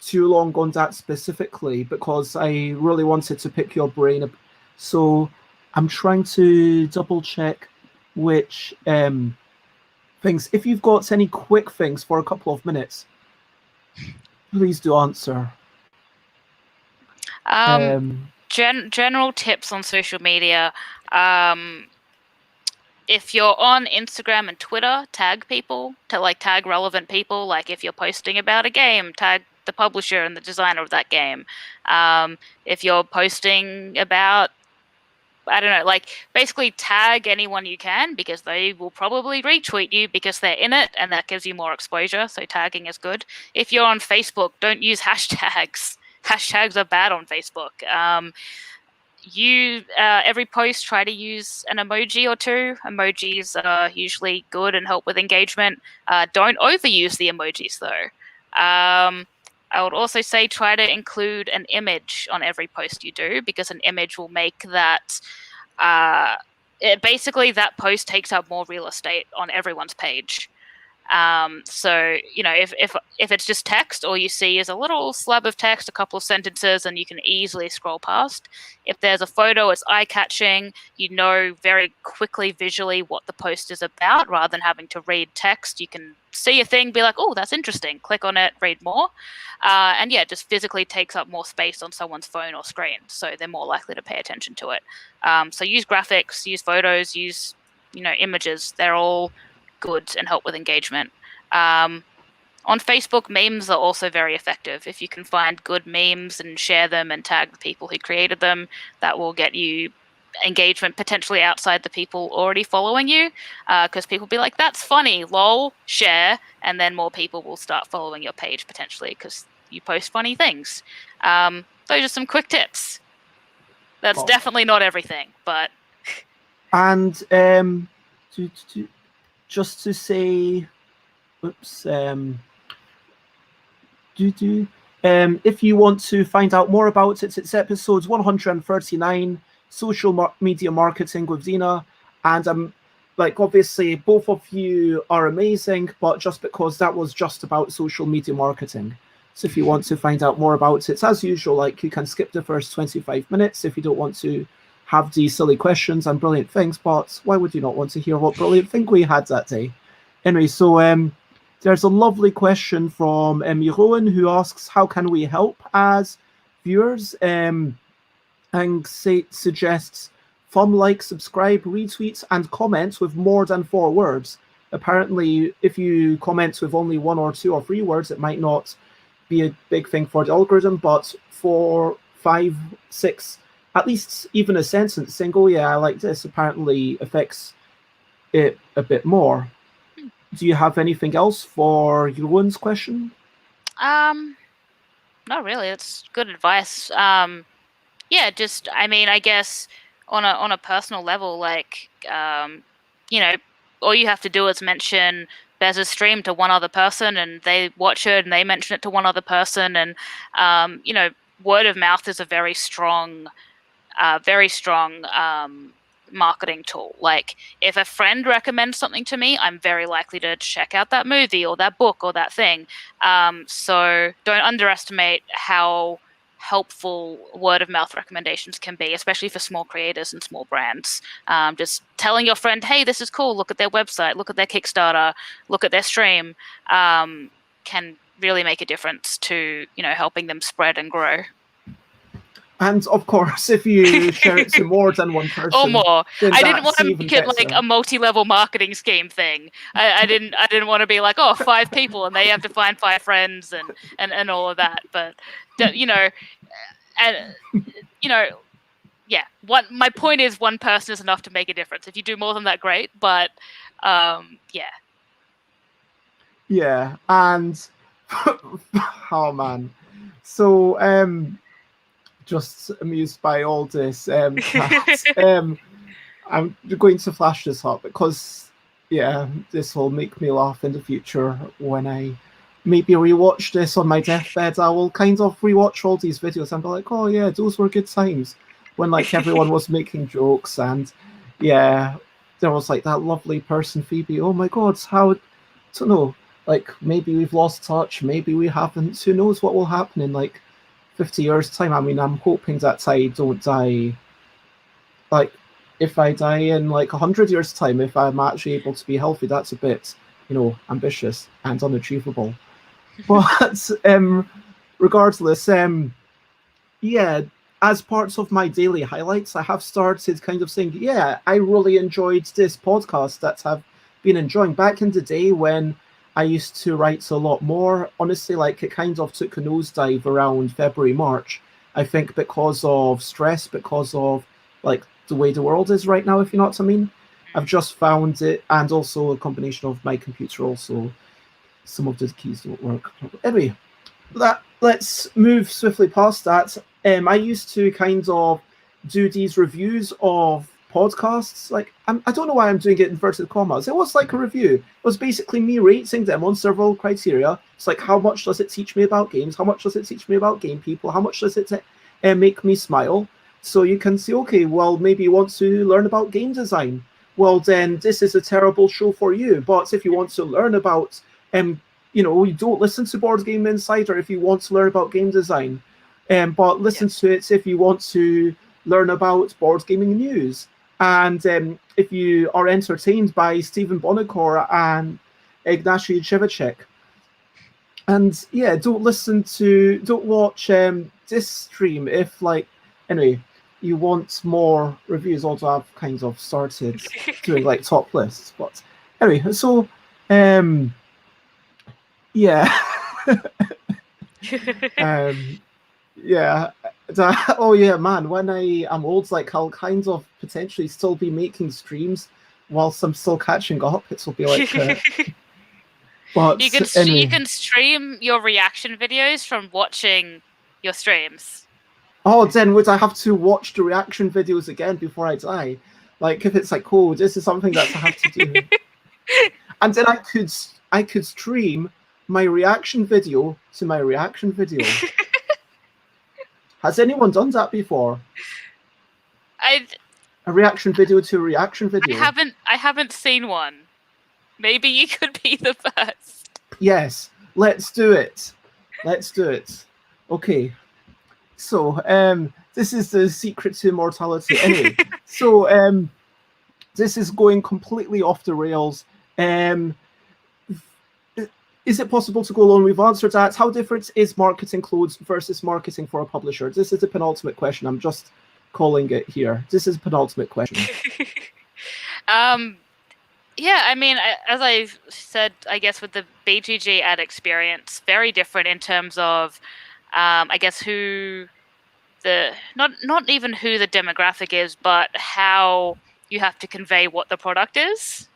too long on that specifically because I really wanted to pick your brain. So I'm trying to double check which things. If you've got any quick things for a couple of minutes, please do answer. General tips on social media. If you're on Instagram and Twitter, tag people, tag relevant people. Like if you're posting about a game, tag the publisher and the designer of that game. If you're posting about, I don't know, like basically tag anyone you can because they will probably retweet you because they're in it and that gives you more exposure. So tagging is good. If you're on Facebook, don't use hashtags. Hashtags are bad on Facebook. Every post, try to use an emoji or two. Emojis are usually good and help with engagement. Don't overuse the emojis though. I would also say try to include an image on every post you do because an image will make that basically that post takes up more real estate on everyone's page. So if it's just text, all you see is a little slab of text, a couple of sentences, and you can easily scroll past. If there's a photo, it's eye-catching. You know very quickly visually what the post is about, rather than having to read text. You can see a thing, be like, "Oh, that's interesting." Click on it, read more, and it just physically takes up more space on someone's phone or screen, so they're more likely to pay attention to it. So use graphics, use photos, use images. They're all good and help with engagement. On Facebook, memes are also very effective. If you can find good memes and share them and tag the people who created them, that will get you engagement potentially outside the people already following you, because people will be like, "That's funny, lol," share, and then more people will start following your page potentially because you post funny things. Those are some quick tips. That's definitely not everything, but and just to say, if you want to find out more about it, it's episodes 139, social media marketing with Dina, and obviously both of you are amazing, but just because that was just about social media marketing. So if you want to find out more about it, as usual, you can skip the first 25 minutes if you don't want to have these silly questions and brilliant things, but why would you not want to hear what brilliant thing we had that day? Anyway, so there's a lovely question from Jeroen who asks, how can we help as viewers? And suggests thumb, like, subscribe, retweet, and comment with more than 4 words. Apparently, if you comment with only 1 or 2 or 3 words, it might not be a big thing for the algorithm, but 4, 5, 6, at least even a sentence saying, "Oh yeah, I like this," apparently affects it a bit more. Do you have anything else for Jeroen's question? Not really. It's good advice. Just I mean, I guess on a personal level, all you have to do is mention there's a stream to one other person, and they watch it, and they mention it to one other person, and word of mouth is a very strong marketing tool. Like if a friend recommends something to me, I'm very likely to check out that movie or that book or that thing. So don't underestimate how helpful word of mouth recommendations can be, especially for small creators and small brands. Just telling your friend, hey, this is cool, look at their website, look at their Kickstarter, look at their stream, can really make a difference to, helping them spread and grow. And of course, if you share it to more than one person, or more. then I didn't want that's to even make it like better. a multi-level marketing scheme thing. I didn't want to be like, 5 people and they have to find 5 friends and all of that. But yeah. My point is, one person is enough to make a difference. If you do more than that, great. But yeah. Yeah, and oh man, so just amused by all this. I'm going to flash this up because, yeah, this will make me laugh in the future when I maybe rewatch this on my deathbed. I will kind of rewatch all these videos and be like, oh yeah, those were good times when like everyone was making jokes, and yeah, there was like that lovely person Phoebe. Oh my God, how, I don't know, like maybe we've lost touch, maybe we haven't. Who knows what will happen in like 50 years time? I mean, I'm hoping that I don't die. Like, if I die in like 100 years time, if I'm actually able to be healthy, that's a bit, ambitious and unachievable. But regardless, yeah, as parts of my daily highlights, I have started kind of saying, yeah, I really enjoyed this podcast that I've been enjoying. Back in the day when I used to write a lot more, honestly, like it kind of took a nosedive around February, March. I think because of stress, because of like the way the world is right now, if you know what I mean. I've just found it, and also a combination of my computer, also some of the keys don't work. Anyway, let's move swiftly past that. I used to kind of do these reviews of podcasts. Like, I don't know why I'm doing it in inverted commas. It was like a review. It was basically me rating them on several criteria. It's like, how much does it teach me about games? How much does it teach me about game people? How much does it make me smile? So you can say, okay, well, maybe you want to learn about game design. Well, then this is a terrible show for you. But if you want to learn about, you don't listen to Board Game Insider if you want to learn about game design. But listen to it if you want to learn about board gaming news. And if you are entertained by Stephen Bonacore and Ignacy Cevicek. And yeah, don't watch this stream if anyway, you want more reviews. Also, I've kind of started doing like top lists. But anyway, so yeah. Yeah. Oh yeah, man. When I am old, like I'll kind of potentially still be making streams whilst I'm still catching up. It'll be like. But you can stream your reaction videos from watching your streams. Oh, then would I have to watch the reaction videos again before I die? Like if it's like, oh, this is something that I have to do, and then I could stream my reaction video to my reaction video. Has anyone done that before? A reaction video to a reaction video. I haven't seen one. Maybe you could be the first. Yes, let's do it. Let's do it. Okay. So, this is the secret to immortality. Anyway, so this is going completely off the rails. Is it possible to go alone? We've answered that. How different is marketing clothes versus marketing for a publisher? This is the penultimate question. I'm just calling it here. This is a penultimate question. Yeah, I mean, as I said, I guess with the BGG ad experience, very different in terms of, I guess who the not even who the demographic is, but how you have to convey what the product is.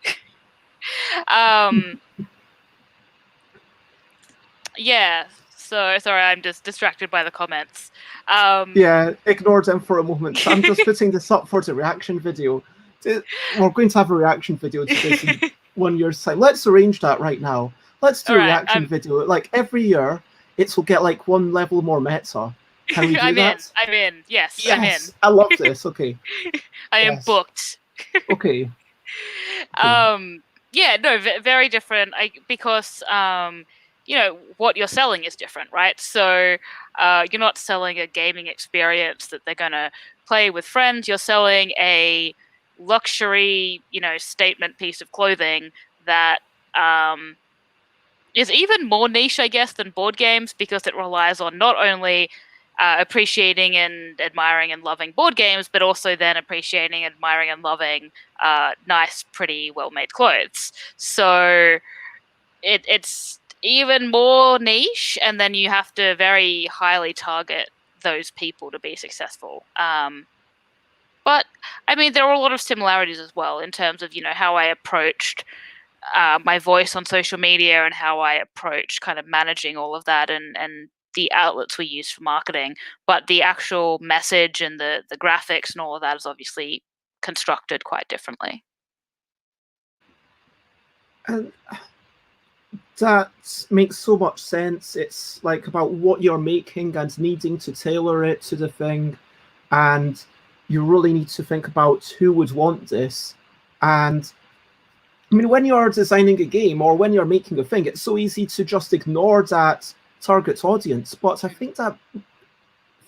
Yeah. So sorry, I'm just distracted by the comments. Yeah, ignore them for a moment. I'm just putting this up for the reaction video. We're going to have a reaction video to this in 1 year's time. Let's arrange that right now. Let's do a reaction video. Like every year, it will get like one level more meta. Can we do that? I'm in. Yes, yes, I'm in. I love this. Okay. I am booked. Okay. Yeah, no, very different. Because what you're selling is different, right? So you're not selling a gaming experience that they're going to play with friends. You're selling a luxury, statement piece of clothing that is even more niche, I guess, than board games, because it relies on not only appreciating and admiring and loving board games, but also then appreciating, admiring, and loving nice, pretty, well-made clothes. So it's even more niche, and then you have to very highly target those people to be successful. But I mean, there are a lot of similarities as well in terms of how I approached my voice on social media and how I approach kind of managing all of that and the outlets we use for marketing. But the actual message and the graphics and all of that is obviously constructed quite differently. And that makes so much sense. It's like about what you're making and needing to tailor it to the thing. And you really need to think about who would want this. And I mean, when you're designing a game or when you're making a thing, it's so easy to just ignore that target audience. But I think that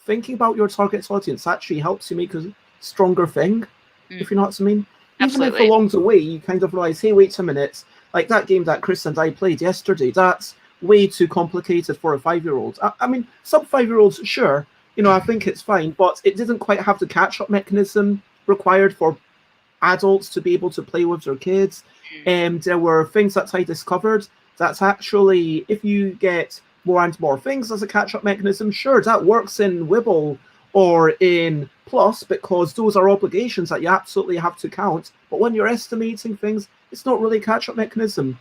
thinking about your target audience actually helps you make a stronger thing, if you know what I mean. Absolutely. Even if along the way you kind of realize, hey, wait a minute, like that game that Chris and I played yesterday, that's way too complicated for a 5-year-old. I mean, some 5-year-olds, sure, I think it's fine, but it didn't quite have the catch-up mechanism required for adults to be able to play with their kids. There were things that I discovered that's actually, if you get more and more things as a catch-up mechanism, sure, that works in Wibble or in Plus, because those are obligations that you absolutely have to count. But when you're estimating things, it's not really a catch-up mechanism.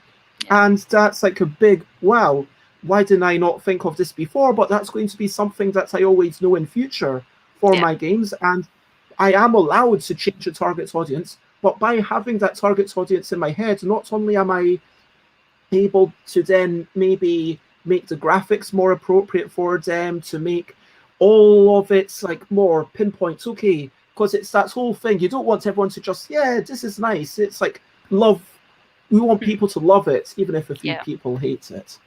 And that's like a big, wow, why didn't I not think of this before? But that's going to be something that I always know in future for my games. And I am allowed to change the target audience, but by having that target audience in my head, not only am I able to then maybe make the graphics more appropriate for them, to make all of it like more pinpoint, okay, because it's that whole thing. You don't want everyone to just, yeah, this is nice. It's like love. We want people to love it, even if a few people hate it.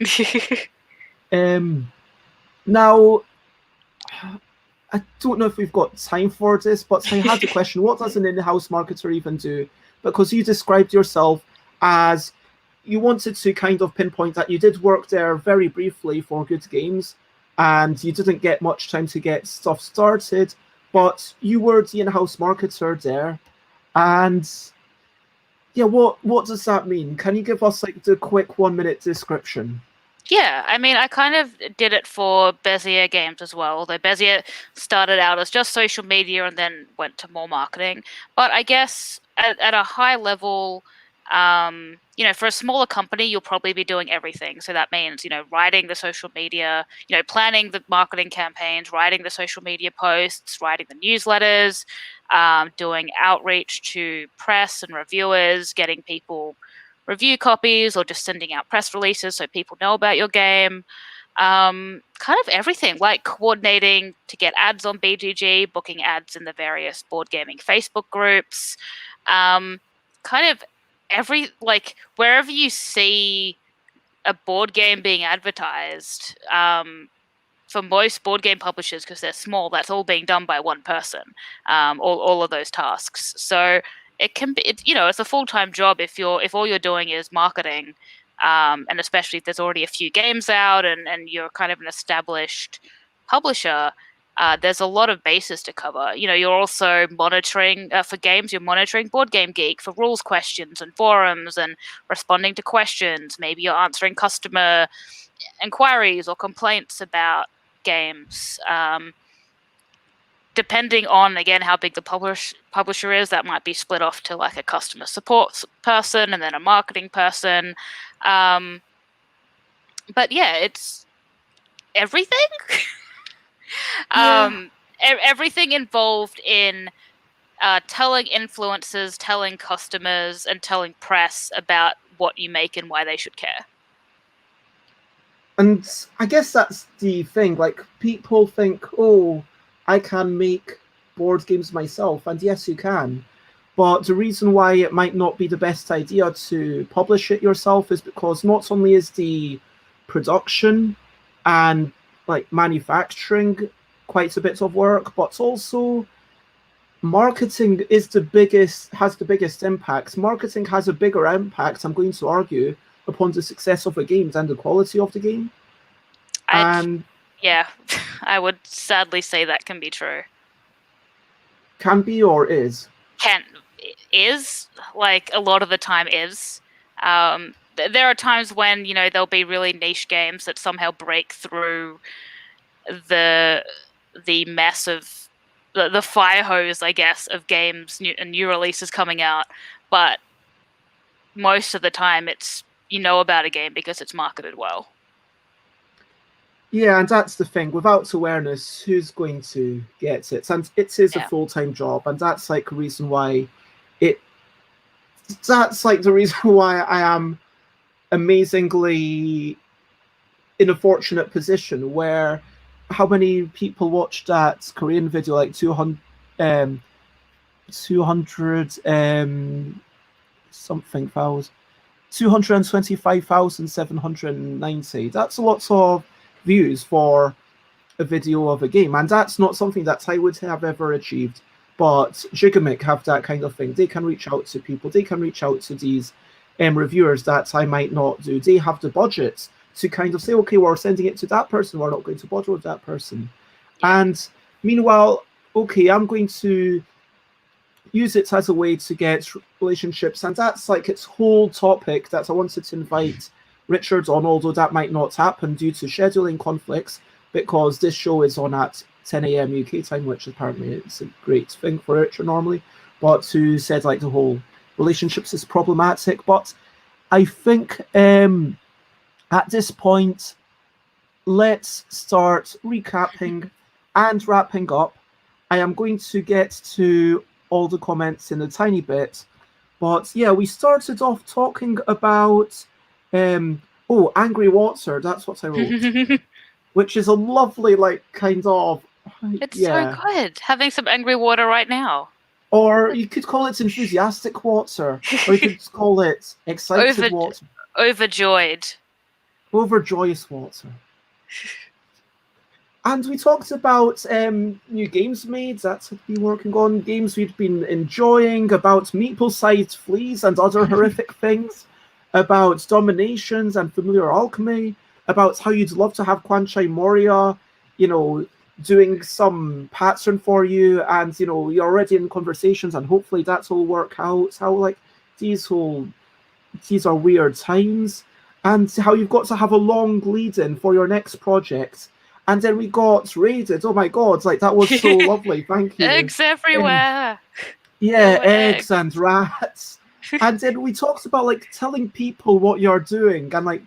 Now, I don't know if we've got time for this, but I had a question. What does an in-house marketer even do? Because you described yourself as you wanted to kind of pinpoint that you did work there very briefly for Good Games, and you didn't get much time to get stuff started, but you were the in-house marketer there. And yeah, what does that mean? Can you give us like the quick 1-minute description? Yeah, I mean, I kind of did it for Bezier Games as well, although Bezier started out as just social media and then went to more marketing. But I guess at a high level, for a smaller company, you'll probably be doing everything. So that means, writing the social media, planning the marketing campaigns, writing the social media posts, writing the newsletters, doing outreach to press and reviewers, getting people review copies, or just sending out press releases so people know about your game. Kind of everything, like coordinating to get ads on BGG, booking ads in the various board gaming Facebook groups. Kind of wherever you see a board game being advertised, for most board game publishers, because they're small, that's all being done by one person, all of those tasks. So it can be, it's a full-time job if all you're doing is marketing, and especially if there's already a few games out and you're kind of an established publisher. There's a lot of bases to cover. You're also monitoring for games. You're monitoring Board Game Geek for rules questions and forums and responding to questions. Maybe you're answering customer inquiries or complaints about games. Depending on, again, how big the publisher is, that might be split off to like a customer support person and then a marketing person. But yeah, it's everything. Everything involved in telling influencers, telling customers, and telling press about what you make and why they should care. And I guess that's the thing. Like, people think, oh, I can make board games myself, and yes, you can. But the reason why it might not be the best idea to publish it yourself is because not only is the production and like manufacturing quite a bit of work, but also marketing has the biggest impact. Marketing has a bigger impact, I'm going to argue, upon the success of a game than the quality of the game. Yeah, I would sadly say that can be true. Can be or is? Is, like, a lot of the time is. There are times when, there'll be really niche games that somehow break through the mess of the fire hose, I guess, of games and new releases coming out. But most of the time, it's about a game because it's marketed well. Yeah, and that's the thing. Without awareness, who's going to get it? And it is a full-time job, and that's like the reason why that's like the reason why I am amazingly in a fortunate position where how many people watched that Korean video, like 200 something thousand, 225,790. That's a lot of views for a video of a game, and that's not something that I would have ever achieved. But Gigamic have that kind of thing. They can reach out to people. They can reach out to these reviewers that I might not do. They have the budget to kind of say, okay, we're sending it to that person. We're not going to bother with that person. And meanwhile, okay, I'm going to use it as a way to get relationships. And that's like its whole topic that I wanted to invite Richard on, although that might not happen due to scheduling conflicts, because this show is on at 10 a.m. UK time, which apparently is a great thing for Richard normally, but who said like the whole relationships is problematic. But I think at this point, let's start recapping and wrapping up. I am going to get to all the comments in a tiny bit, but yeah, we started off talking about Angry Water, that's what I wrote. Which is a lovely, like, kind of... It's so good, having some angry water right now. Or you could call it enthusiastic water, or you could call it excited water. Overjoyed. Overjoyous water. And we talked about new games made that we've been working on, games we'd been enjoying, about meeple-sized fleas and other horrific things, about dominations and familiar alchemy, about how you'd love to have Kwanchai Moria, doing some pattern for you, and you're already in conversations, and hopefully that'll work out. How like these are weird times, and how you've got to have a long lead in for your next project. And then we got raided. Oh my god, like that was so lovely. Thank you. Eggs everywhere. Eggs and rats. And then we talked about like telling people what you're doing and like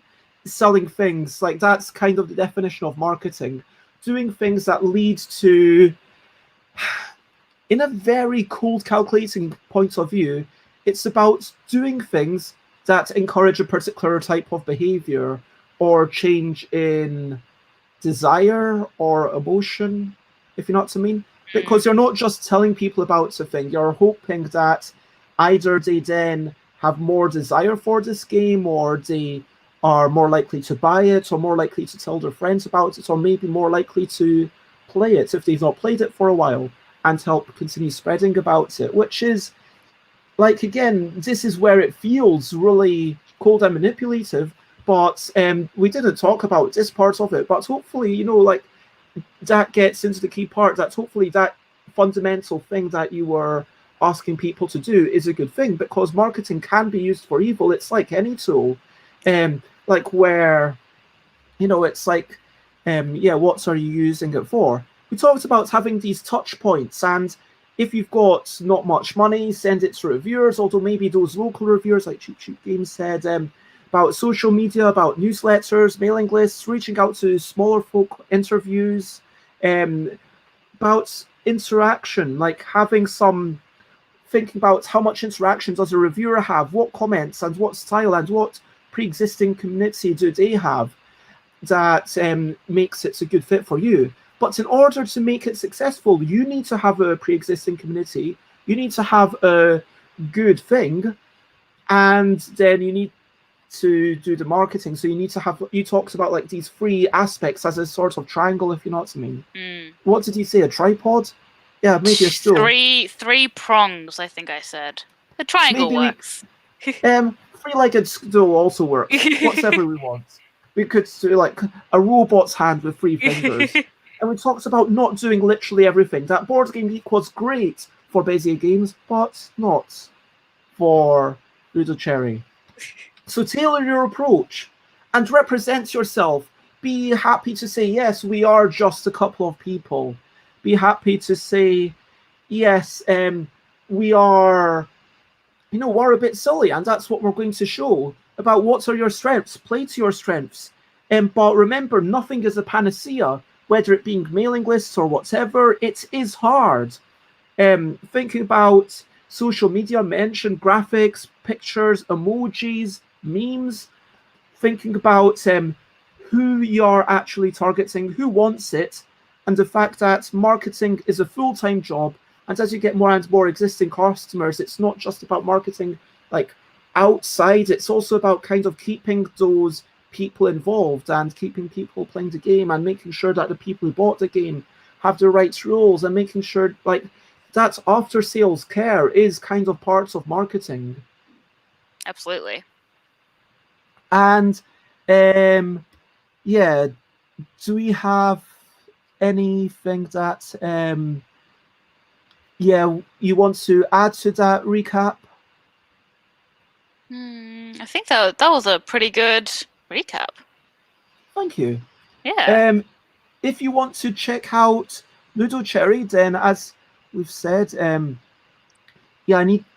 selling things. Like that's kind of the definition of marketing. Doing things that lead to, in a very cold, calculating point of view, it's about doing things that encourage a particular type of behavior or change in desire or emotion, if you know what I mean. Because you're not just telling people about a thing, you're hoping that either they then have more desire for this game, or they are more likely to buy it, or more likely to tell their friends about it, or maybe more likely to play it if they've not played it for a while, and help continue spreading about it. Which is, like, again, this is where it feels really cold and manipulative, but we didn't talk about this part of it. But hopefully, like, that gets into the key part, that hopefully that fundamental thing that you were asking people to do is a good thing, because marketing can be used for evil. It's like any tool. Like where, it's like, what are you using it for? We talked about having these touch points, and if you've got not much money, send it to reviewers, although maybe those local reviewers, like Cheap Cheap Games said, about social media, about newsletters, mailing lists, reaching out to smaller folk, interviews, about interaction, like having some, thinking about how much interaction does a reviewer have, what comments and what style and what pre-existing community do they have that makes it a good fit for you. But in order to make it successful, you need to have a pre-existing community, you need to have a good thing, and then you need to do the marketing. So you need to have, you talked about like these three aspects as a sort of triangle, if you know what I mean. What did you say, a tripod? Yeah, maybe a stool. Three prongs, I think I said. The triangle works. Three-legged stool also works. Whatever we want. We could do like a robot's hand with 3 fingers. And we talked about not doing literally everything. That Board Game Geek was great for Bezier games, but not for LUDOCHERRY. So tailor your approach and represent yourself. Be happy to say, yes, we are just a couple of people. Be happy to say, yes, we are, we're a bit silly, and that's what we're going to show about what are your strengths. Play to your strengths. But remember, nothing is a panacea, whether it being mailing lists or whatever. It is hard. Thinking about social media, mention graphics, pictures, emojis, memes. Thinking about who you're actually targeting, who wants it, and the fact that marketing is a full-time job. And as you get more and more existing customers, it's not just about marketing like outside, it's also about kind of keeping those people involved and keeping people playing the game and making sure that the people who bought the game have the right roles, and making sure like that after sales care is kind of parts of marketing. Absolutely. And yeah, do we have anything that you want to add to that recap? I think that was a pretty good recap. Thank you. Yeah. If you want to check out LUDOCHERRY, then as we've said,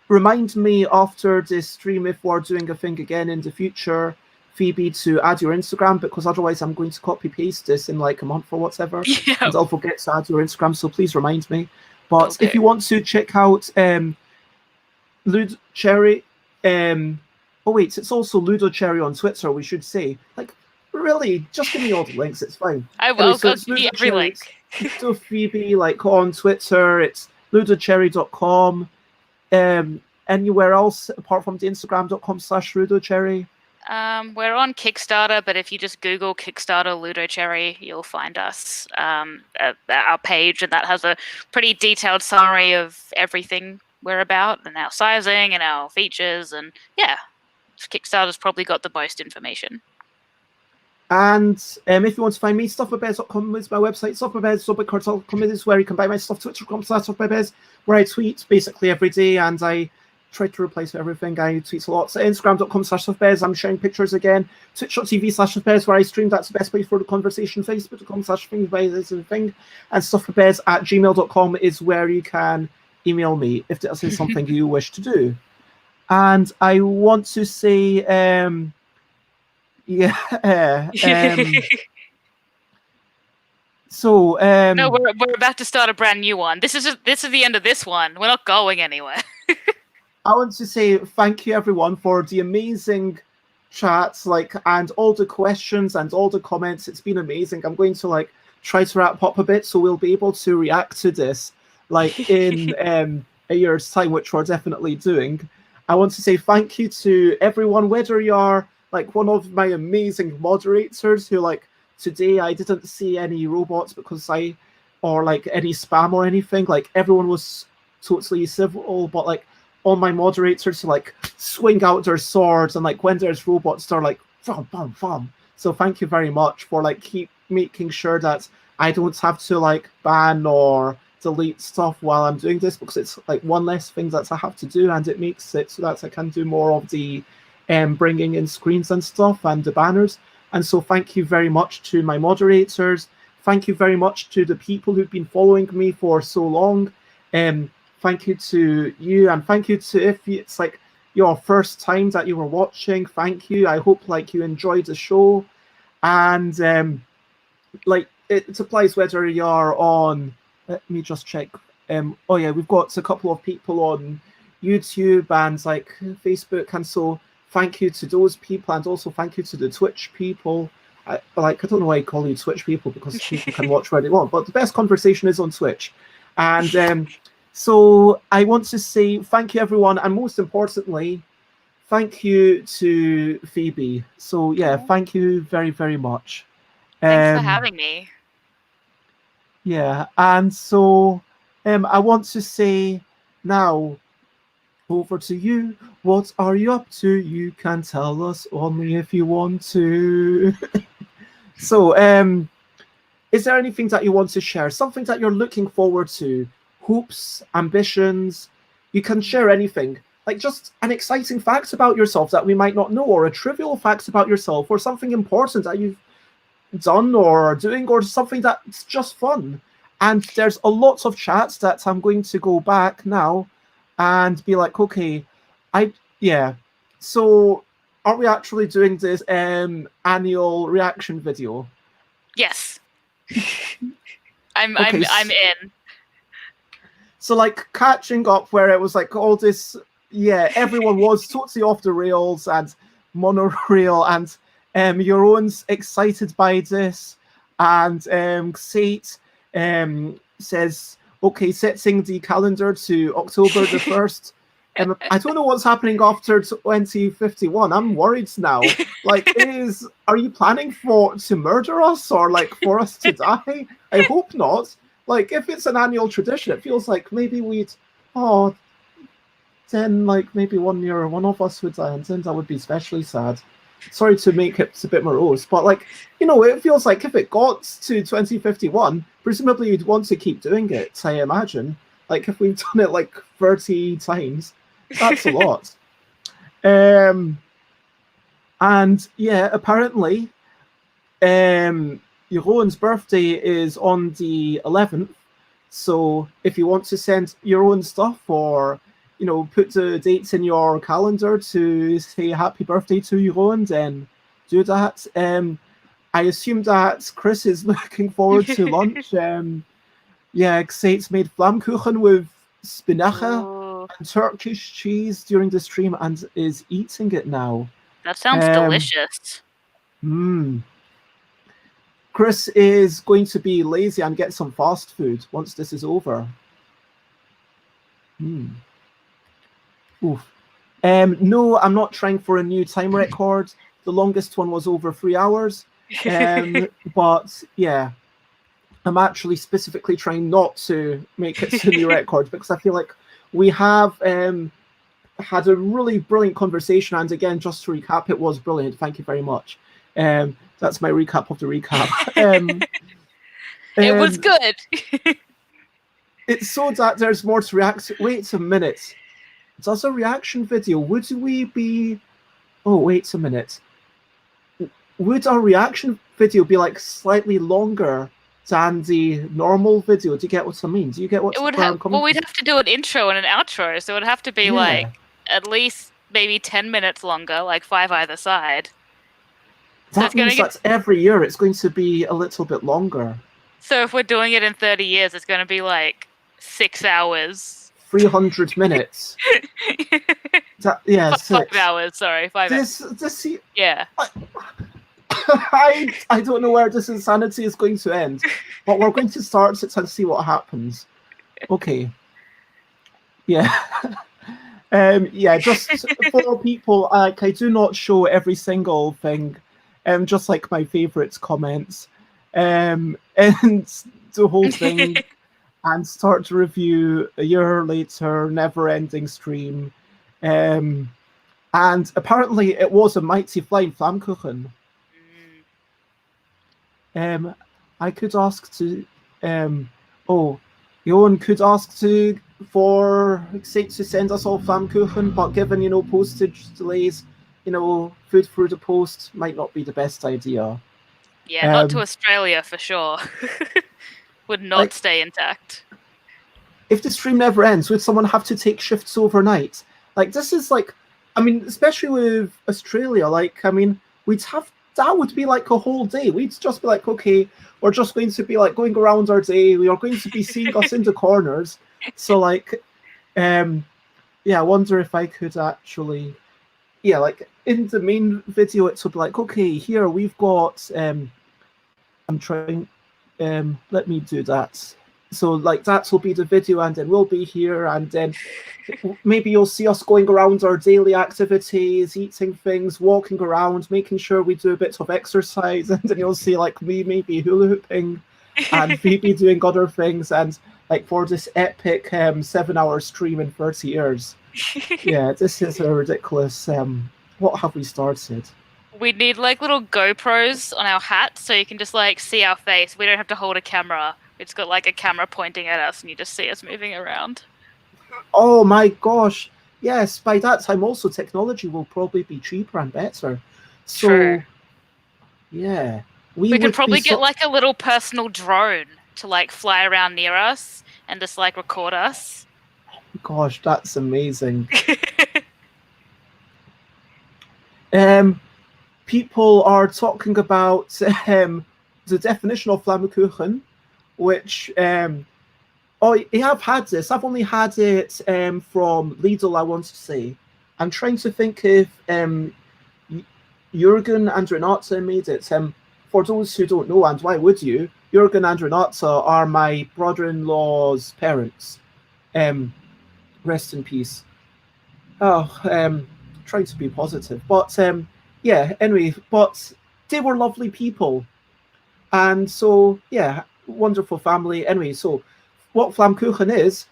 remind me after this stream if we're doing a thing again in the future, Phoebe, to add your Instagram, because otherwise I'm going to copy paste this in like a month or whatever, and I'll forget to add your Instagram. So please remind me. But if you want to check out LUDOCHERRY, oh wait, it's also LUDOCHERRY on Twitter. We should say, like, really, just give me all the links. It's fine. I'll give you every link. So Phoebe, like on Twitter, it's ludocherry.com. Anywhere else apart from the Instagram.com/LudoCherry? We're on Kickstarter, but if you just Google Kickstarter LUDOCHERRY, you'll find us at our page, and that has a pretty detailed summary of everything we're about and our sizing and our features, and yeah, Kickstarter's probably got the most information. And if you want to find me, stuffwithbez.com is my website. Stuffwithbez.com is where you can buy my stuff. Twitter.com/stuffwithbez, where I tweet basically every day, and I try to replace everything. I tweet a lot. So Instagram.com/stuffwithbez, I'm sharing pictures again. Twitch.tv/stuffwithbez, where I stream. That's the best place for the conversation. Facebook.com/stuffwithbez is the thing. And stuffwithbez@gmail.com is where you can email me if this is something you wish to do. And I want to say, so no, we're about to start a brand new one. This is the end of this one. We're not going anywhere. I want to say thank you everyone for the amazing chats, and all the questions and all the comments. It's been amazing. I'm going to try to wrap up a bit so we'll be able to react to this in a year's time, which we're definitely doing. I want to say thank you to everyone, whether you're one of my amazing moderators who today I didn't see any robots or any spam or anything. Everyone was totally civil, but all my moderators who swing out their swords, and when there's robots they're bam bam bam. So thank you very much for keep making sure that I don't have to ban or delete stuff while I'm doing this, because it's one less thing that I have to do, and it makes it so that I can do more of the bringing in screens and stuff and the banners. And so thank you very much to my moderators. Thank you very much to the people who've been following me for so long. Thank you to you, and thank you to if it's your first time that you were watching. Thank you. I hope you enjoyed the show, and it applies whether you're on. Let me just check. Oh yeah, we've got a couple of people on YouTube and Facebook, and so thank you to those people, and also thank you to the Twitch people. I don't know why I call you Twitch people, because people can watch where they want, but the best conversation is on Twitch. And so I want to say thank you everyone, and most importantly, thank you to Phoebe. So yeah, thank you very, very much. Thanks for having me. Yeah, and so I want to say now, over to you. What are you up to? You can tell us only if you want to. So, is there anything that you want to share? Something that you're looking forward to? Hopes, ambitions? You can share anything. Like just an exciting fact about yourself that we might not know, or a trivial fact about yourself, or something important that you've done or doing, or something that's just fun. And there's a lot of chats that I'm going to go back now and be like, okay, yeah. So are we actually doing this annual reaction video? Yes. I'm in. So like catching up where it was like all this, yeah, everyone was totally off the rails and monorail, and Euron's excited by this, and Xate says, okay, setting the calendar to October the 1st. I don't know what's happening after 2051. I'm worried now. Like, are you planning to murder us, or like for us to die? I hope not. Like, if it's an annual tradition, it feels like maybe then like maybe 1 year one of us would die, and then that would be especially sad. Sorry to make it a bit morose, but like, it feels like if it got to 2051, presumably you'd want to keep doing it, I imagine. Like, if we've done it like 30 times, that's a lot. And yeah, apparently, Jeroen's birthday is on the 11th. So if you want to send your own stuff, or put the dates in your calendar to say happy birthday to Jeroen, then do that. I assume that Chris is looking forward to lunch. Yeah, Xate's made Flammkuchen with spinache and Turkish cheese during the stream and is eating it now. That sounds delicious. Chris is going to be lazy and get some fast food once this is over. Oof. No, I'm not trying for a new time record. The longest one was over 3 hours. But yeah, I'm actually specifically trying not to make it to a new record, because I feel like we have had a really brilliant conversation. And again, just to recap, it was brilliant. Thank you very much. That's my recap of the recap. It was good. It's so that there's more to react to. Wait a minute. Does a reaction video, would we be... Oh, wait a minute. Would our reaction video be like slightly longer than the normal video? Do you get what I mean? Do you get what I'm coming Well, we'd have to do an intro and an outro, so it would have to be like at least maybe 10 minutes longer, like 5 either side. That means that every year it's going to be a little bit longer. So if we're doing it in 30 years, it's going to be like 6 hours. 300 minutes. Yeah, 5 hours, sorry. 5 hours. Yeah. I don't know where this insanity is going to end, but we're going to start it and see what happens. Okay. Yeah. Yeah, just for people, like, I do not show every single thing, just like my favorites comments, and the whole thing, and start to review a year later, never-ending stream. And apparently it was a mighty flying Flammkuchen. I could ask to, Johan could ask for Xate to send us all Flammkuchen, but given, postage delays, food through the post might not be the best idea. Yeah, not to Australia for sure. Would not stay intact. If the stream never ends, would someone have to take shifts overnight? Like, this is like, I mean, especially with Australia, like, I mean, that would be like a whole day. We'd just be like, okay, we're just going to be like going around our day. We are going to be seeing us in the corners. So like, yeah, I wonder if I could actually, yeah, like in the main video, it would be like, okay, here we've got, I'm trying, let me do that. so like that will be the video, and then we'll be here, and then maybe you'll see us going around our daily activities, eating things, walking around, making sure we do a bit of exercise, and then you'll see like me maybe hula hooping and Phoebe doing other things, and like for this epic 7-hour stream in 30 years. Yeah, this is a ridiculous. What have we started? We need like little GoPros on our hats so you can just like see our face. We don't have to hold a camera. It's got like a camera pointing at us and you just see us moving around. Oh my gosh. Yes, by that time also technology will probably be cheaper and better. So, True. yeah. We could probably get like a little personal drone to like fly around near us and just like record us. Gosh, that's amazing. People are talking about the definition of Flammkuchen, which oh, I have had this. I've only had it from Lidl, I want to say. I'm trying to think if Jürgen and Renata made it. For those who don't know, and why would you, Jürgen and Renata are my brother-in-law's parents. Rest in peace. Oh, trying to be positive. But yeah, anyway, but they were lovely people. And so, yeah, wonderful family. Anyway, so what Flammkuchen is,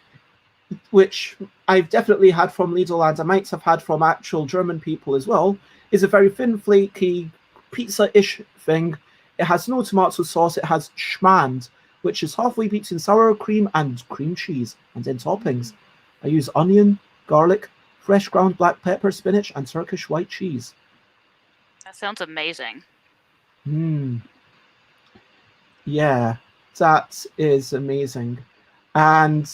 which I've definitely had from Lidl and I might have had from actual German people as well, is a very thin, flaky, pizza-ish thing. It has no tomato sauce. It has schmand, which is halfway between sour cream and cream cheese. And then toppings. I use onion, garlic, fresh ground black pepper, spinach, and Turkish white cheese. That sounds amazing. Yeah, that is amazing. And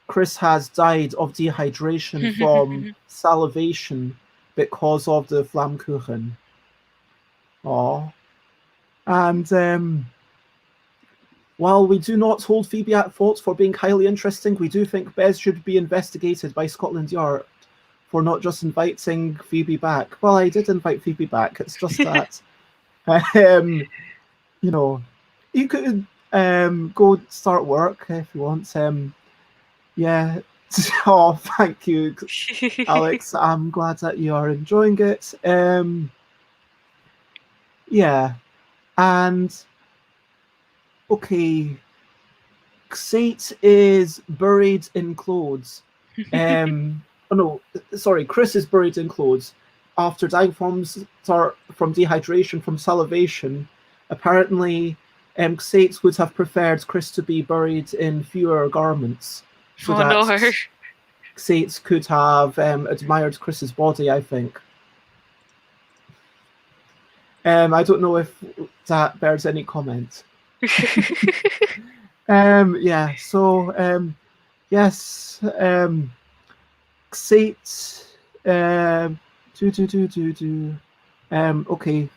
Chris has died of dehydration from salivation because of the Flammkuchen. Aww. And while we do not hold Phoebe at fault for being highly interesting, we do think Bez should be investigated by Scotland Yard for not just inviting Phoebe back. Well, I did invite Phoebe back. It's just that, you know, you could go start work if you want. Yeah. Oh, thank you, Alex. I'm glad that you are enjoying it. Yeah. And okay, Xate is buried in clothes. Oh no, sorry, Chris is buried in clothes after dying from dehydration from salivation. Apparently, Xate would have preferred Chris to be buried in fewer garments, so that no. Xate could have admired Chris's body, I think. I don't know if that bears any comment. Yeah, so yes, Xate okay.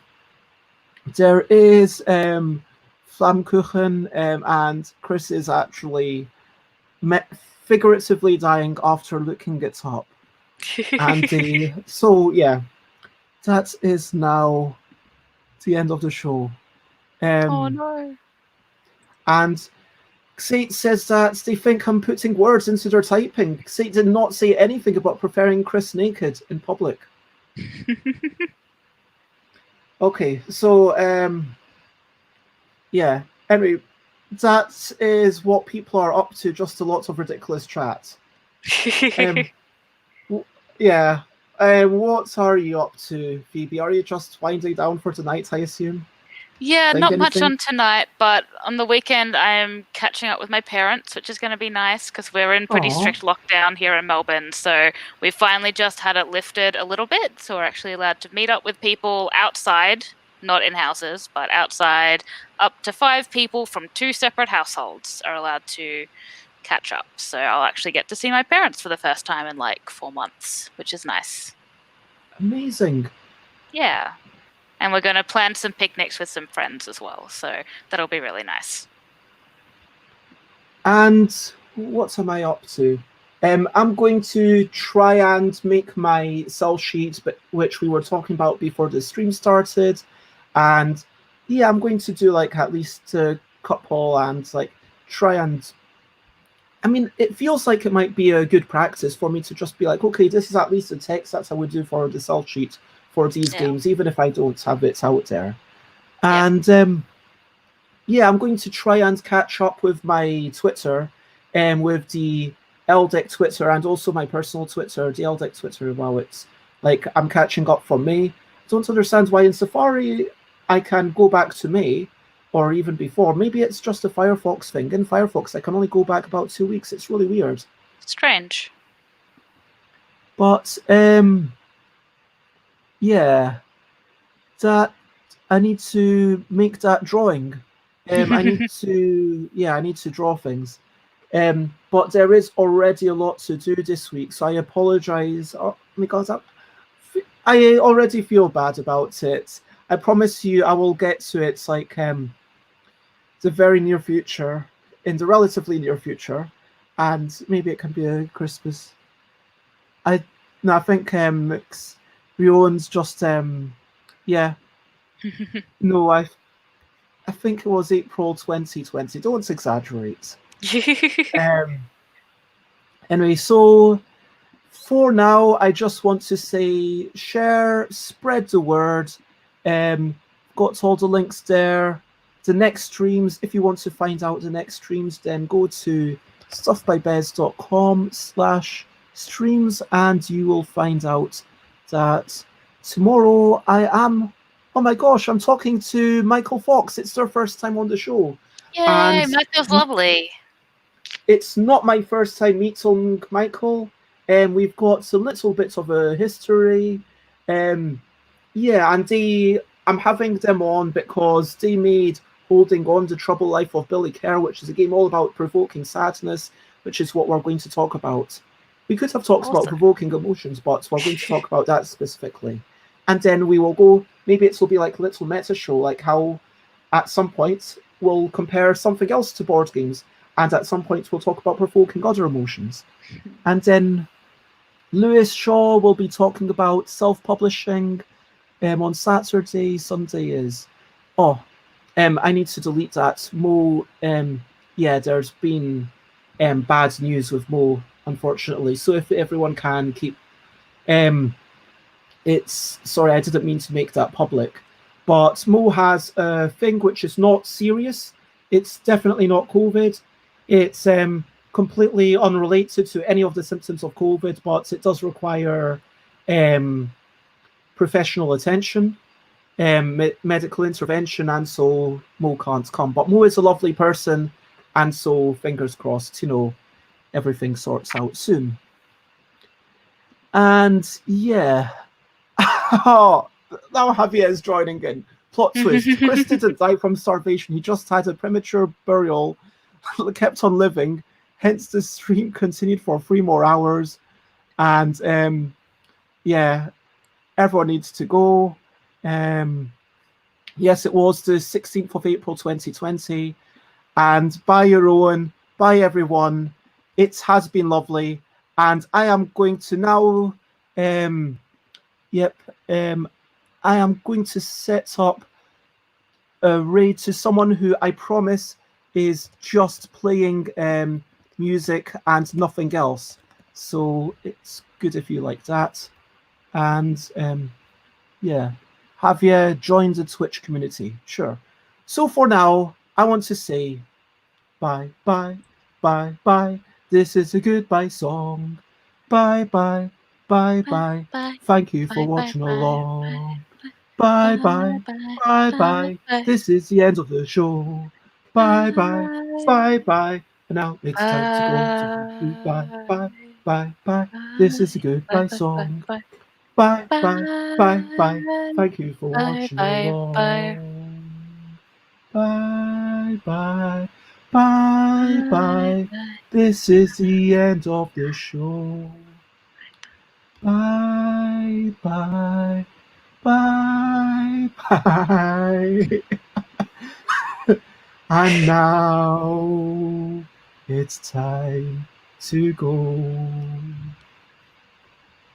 There is Flammkuchen, and Chris is actually figuratively dying after looking it up. And so yeah, that is now the end of the show. Oh no. And Xate says that they think I'm putting words into their typing. Xate did not say anything about preferring Chris naked in public. Okay, so yeah. Anyway, that is what people are up to. Just a lot of ridiculous chat. Yeah. What are you up to, Phoebe? Are you just winding down for tonight, I assume? Yeah, not much on tonight, but on the weekend I'm catching up with my parents, which is going to be nice because we're in pretty strict lockdown here in Melbourne. So we finally just had it lifted a little bit. So we're actually allowed to meet up with people outside, not in houses, but outside. Up to 5 people from 2 separate households are allowed to catch up. So I'll actually get to see my parents for the first time in like 4 months, which is nice. Amazing. Yeah. And we're going to plan some picnics with some friends as well. So that'll be really nice. And what am I up to? I'm going to try and make my sell sheet, which we were talking about before the stream started. And yeah, I'm going to do like at least a couple and like try and I mean, it feels like it might be a good practice for me to just be like, okay, this is at least the text. That's how we do for the sell sheet for these games, even if I don't have it out there. And yeah, I'm going to try and catch up with my Twitter, with the LDEC Twitter and also my personal Twitter, the LDEC Twitter. Well, it's like I'm catching up from May. I don't understand why in Safari I can go back to May or even before. Maybe it's just a Firefox thing. In Firefox, I can only go back about 2 weeks. It's really weird. Strange. But yeah, that I need to make that drawing. I need to draw things. But there is already a lot to do this week, so I apologize. Oh my God, I already feel bad about it. I promise you I will get to it like the very near future, in the relatively near future, and maybe it can be a Christmas. I think Rion's just yeah. No, I think it was April 2020. Don't exaggerate. Anyway, so for now, I just want to say share, spread the word. Got all the links there. The next streams, if you want to find out the next streams, then go to stuffbybez.com/streams and you will find out that tomorrow I am, oh my gosh, I'm talking to Michael Fox. It's their first time on the show. Yay, Michael's lovely. It's not my first time meeting Michael. We've got a little bit of a history. Yeah, and I'm having them on because they made Holding On: The Troubled Life of Billy Kerr, which is a game all about provoking sadness, which is what we're going to talk about. We could have talked about provoking emotions, but we're going to talk about that specifically. And then we will go, maybe it will be like a little meta show, like how at some point we'll compare something else to board games, and at some point we'll talk about provoking other emotions. And then Lewis Shaw will be talking about self-publishing on Saturday. Sunday is... I need to delete that. Mo, yeah, there's been bad news with Mo, unfortunately. So if everyone can keep... sorry, I didn't mean to make that public. But Mo has a thing which is not serious. It's definitely not COVID. It's completely unrelated to any of the symptoms of COVID, but it does require professional attention, medical intervention, and so Mo can't come. But Mo is a lovely person, and so fingers crossed, everything sorts out soon. And yeah, now Javier is joining in. Plot twist: Chris didn't die from starvation. He just had a premature burial, kept on living. Hence, the stream continued for 3 more hours. And yeah, everyone needs to go. Yes, it was the 16th of April 2020. And by your own, by everyone, it has been lovely. And I am going to now, I am going to set up a raid to someone who I promise is just playing music and nothing else. So it's good if you like that. And yeah, Javier joined the Twitch community. Sure. So for now, I want to say bye, bye, bye, bye. This is a goodbye song. Bye, bye, bye, bye. Thank you for watching along. Bye, bye, bye, bye. This is the end of the show. Bye, bye, bye, bye. And now it's time to go to goodbye. Bye, bye, bye. This is a goodbye song. Bye, bye, bye, bye. Thank you for watching along. Bye, bye, bye, bye. This is the end of the show. Bye, bye, bye, bye. And now it's time to go.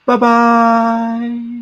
Bye-bye.